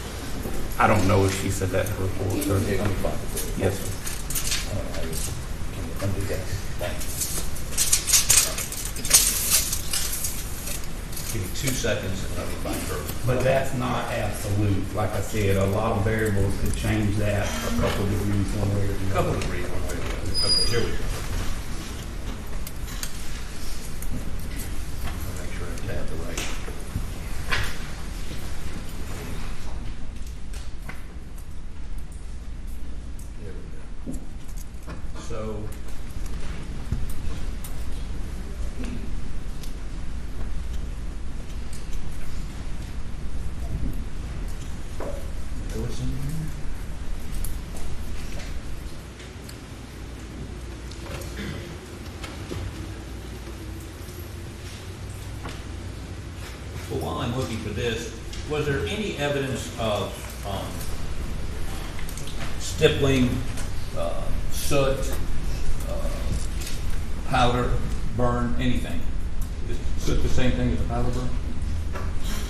I don't know if she said that in her report, sir. Okay, let me find it. Yes, sir. Can you undo that? Thanks. Give me 2 seconds and let me find her. But that's not absolute. Like I said, a lot of variables could change that a couple of degrees one way or the A couple other. of degrees one way or the other. Okay, here we go. I'll make sure I tab the right. There we go. So, there was some here. Well, while I'm looking for this, was there any evidence of stippling, soot, powder, burn, anything? Is soot the same thing as a powder burn?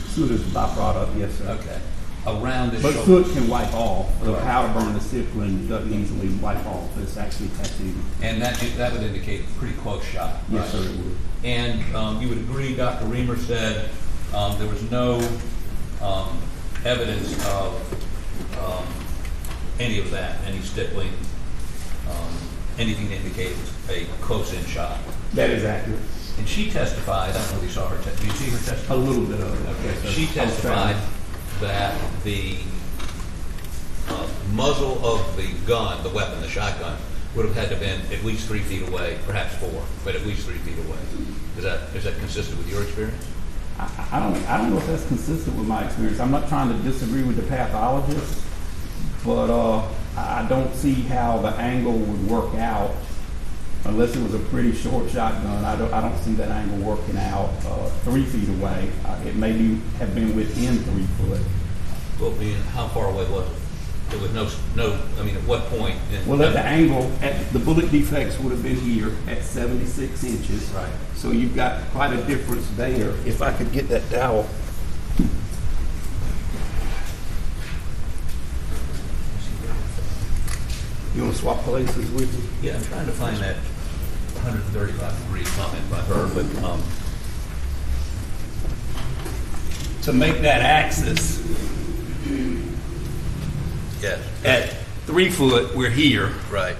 Soot is a byproduct, yes, sir. Okay. Around this But shoulder. soot can wipe off. The Right. powder burn, the stippling doesn't easily wipe off. It's actually tattooed. And that would indicate a pretty close shot. Yes, right? sir, it would. And you would agree, Dr. Reamer said there was no evidence of any of that, any stippling, anything to indicate a close-in shot. That is accurate. And she testified, I don't know if you saw her, do you see her testify? A little bit of it. Okay, Yes, sir. she testified that the muzzle of the gun, the weapon, the shotgun, would have had to have been at least 3 feet away, perhaps 4, but at least 3 feet away. Is that consistent with your experience? I don't know if that's consistent with my experience. I'm not trying to disagree with the pathologist, but I don't see how the angle would work out unless it was a pretty short shotgun. I don't see that angle working out 3 feet away. It maybe have been within 3 foot. Well, how far away was it? There was no. I mean, at what point? Well, at the angle, the bullet defects would have been here at 76 inches. Right. So you've got quite a difference there. If I could get that dowel. You want to swap places with me? Yeah, I'm trying to find that 135-degree comment by her, but, To make that axis, yes, at 3 foot, we're here. right.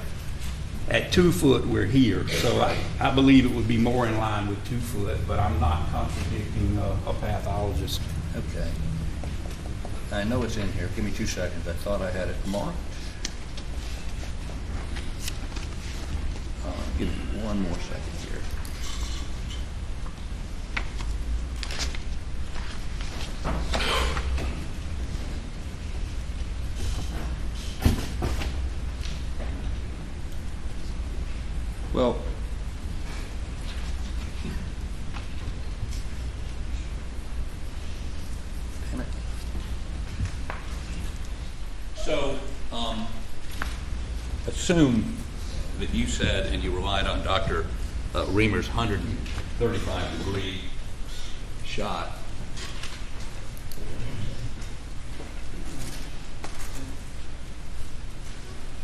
At 2 foot, we're here. So I believe it would be more in line with 2 foot, but I'm not contradicting a pathologist. Okay. I know it's in here. Give me 2 seconds. I thought I had it marked. Give me 1 more second here. Well, damn it. So, assume that you said, and you relied on Dr. Reamer's 135-degree shot.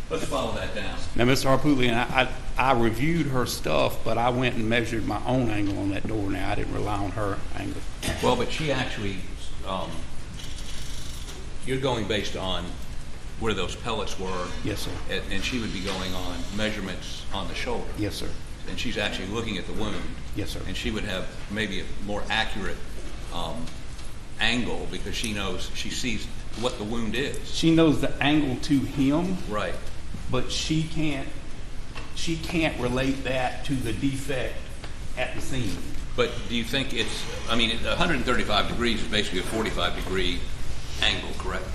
Let's follow that down. Now, Mr. Harpootlian, I reviewed her stuff, but I went and measured my own angle on that door now. I didn't rely on her angle. Well, but she actually, you're going based on where those pellets were. Yes, sir. And she would be going on measurements on the shoulder. Yes, sir. And she's actually looking at the wound. Yes, sir. And she would have maybe a more accurate angle because she knows, she sees what the wound is. She knows the angle to him, Right. but she can't relate that to the defect at the scene. But do you think it's, I mean, 135 degrees is basically a 45-degree angle, correct?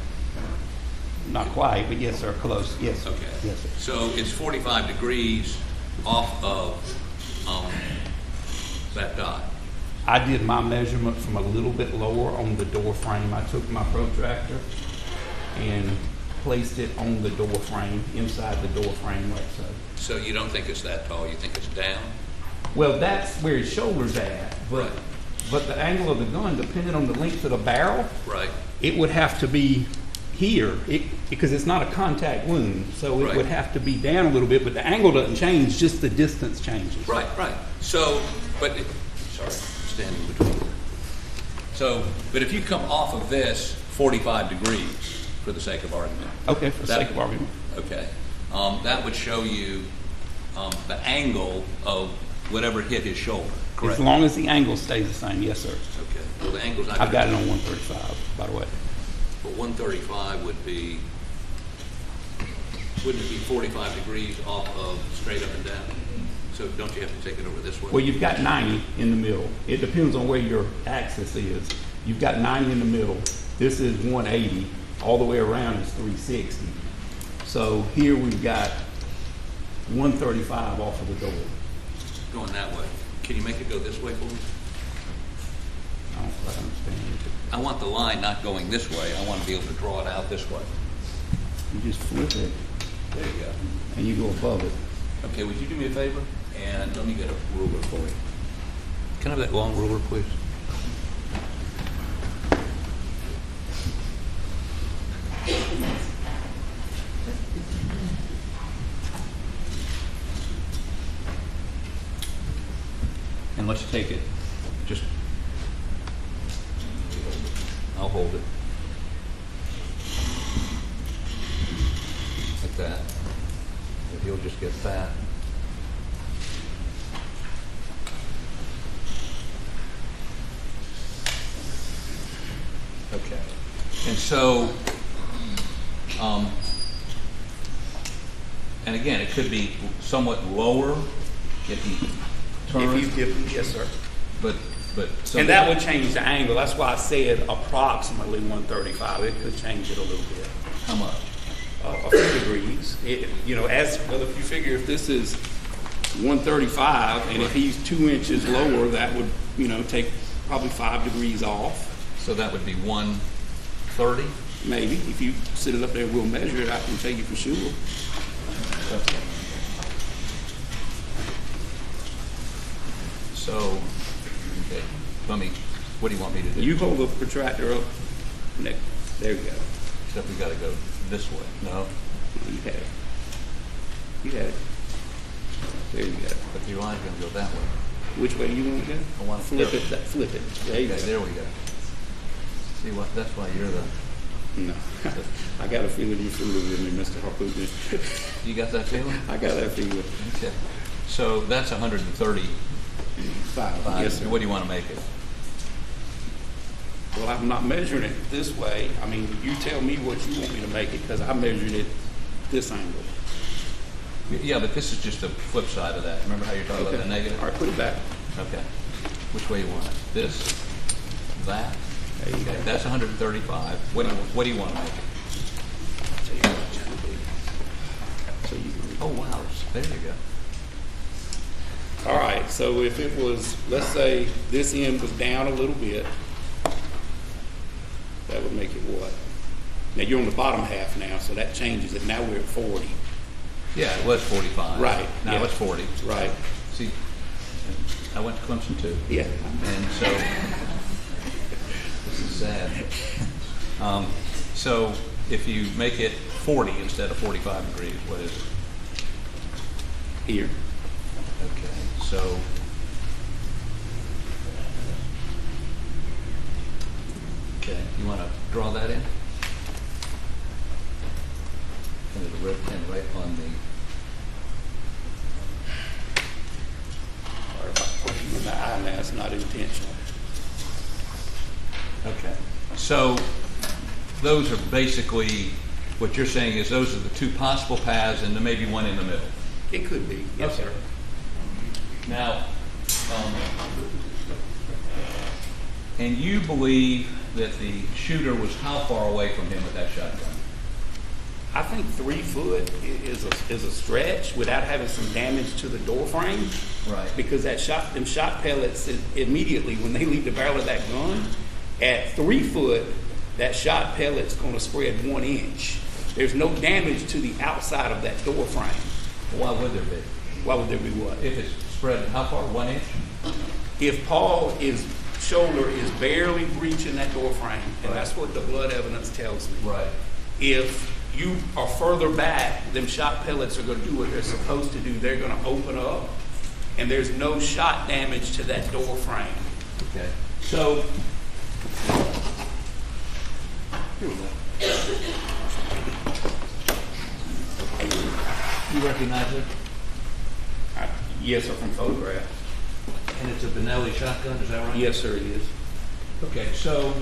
Not quite, but yes, sir, close. Yes, sir. Okay. Yes, sir. So it's 45 degrees off of that dot. I did my measurement from a little bit lower on the door frame. I took my protractor and placed it on the door frame, inside the door frame like so. So you don't think it's that tall, you think it's down? Well, that's where his shoulder's at, Right. but the angle of the gun, depending on the length of the barrel, Right. it would have to be here, because it's not a contact wound, so it Right. would have to be down a little bit, but the angle doesn't change, just the distance changes. Right, right. So, but, sorry, standing between. So, but if you come off of this 45 degrees, for the sake of argument. Okay, for the sake of argument. Okay. That would show you the angle of whatever hit his shoulder, correct? As long as the angle stays the same, yes, sir. Okay. Well, the angle's not I've gonna got it on 135, by the way. But 135 would be, wouldn't it be 45 degrees off of straight up and down? So don't you have to take it over this way? Well, you've got 90 in the middle. It depends on where your axis is. You've got 90 in the middle. This is 180. All the way around is 360. So here we've got 135 off of the door. Going that way. Can you make it go this way for me? I don't quite understand. I want the line not going this way. I want to be able to draw it out this way. You just flip it There you go. and you go above it. Okay, would you do me a favor? And let me get a ruler for you. Can I have that long ruler, please? And let's take it, just, I'll hold it. Like that. If you'll just get that. Okay. And so, and again, it could be somewhat lower if you turn. Yes, sir. But so And that would change the angle. That's why I said approximately 135. It could change it a little bit. how much? A few degrees. Well, if you figure if this is 135 and if he's 2 inches lower, that would, take probably 5 degrees off. So that would be 130. Maybe. If you sit it up there, we'll measure it. I can tell you for sure. So, okay. What do you want me to do? You hold the protractor up. There you go. Except we got to go this way. No. You have it. You had it. There you go. But your line's gonna go that way. Which way do you want to go? I want to Flip it. Flip it. There you Okay, go. there we go. See what, that's why you're the, No. I got a feeling you're fooling with me, Mr. Harpoon. you got that feeling? I got that feeling. Okay. So that's 135. Yes, sir. What do you want to make it? Well, I'm not measuring it this way. I mean, you tell me what you want me to make it, because I measured it this angle. Yeah, but this is just the flip side of that. Remember how you're talking about the negative? All right, put it back. Okay. Which way you want it? This? That? There you go. Okay, that's 135. What do you want to make it? Tell you what, Johnny B. So you can Oh, wow. There you go. All right, so if it was, let's say this end was down a little bit, that would make it what? Now you're on the bottom half now, so that changes it. Now we're at 40. Yeah, it was 45. Right, Now yeah. it's 40. Right. See, I went to Clemson too. Yeah. And so, this is sad. So if you make it 40 instead of 45 degrees, what is it? Here. Okay, so okay, you want to draw that in? And the red pen right on the. Or if I put you in the eye now, it's not intentional. Okay. So those are basically what you're saying is those are the two possible paths, and there may be one in the middle. It could be. Yes, Okay. sir. Now, and you believe that the shooter was how far away from him with that shotgun? I think 3 foot is a stretch without having some damage to the door frame. Right. Because them shot pellets immediately when they leave the barrel of that gun, at 3 foot, that shot pellet's going to spread 1 inch. There's no damage to the outside of that door frame. Why would there be? Why would there be what? If it's spread how far? 1 inch? If Paul's shoulder is barely breaching that door frame, and that's what the blood evidence tells me. Right. If you are further back, them shot pellets are going to do what they're supposed to do. They're going to open up, and there's no shot damage to that door frame. Okay. So, here we go. You recognize it? Yes, sir, from photograph. And it's a Benelli shotgun, is that right? Yes, sir, it is. Okay, so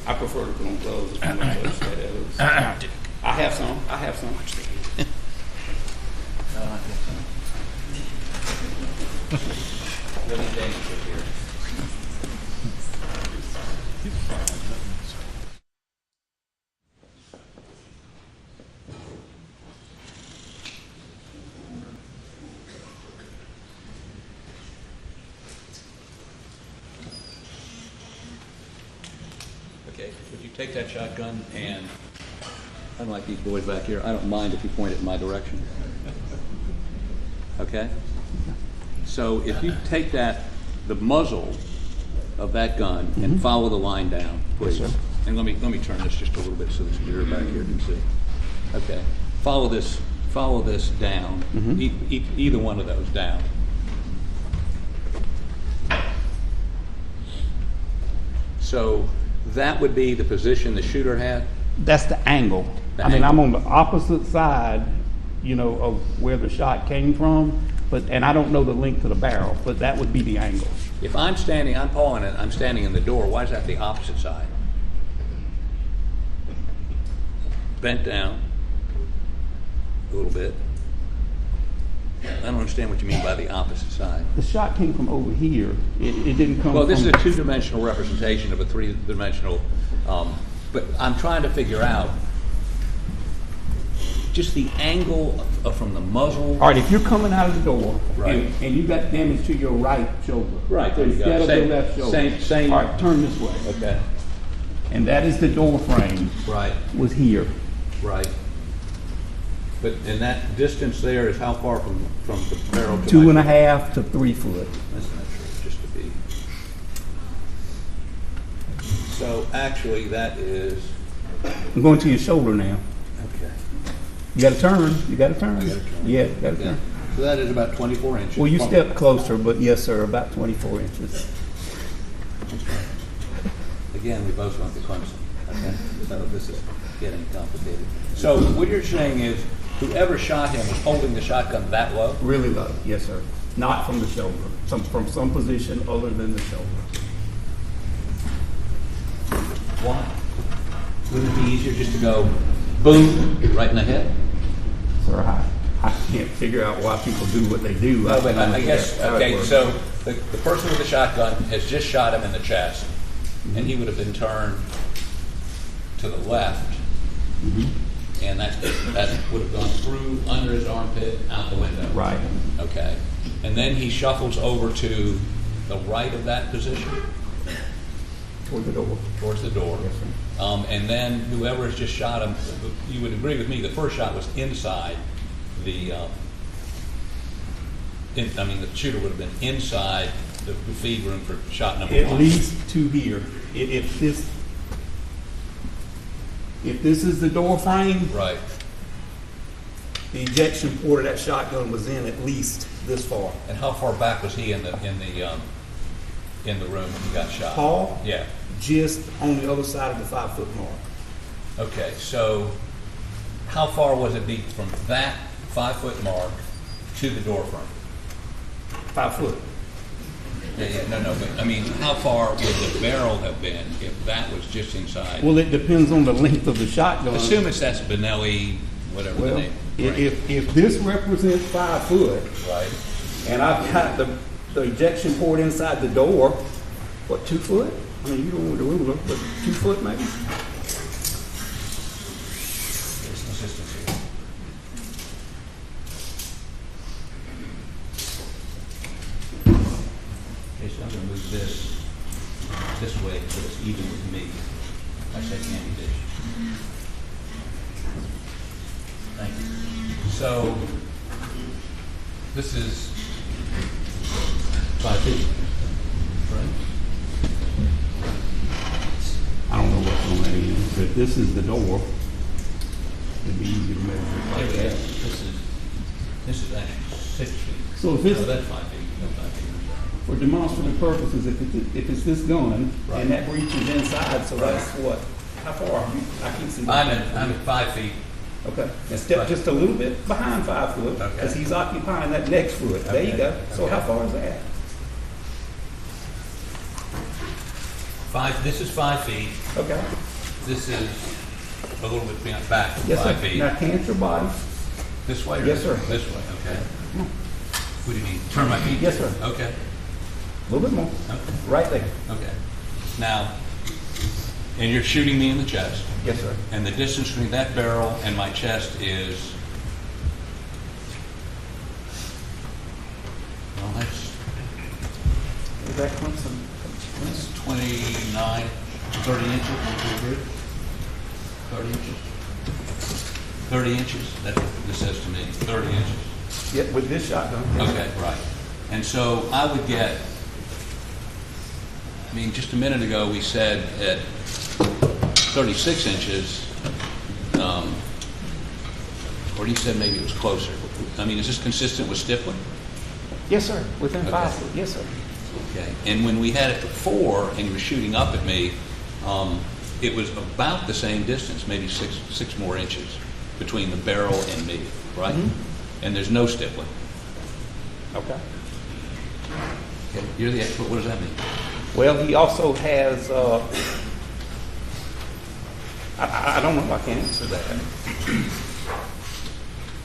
I prefer to put on gloves if I'm going to touch that evidence. I have some. really dangerous here. Okay, would you take that shotgun and, unlike these boys back here, I don't mind if you point it in my direction. Okay? So if you take that, the muzzle of that gun and follow the line down, please. And let me turn this just a little bit so this mirror back here can see. Okay. Follow this down. Either one of those down. So that would be the position the shooter had? That's the angle. The I mean, angle. I'm on the opposite side, you know, of where the shot came from, and I don't know the length of the barrel, but that would be the angle. If I'm Paul, and I'm standing in the door, why is that the opposite side? Bent down a little bit. I don't understand what you mean by the opposite side. The shot came from over here. It didn't come from... Well, this is a two-dimensional representation of a three-dimensional, but I'm trying to figure out just the angle from the muzzle. All right, if you're coming out of the door, Right. and you got damage to your right shoulder. Right, there you go. Instead of Same- your left shoulder. same- All right, turn this way. Okay. And that is the door frame. Right, Was here. right. But, and that distance there is how far from the barrel to 2.5 to 3 foot. That's not true, just to be. So actually, that is, I'm going to your shoulder now. okay. You gotta turn, you gotta turn. Yeah, you gotta Yeah. turn. So that is about 24 inches. Well, you step closer, but yes, sir, about 24 inches. Again, we both went to Clemson, okay? So this is getting complicated. So what you're saying is whoever shot him was holding the shotgun that low? Really low, yes, sir. Not from the shoulder, from some position other than the shoulder. Why? Wouldn't it be easier just to go boom, right in the head? Sir, I can't figure out why people do what they do. No, but don't I know guess, how it okay, works. so the person with the shotgun has just shot him in the chest, and he would have been turned to the left, and that would have gone through, under his armpit, out the window. Right. Okay. And then he shuffles over to the right of that position, Toward the door. towards the door. Yes, sir. And then whoever has just shot him, you would agree with me, the first shot was inside the, the shooter would have been inside the feed room for shot number one. At least to here. If this is the door frame, Right. the ejection port of that shotgun was in at least this far. And how far back was he in the room when he got shot? Paul? Yeah. Just on the other side of the 5-foot mark. Okay, so how far was it be from that 5-foot mark to the door frame? 5 foot. Yeah, no, but I mean, how far would the barrel have been if that was just inside? Well, it depends on the length of the shotgun. Assume that's Benelli, whatever the Well, name. if this represents 5 foot, Right. and I've got the ejection port inside the door, what, 2 foot? I mean, you don't want the ruler, but 2 foot maybe? There's consistency. Okay, so I'm gonna move this way so it's even with me. I say candy dish. Thank you. So, this is 5 feet, right? I don't know what's on that end, but this is the door. It'd be easy to measure it like Yeah, that. this is actually 6 feet. So if it's- No, that's 5 feet. No, 5 feet. For demonstrative purposes, if it's this gun, Right. and that reaches inside, so that's what? How far are you? I can't see. I'm at 5 feet. Okay, and step just a little bit behind 5 foot, Okay. because he's occupying that next foot. There you Okay. go. So Okay. how far is that? This is 5 feet. Okay. This is a little bit back from Yes, 5 sir. feet. Now can't your body? This way or Yes, this sir. way? This way, okay. What do you mean? Turn my feet? Yes, sir. Okay, A little bit more. okay, Right there. okay. Now, and you're shooting me in the chest, Yes, sir. and the distance between that barrel and my chest is, well, that's 29, 30 inches. 30 inches? 30 inches, that's what this says to me, 30 inches. Yeah, with this shotgun. Okay, right. And so I would get, I mean, just a minute ago, we said at 36 inches, or you said maybe it was closer. I mean, is this consistent with Stiflin? Yes, sir. Within Okay. 5 foot. Yes, sir. Okay. And when we had it before, and you were shooting up at me, it was about the same distance, maybe six more inches between the barrel and me, right? And there's no Stiflin. Okay. Okay. You're the expert. What does that mean? Well, he also has, I don't know, I can't answer that.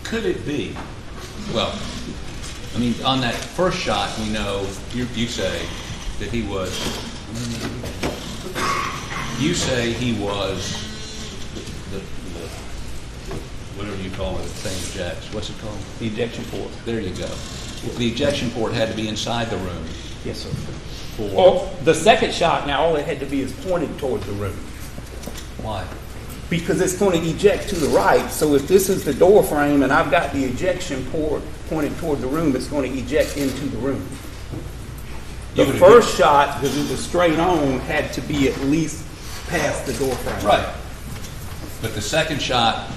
Could it be? Well, I mean, on that first shot, we know, you say that he was, you say he was the whatever you call it, the thing ejects. What's it called? The ejection port. There you go. The ejection port had to be inside the room. Yes, sir. For Well, the second shot, now all it had to be is pointed toward the room. why? Because it's going to eject to the right, so if this is the door frame and I've got the ejection port pointed toward the room, it's going to eject into the room. The You would first shot, because it was straight on, had to be at least past the door frame. Right. But the second shot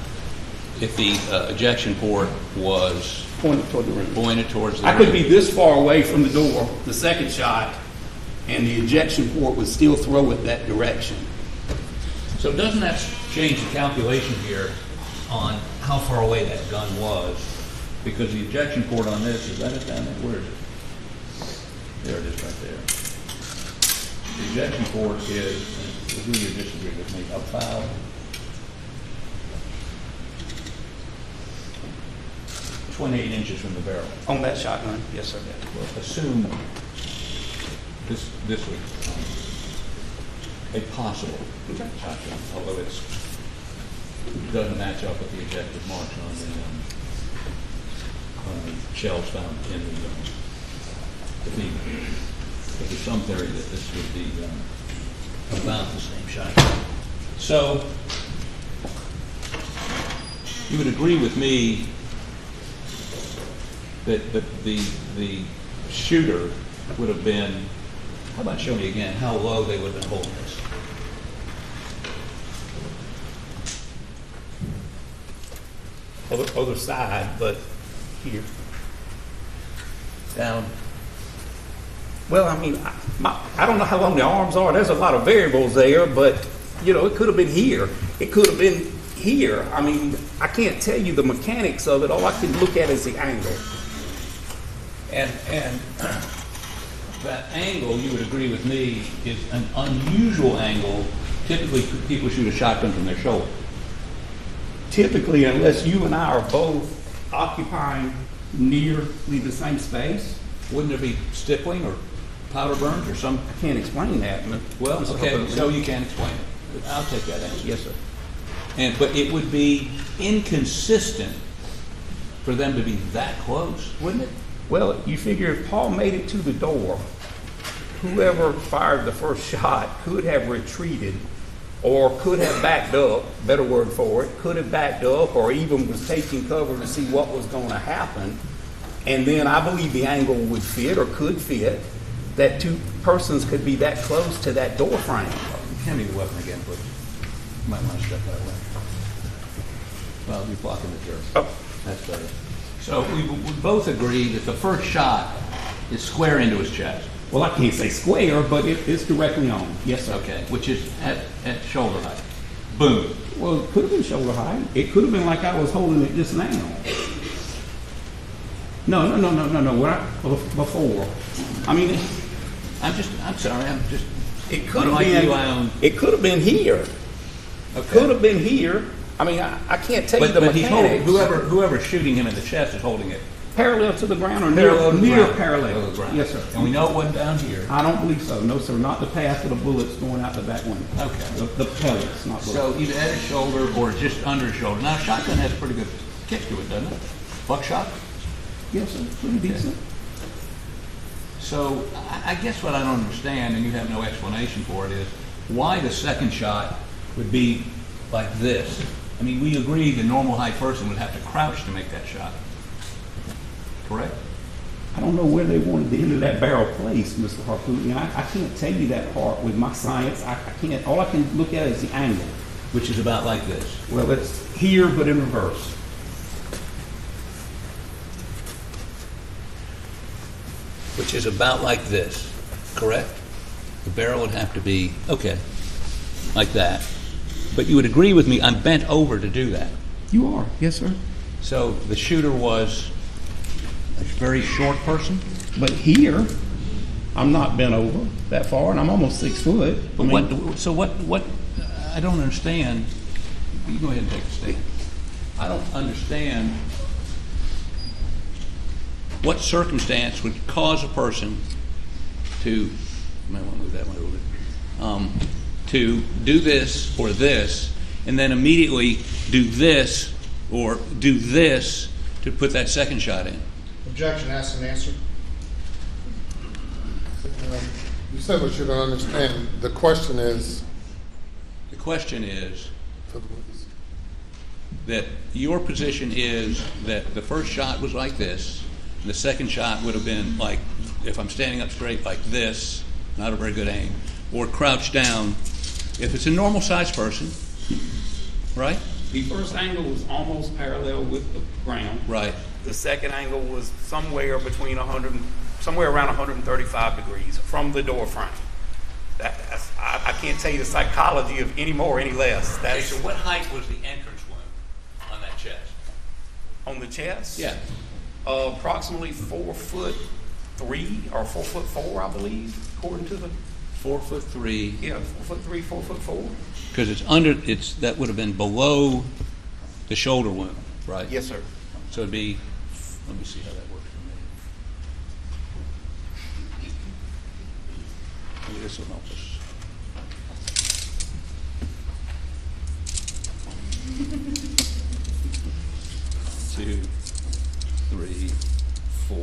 if the ejection port was Pointed toward the room. pointed towards the I could room. be this far away from the door, the second shot, and the ejection port would still throw it that direction. So doesn't that change the calculation here on how far away that gun was? Because the ejection port on this, is that it down there? Where is it? There it is right there. The ejection port is, who you disagree with me, about 28 inches from the barrel. On that shotgun? Yes, sir. Well, assume this was a possible shotgun, although it doesn't match up with the ejected marks on the shells found in the feed. But there's some theory that this would be about the same shotgun. So you would agree with me that the shooter would have been, how about show me again how low they would have been holding this? Other side, but here. Down. Well, I mean, I don't know how long the arms are. There's a lot of variables there, but, you know, it could have been here. It could have been here. I mean, I can't tell you the mechanics of it. All I can look at is the angle. And that angle, you would agree with me, is an unusual angle. Typically, people shoot a shotgun from their shoulder. Typically, unless you and I are both occupying nearly the same space, Wouldn't there be stippling or powder burns or some? I can't explain that. Well, Mr. okay, Harpoon. so you can explain it. I'll take that answer. Yes, sir. But it would be inconsistent for them to be that close, wouldn't it? Well, you figure if Paul made it to the door, whoever fired the first shot could have retreated or could have backed up, better word for it, could have backed up or even was taking cover to see what was going to happen. And then I believe the angle would fit or could fit that two persons could be that close to that door frame. Hand me the weapon again, please. You might want to step that way. Well, you're blocking the jerk. Oh. That's better. So we both agree that the first shot is square into his chest. Well, I can't say square, but it's directly on. Yes, sir. Okay, which is at shoulder height. Boom. Well, it could have been shoulder height. It could have been like I was holding it just now. No. Before. I mean, I'm sorry, it could have Unlike been. you, I own- It could have been here. Okay. Could have been here. I mean, I can't tell you the But he's holding, mechanics. whoever's shooting him in the chest is holding it Parallel to the ground or parallel to the near ground. parallel. To the ground. Yes, sir. And we know it wasn't down here. I don't believe so. No, sir. Not the path of the bullets going out the back window. Okay. The pellets, not bullets. So either at his shoulder or just under his shoulder. Now, a shotgun has a pretty good kick to it, doesn't it? Buckshot? Yes, sir. Pretty decent. So I guess what I don't understand, and you have no explanation for it, is why the second shot would be like this. I mean, we agree the normal height person would have to crouch to make that shot. Correct? I don't know where they wanted the end of that barrel placed, Mr. Harpoon. I can't tell you that part with my science. I can't. All I can look at is the angle. Which is about like this. Well, it's here, but in reverse. Which is about like this. Correct? The barrel would have to be, okay, like that. But you would agree with me, I'm bent over to do that. You are. Yes, sir. So the shooter was a very short person? But here, I'm not bent over that far, and I'm almost 6 foot. But what, I don't understand. You go ahead and take a stand. I don't understand what circumstance would cause a person to, you might want to move that way a little bit, to do this or this, and then immediately do this or do this to put that second shot in. Objection, asked and answered. You said what you don't understand. The question is, The question is for the witness. that your position is that the first shot was like this, and the second shot would have been like, if I'm standing up straight, like this, not a very good aim, or crouched down. If it's a normal sized person, right? The first angle was almost parallel with the ground. Right. The second angle was somewhere around 135 degrees from the door frame. I can't tell you the psychology of any more, any less. Okay, so what height was the entrance wound on that chest? On the chest? Yeah. Approximately 4'3" or 4'4", I believe, according to the. 4'3". Yeah, 4'3", 4'4". Because that would have been below the shoulder wound, right? Yes, sir. So it'd be, let me see how that works for me. Maybe this will help us. Two, 3, 4,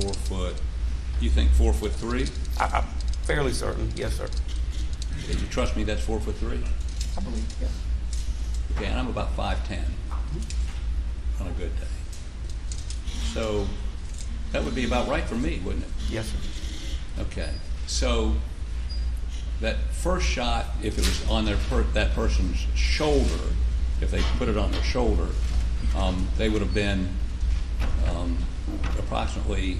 4 foot. You think 4'3"? I'm fairly certain, yes, sir. Did you trust me that's 4'3"? I believe, yes. Okay, and I'm about 5'10" on a good day. So that would be about right for me, wouldn't it? Yes, sir. Okay, so that first shot, if it was on that person's shoulder, if they put it on their shoulder, they would have been approximately,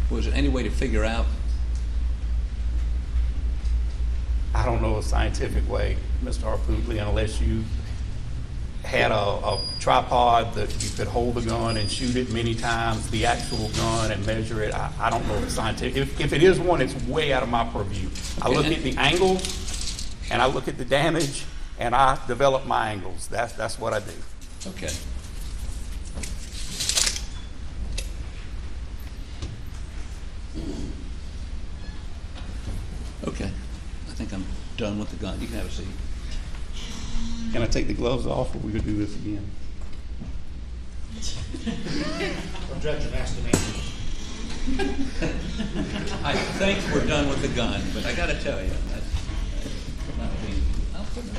was there any way to figure out? I don't know a scientific way, Mr. Harpootlian, unless you had a tripod that you could hold the gun and shoot it many times, the actual gun, and measure it. I don't know the scientific. If it is one, it's way out of my purview. I look at the angles, and I look at the damage, and I develop my angles. That's what I do. Okay. Okay, I think I'm done with the gun. You can have a seat. Can I take the gloves off, or we could do this again? Objection, ask the man. I think we're done with the gun, but I got to tell you, that's not being. I'll put it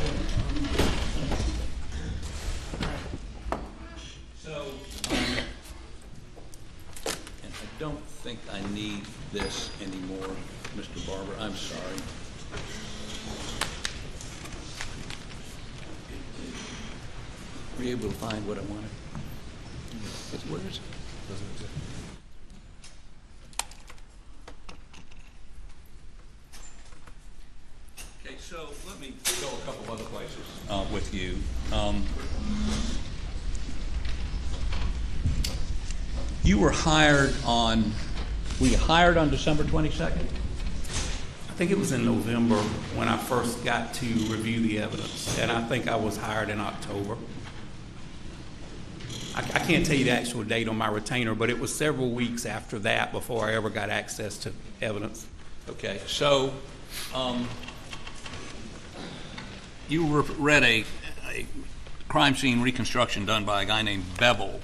on. So, and I don't think I need this anymore, Mr. Barber. I'm sorry. Were you able to find what I wanted? Where is it? Doesn't exist. Okay, so let me go a couple other places with you. You were hired on, December 22nd? I think it was in November when I first got to review the evidence, and I think I was hired in October. I can't tell you the actual date on my retainer, but it was several weeks after that before I ever got access to evidence. Okay, so you read a crime scene reconstruction done by a guy named Bevel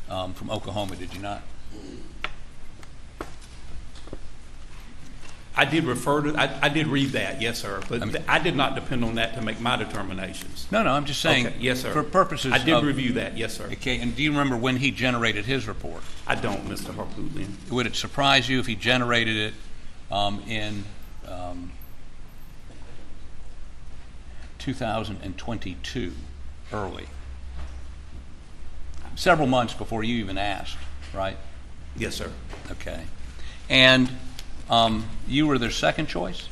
from Oklahoma, did you not? I did refer to, I did read that, yes, sir, but I did not depend on that to make my determinations. No, I'm just saying. Okay, yes, sir. For purposes I did of, review that, yes, sir. Okay, and do you remember when he generated his report? I don't, Mr. Harpootlian. Would it surprise you if he generated it in 2022, early? Several months before you even asked, right? Yes, sir. Okay. And you were their second choice?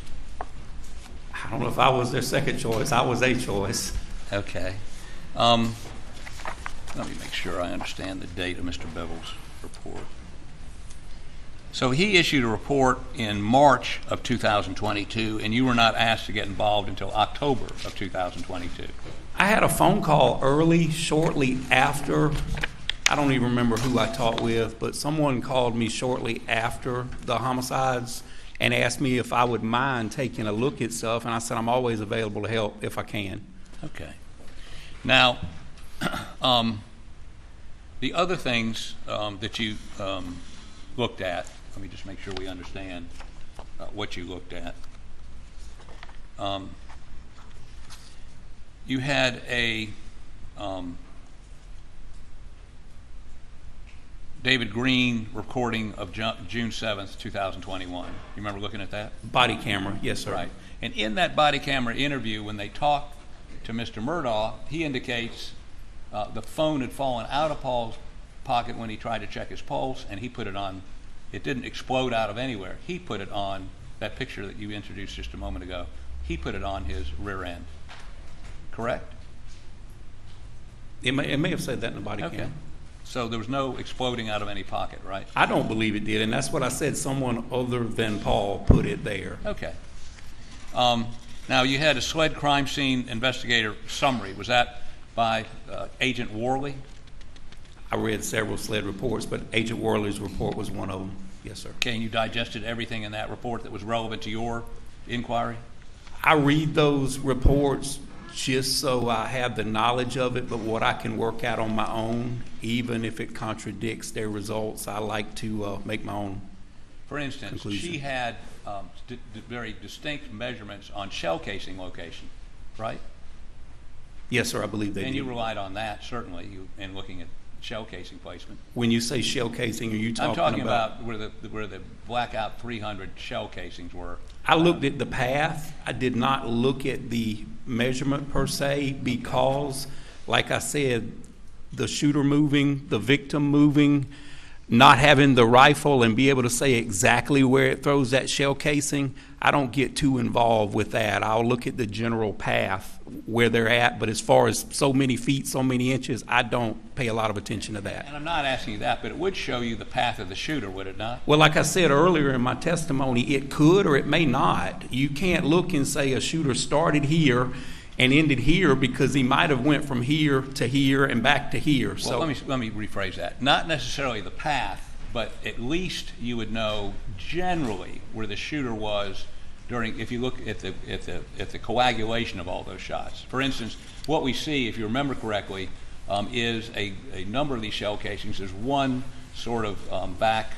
I don't know if I was their second choice. I was a choice. Okay. Let me make sure I understand the date of Mr. Bevel's report. So he issued a report in March of 2022, and you were not asked to get involved until October of 2022. I had a phone call early, shortly after. I don't even remember who I talked with, but someone called me shortly after the homicides and asked me if I would mind taking a look at stuff, and I said I'm always available to help if I can. Okay. Now, the other things that you looked at, let me just make sure we understand what you looked at. You had a David Green recording of June 7th, 2021. You remember looking at that? Body camera, yes, sir. Right. And in that body camera interview, when they talk to Mr. Murdaugh, he indicates the phone had fallen out of Paul's pocket when he tried to check his pulse, and he put it on. It didn't explode out of anywhere. He put it on that picture that you introduced just a moment ago. He put it on his rear end. Correct? It may have said that in the body Okay. cam. So there was no exploding out of any pocket, right? I don't believe it did, and that's what I said. Someone other than Paul put it there. Okay. Now, you had a SLED crime scene investigator summary. Was that by Agent Worley? I read several SLED reports, but Agent Worley's report was one of them. Yes, sir. Okay, and you digested everything in that report that was relevant to your inquiry? I read those reports just so I have the knowledge of it, but what I can work out on my own, even if it contradicts their results, I like to make my own. For instance, conclusion. she had very distinct measurements on shell casing location, right? Yes, sir, I believe they And did. you relied on that, certainly, in looking at shell casing placement. When you say shell casing, are you I'm talking about where the Blackout 300 shell casings were. I looked at the path. I did not look at the measurement per se because, like I said, the shooter moving, the victim moving, not having the rifle and be able to say exactly where it throws that shell casing, I don't get too involved with that. I'll look at the general path where they're at, but as far as so many feet, so many inches, I don't pay a lot of attention to that. And I'm not asking you that, but it would show you the path of the shooter, would it not? Well, like I said earlier in my testimony, it could or it may not. You can't look and say a shooter started here and ended here because he might have went from here to here and back to here. Well, So let me rephrase that. Not necessarily the path, but at least you would know generally where the shooter was during, if you look at the coagulation of all those shots. For instance, what we see, if you remember correctly, is a number of these shell casings. There's one sort of back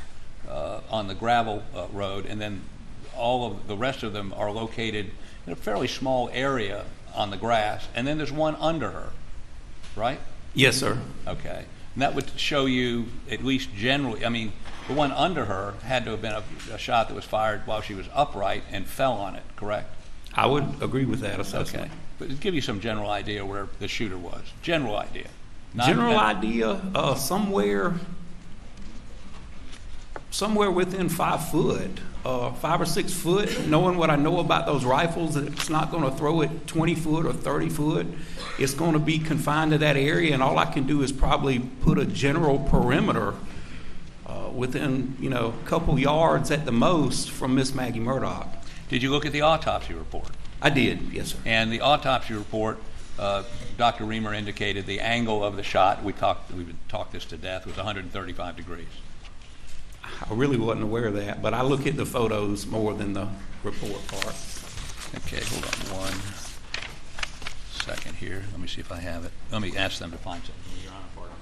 on the gravel road, and then all of the rest of them are located in a fairly small area on the grass, and then there's one under her, right? yes, sir. Okay. And that would show you, at least generally, I mean, the one under her had to have been a shot that was fired while she was upright and fell on it, correct? I would agree with that assessment. Okay. But it'd give you some general idea where the shooter was. General idea. Not General that- idea, somewhere within 5 foot, 5 or 6 foot, knowing what I know about those rifles, it's not going to throw it 20 foot or 30 foot. It's going to be confined to that area, and all I can do is probably put a general perimeter within, a couple yards at the most from Miss Maggie Murdaugh. Did you look at the autopsy report? I did, yes, sir. And the autopsy report, Dr. Reamer indicated the angle of the shot, we've talked this to death, was 135 degrees. I really wasn't aware of that, but I look at the photos more than the report part. Okay, hold on 1 second here. Let me see if I have it. Let me ask them to find something. Your Honor, pardon.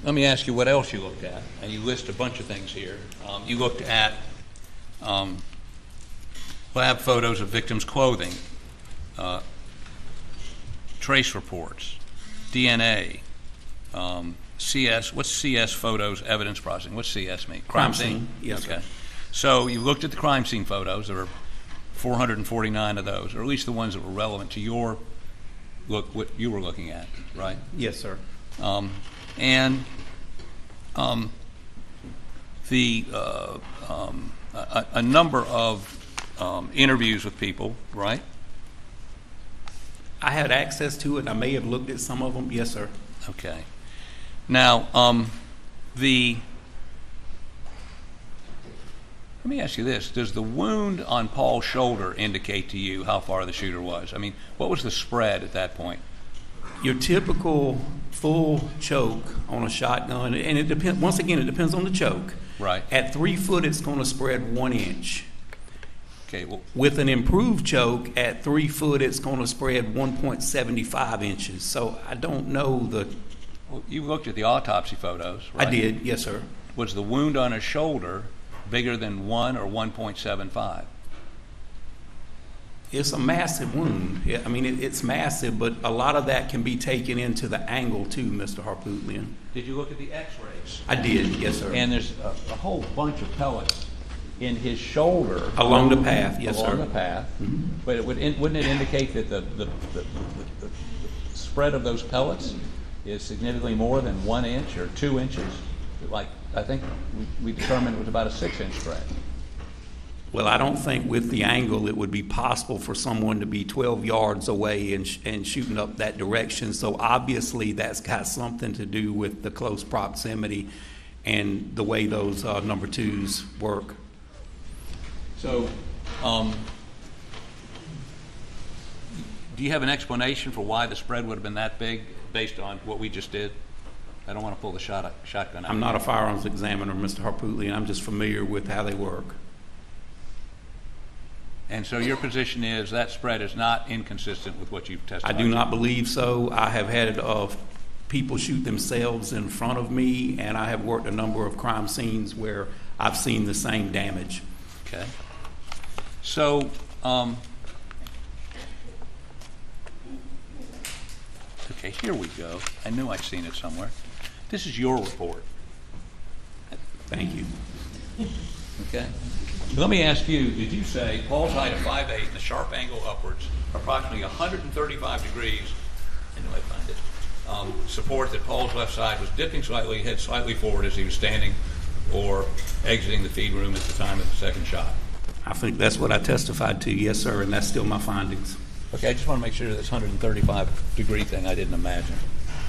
Let me ask you what else you looked at, and you list a bunch of things here. You looked at lab photos of victims' clothing, trace reports, DNA, CS. What's CS photos? Evidence processing. What's CS mean? Crime scene. Yes, sir. Okay. So you looked at the crime scene photos. There were 449 of those, or at least the ones that were relevant to your look, what you were looking at, right? Yes, sir. And a number of interviews with people, right? I had access to it. I may have looked at some of them. Yes, sir. Okay. Now, let me ask you this. Does the wound on Paul's shoulder indicate to you how far the shooter was? I mean, what was the spread at that point? Your typical full choke on a shotgun, and it depends. Once again, it depends on the choke. Right. At 3 foot, it's going to spread 1 inch. Okay, well, With an improved choke, at 3 foot, it's going to spread 1.75 inches. So I don't know the. you looked at the autopsy photos, right? I did, yes, sir. Was the wound on his shoulder bigger than 1 or 1.75? It's a massive wound. I mean, it's massive, but a lot of that can be taken into the angle too, Mr. Harpootlian. Did you look at the x-rays? I did, yes, sir. And there's a whole bunch of pellets in his shoulder. Along the path, yes, sir. Along the path. Mm-hmm. But wouldn't it indicate that the spread of those pellets is significantly more than 1 inch or 2 inches? Like, I think we determined it was about a 6-inch spread. Well, I don't think with the angle it would be possible for someone to be 12 yards away and shooting up that direction. So obviously that's got something to do with the close proximity and the way those number twos work. So, do you have an explanation for why the spread would have been that big based on what we just did? I don't want to pull the shotgun out. I'm not a firearms examiner, Mr. Harpootlian. I'm just familiar with how they work. And so your position is that spread is not inconsistent with what you've testified? I do not believe so. I have had people shoot themselves in front of me, and I have worked a number of crime scenes where I've seen the same damage. Okay. So, okay, here we go. I knew I'd seen it somewhere. This is your report. Thank you. Okay. Let me ask you, did you say Paul's height of 5'8" and the sharp angle upwards, approximately 135 degrees, I know I find it, support that Paul's left side was dipping slightly, head slightly forward as he was standing or exiting the feed room at the time of the second shot? I think that's what I testified to, yes, sir, and that's still my findings. Okay, I just want to make sure this 135 degree thing I didn't imagine.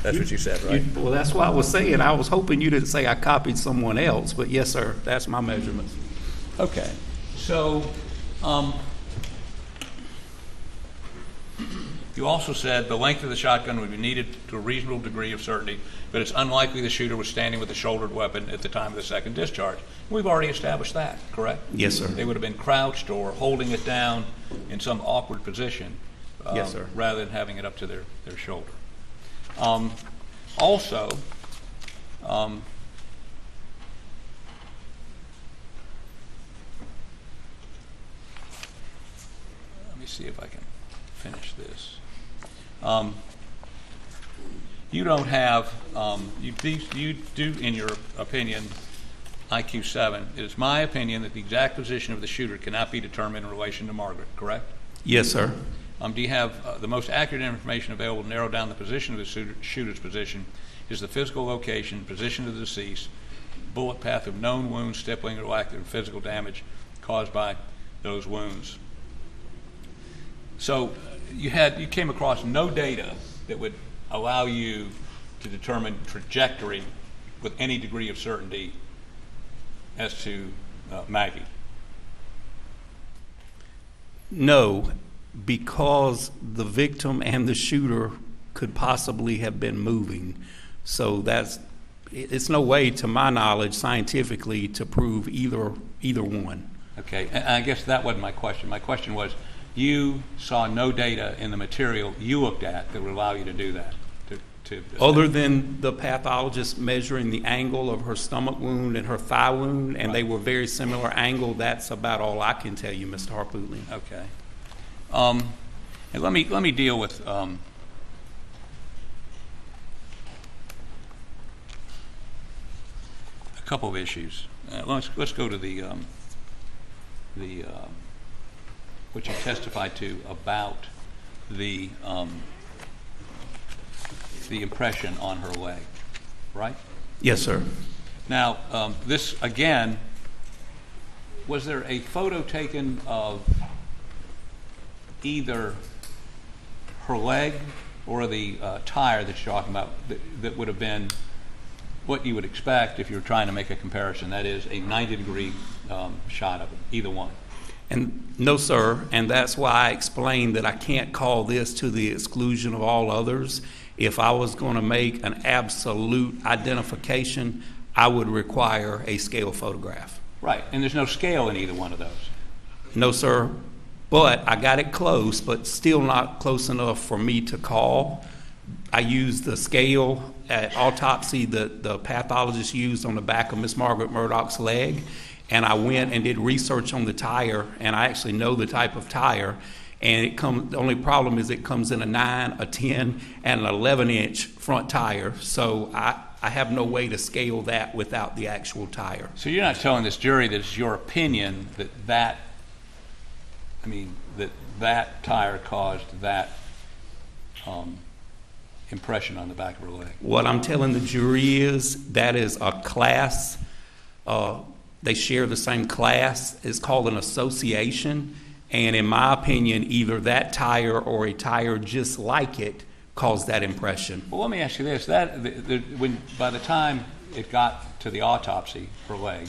That's what you said, right? Well, that's what I was saying. I was hoping you didn't say I copied someone else, but yes, sir, that's my measurements. Okay, so you also said the length of the shotgun would be needed to a reasonable degree of certainty, but it's unlikely the shooter was standing with a shouldered weapon at the time of the second discharge. We've already established that, correct? Yes, sir. They would have been crouched or holding it down in some awkward position, yes, sir, rather than having it up to their shoulder. Also, let me see if I can finish this. You don't have, you do, in your opinion, IQ 7. It is my opinion that the exact position of the shooter cannot be determined in relation to Margaret, correct? Yes, sir. Do you have the most accurate information available to narrow down the position of the shooter's position is the physical location, position of the deceased, bullet path of known wounds, stippling, or lack of physical damage caused by those wounds. So you came across no data that would allow you to determine trajectory with any degree of certainty as to Maggie. No, because the victim and the shooter could possibly have been moving. So it's no way, to my knowledge, scientifically, to prove either one. Okay, and I guess that wasn't my question. My question was, you saw no data in the material you looked at that would allow you to do that? Other than the pathologist measuring the angle of her stomach wound and her thigh wound, and they were very similar angle, that's about all I can tell you, Mr. Harpootlian. Okay. And let me deal with a couple of issues. Let's go to the what you testified to about the impression on her leg, right? Yes, sir. Now, this again, was there a photo taken of either her leg or the tire that you're talking about that would have been what you would expect if you were trying to make a comparison, that is a 90-degree shot of it, either one? And no, sir, and that's why I explained that I can't call this to the exclusion of all others. if I was going to make an absolute identification, I would require a scale photograph. Right, and there's no scale in either one of those. No, sir, but I got it close, but still not close enough for me to call. I used the scale at autopsy that the pathologist used on the back of Miss Margaret Murdaugh's leg, and I went and did research on the tire, and I actually know the type of tire, and the only problem is it comes in a 9, a 10, and an 11-inch front tire, so I have no way to scale that without the actual tire. So you're not telling this jury that it's your opinion that that tire caused that impression on the back of her leg? What I'm telling the jury is that is a class, they share the same class. It's called an association, and in my opinion, either that tire or a tire just like it caused that impression. Well, let me ask you this: by the time it got to the autopsy for leg,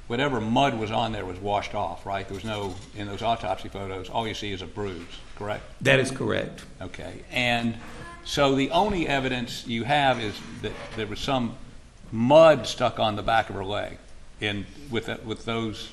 whatever mud was on there was washed off, right? There was no, in those autopsy photos, all you see is a bruise, correct? That is correct. Okay, and so the only evidence you have is that there was some mud stuck on the back of her leg, with those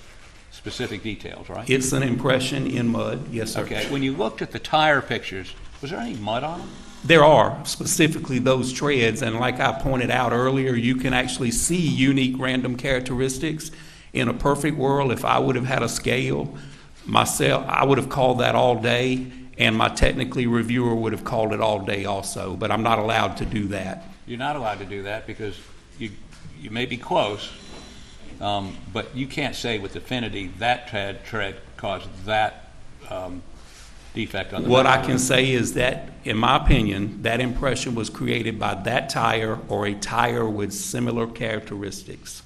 specific details, right? It's an impression in mud, yes, sir. Okay, when you looked at the tire pictures, was there any mud on them? There are, specifically those treads, and like I pointed out earlier, you can actually see unique random characteristics. In a perfect world, if I would have had a scale myself, I would have called that all day, and my technically reviewer would have called it all day also, but I'm not allowed to do that. You're not allowed to do that because you may be close, but you can't say with definity that tread caused that defect on the What back. I can say is that, in my opinion, that impression was created by that tire or a tire with similar characteristics.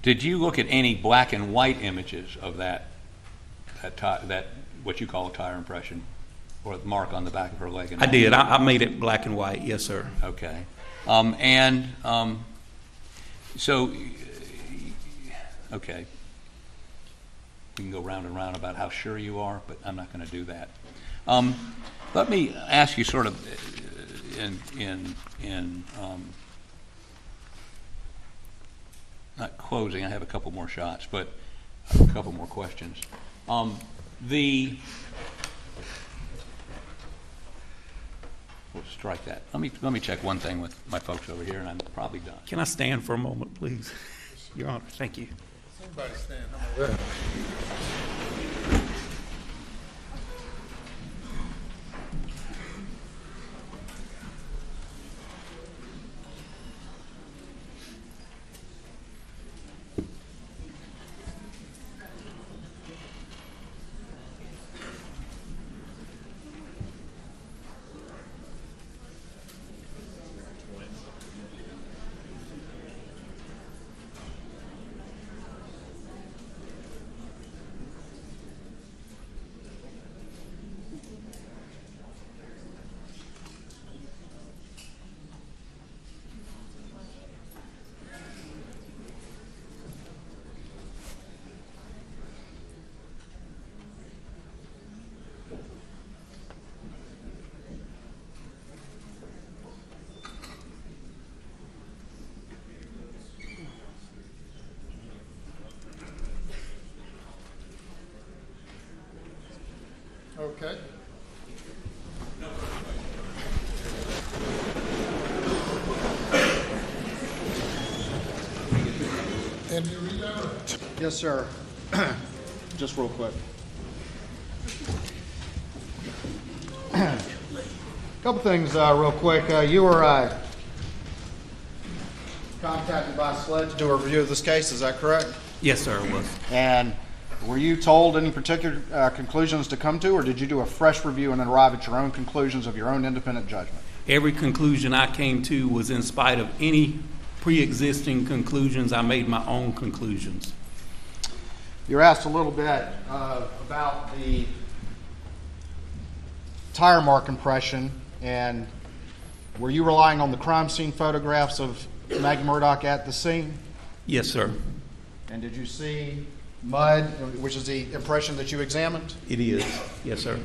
Did you look at any black and white images of that what you call a tire impression or mark on the back of her leg? I did. I made it black and white, yes, sir. Okay. So, okay. We can go round and round about how sure you are, but I'm not going to do that. Let me ask you sort of not closing, I have a couple more shots, but a couple more questions. We'll strike that. Let me check one thing with my folks over here, and I'm probably done. Can I stand for a moment, please? Your Honor, thank you. Somebody stand. How about that? Okay. And you read that? Yes, sir. Just real quick. Couple things real quick. You were contacted by SLED to do a review of this case, is that correct? Yes, sir, it was. And were you told any particular conclusions to come to, or did you do a fresh review and then arrive at your own conclusions of your own independent judgment? Every conclusion I came to was in spite of any pre-existing conclusions. I made my own conclusions. You were asked a little bit about the tire mark impression, and were you relying on the crime scene photographs of Maggie Murdaugh at the scene? Yes, sir. And did you see mud, which is the impression that you examined? It is. Yes, sir.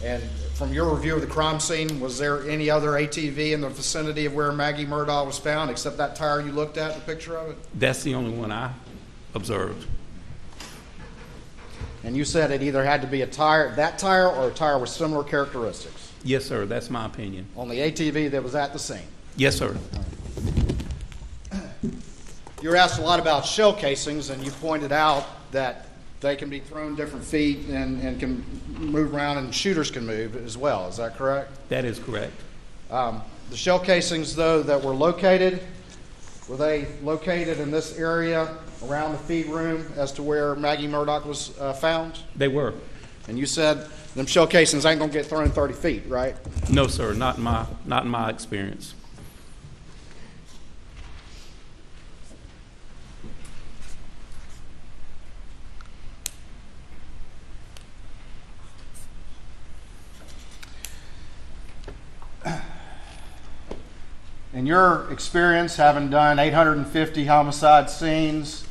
And from your review of the crime scene, was there any other ATV in the vicinity of where Maggie Murdaugh was found, except that tire you looked at, the picture of it? That's the only one I observed. And you said it either had to be that tire or a tire with similar characteristics Yes, sir, that's my opinion. on the ATV that was at the scene. Yes, sir. You were asked a lot about shell casings, and you pointed out that they can be thrown different feet and can move around, and shooters can move as well. Is that correct? That is correct. The shell casings, though, that were they located in this area around the feed room as to where Maggie Murdaugh was found? They were. And you said them shell casings ain't gonna get thrown 30 feet, right? No, sir, not in my experience. In your experience, having done 850 homicide scenes,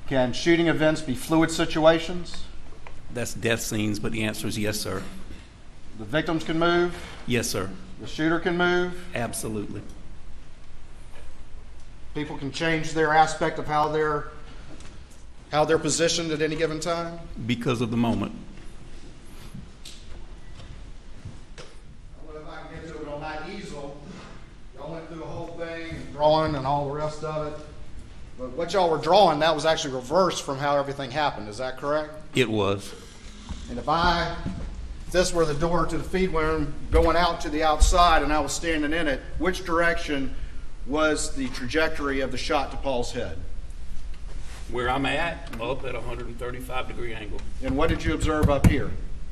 can shooting events be fluid situations? That's death scenes, but the answer is yes, sir. The victims can move, Yes, sir. the shooter can move, Absolutely. people can change their aspect of how they're positioned at any given time? Because of the moment. I don't know if I can get to it on that easel. Y'all went through the whole thing, drawing and all the rest of it. But what y'all were drawing, that was actually reversed from how everything happened. Is that correct? It was. And if this were the door to the feed room going out to the outside and I was standing in it, which direction was the trajectory of the shot to Paul's head? Where I'm at, up at a 135-degree angle. And what did you observe up here?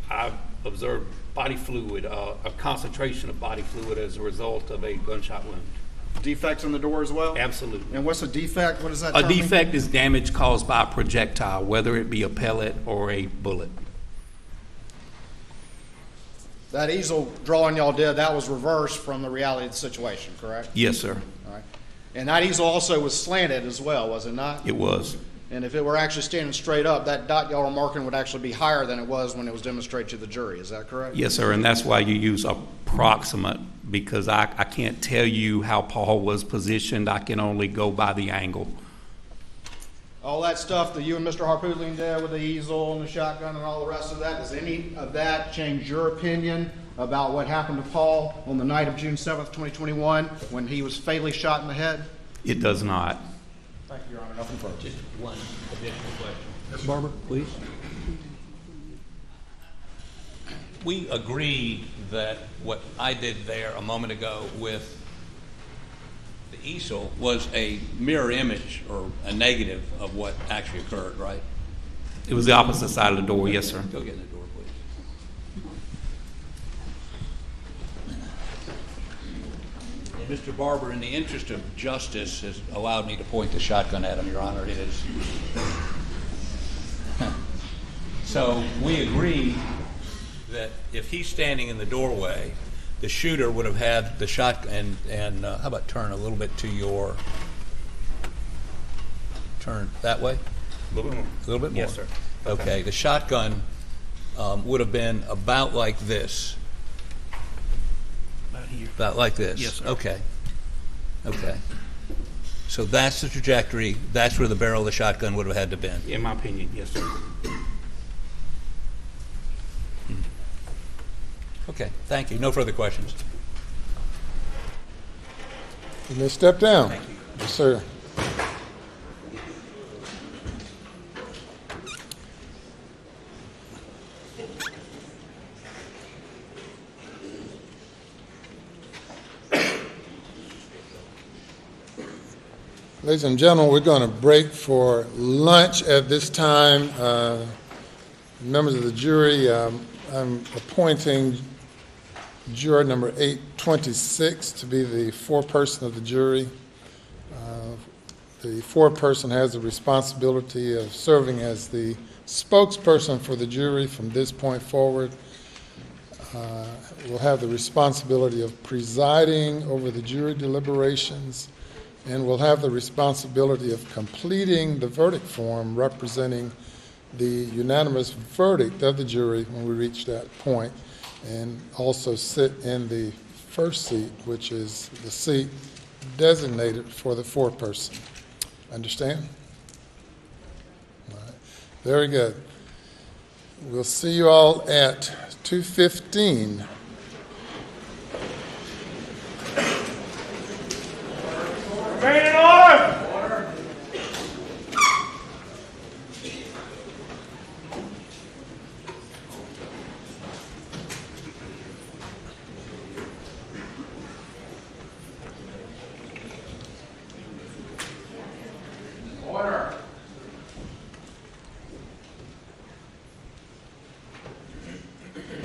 I observed body fluid, a concentration of body fluid as a result of a gunshot wound. Defects in the door as well? Absolutely. And what's a defect? What does that A term mean? defect is damage caused by a projectile, whether it be a pellet or a bullet. That easel drawing y'all did, that was reversed from the reality of the situation, correct? Yes, sir. All right. And that easel also was slanted as well, was it not? It was. And if it were actually standing straight up, that dot y'all were marking would actually be higher than it was when it was demonstrated to the jury. Is that correct? Yes, sir, and that's why you use approximate, because I can't tell you how Paul was positioned. I can only go by the angle. All that stuff that you and Mr. Harpootlian did with the easel and the shotgun and all the rest of that, does any of that change your opinion about what happened to Paul on the night of June 7th, 2021, when he was fatally shot in the head? It does not. Thank you, Your Honor. Nothing further. Just one additional question. Mr. Barber, please. We agreed that what I did there a moment ago with the easel was a mirror image or a negative of what actually occurred, right? It was the opposite side of the door, yes, sir. Go get in the door, please. Mr. Barber, in the interest of justice, has allowed me to point the shotgun at him, Your Honor. It is. So we agree that if he's standing in the doorway, the shooter would have had the shotgun, and how about turn a little bit to your, turn that way? A little bit more. A little bit more? Yes, sir. Okay, the shotgun would have been about like this. About here. About like this? Yes, sir. Okay. Okay. So that's the trajectory, that's where the barrel of the shotgun would have had to been. In my opinion, yes, sir. Okay, thank you. No further questions. You may step down. Thank you. Yes, sir. Ladies and gentlemen, we're going to break for lunch at this time. Members of the jury, I'm appointing juror number 826 to be the foreperson of the jury. The foreperson has the responsibility of serving as the spokesperson for the jury from this point forward. Will have the responsibility of presiding over the jury deliberations, and will have the responsibility of completing the verdict form representing the unanimous verdict of the jury when we reach that point. and also sit in the first seat, which is the seat designated for the foreperson. Understand? All right. Very good. We'll see you all at 2:15.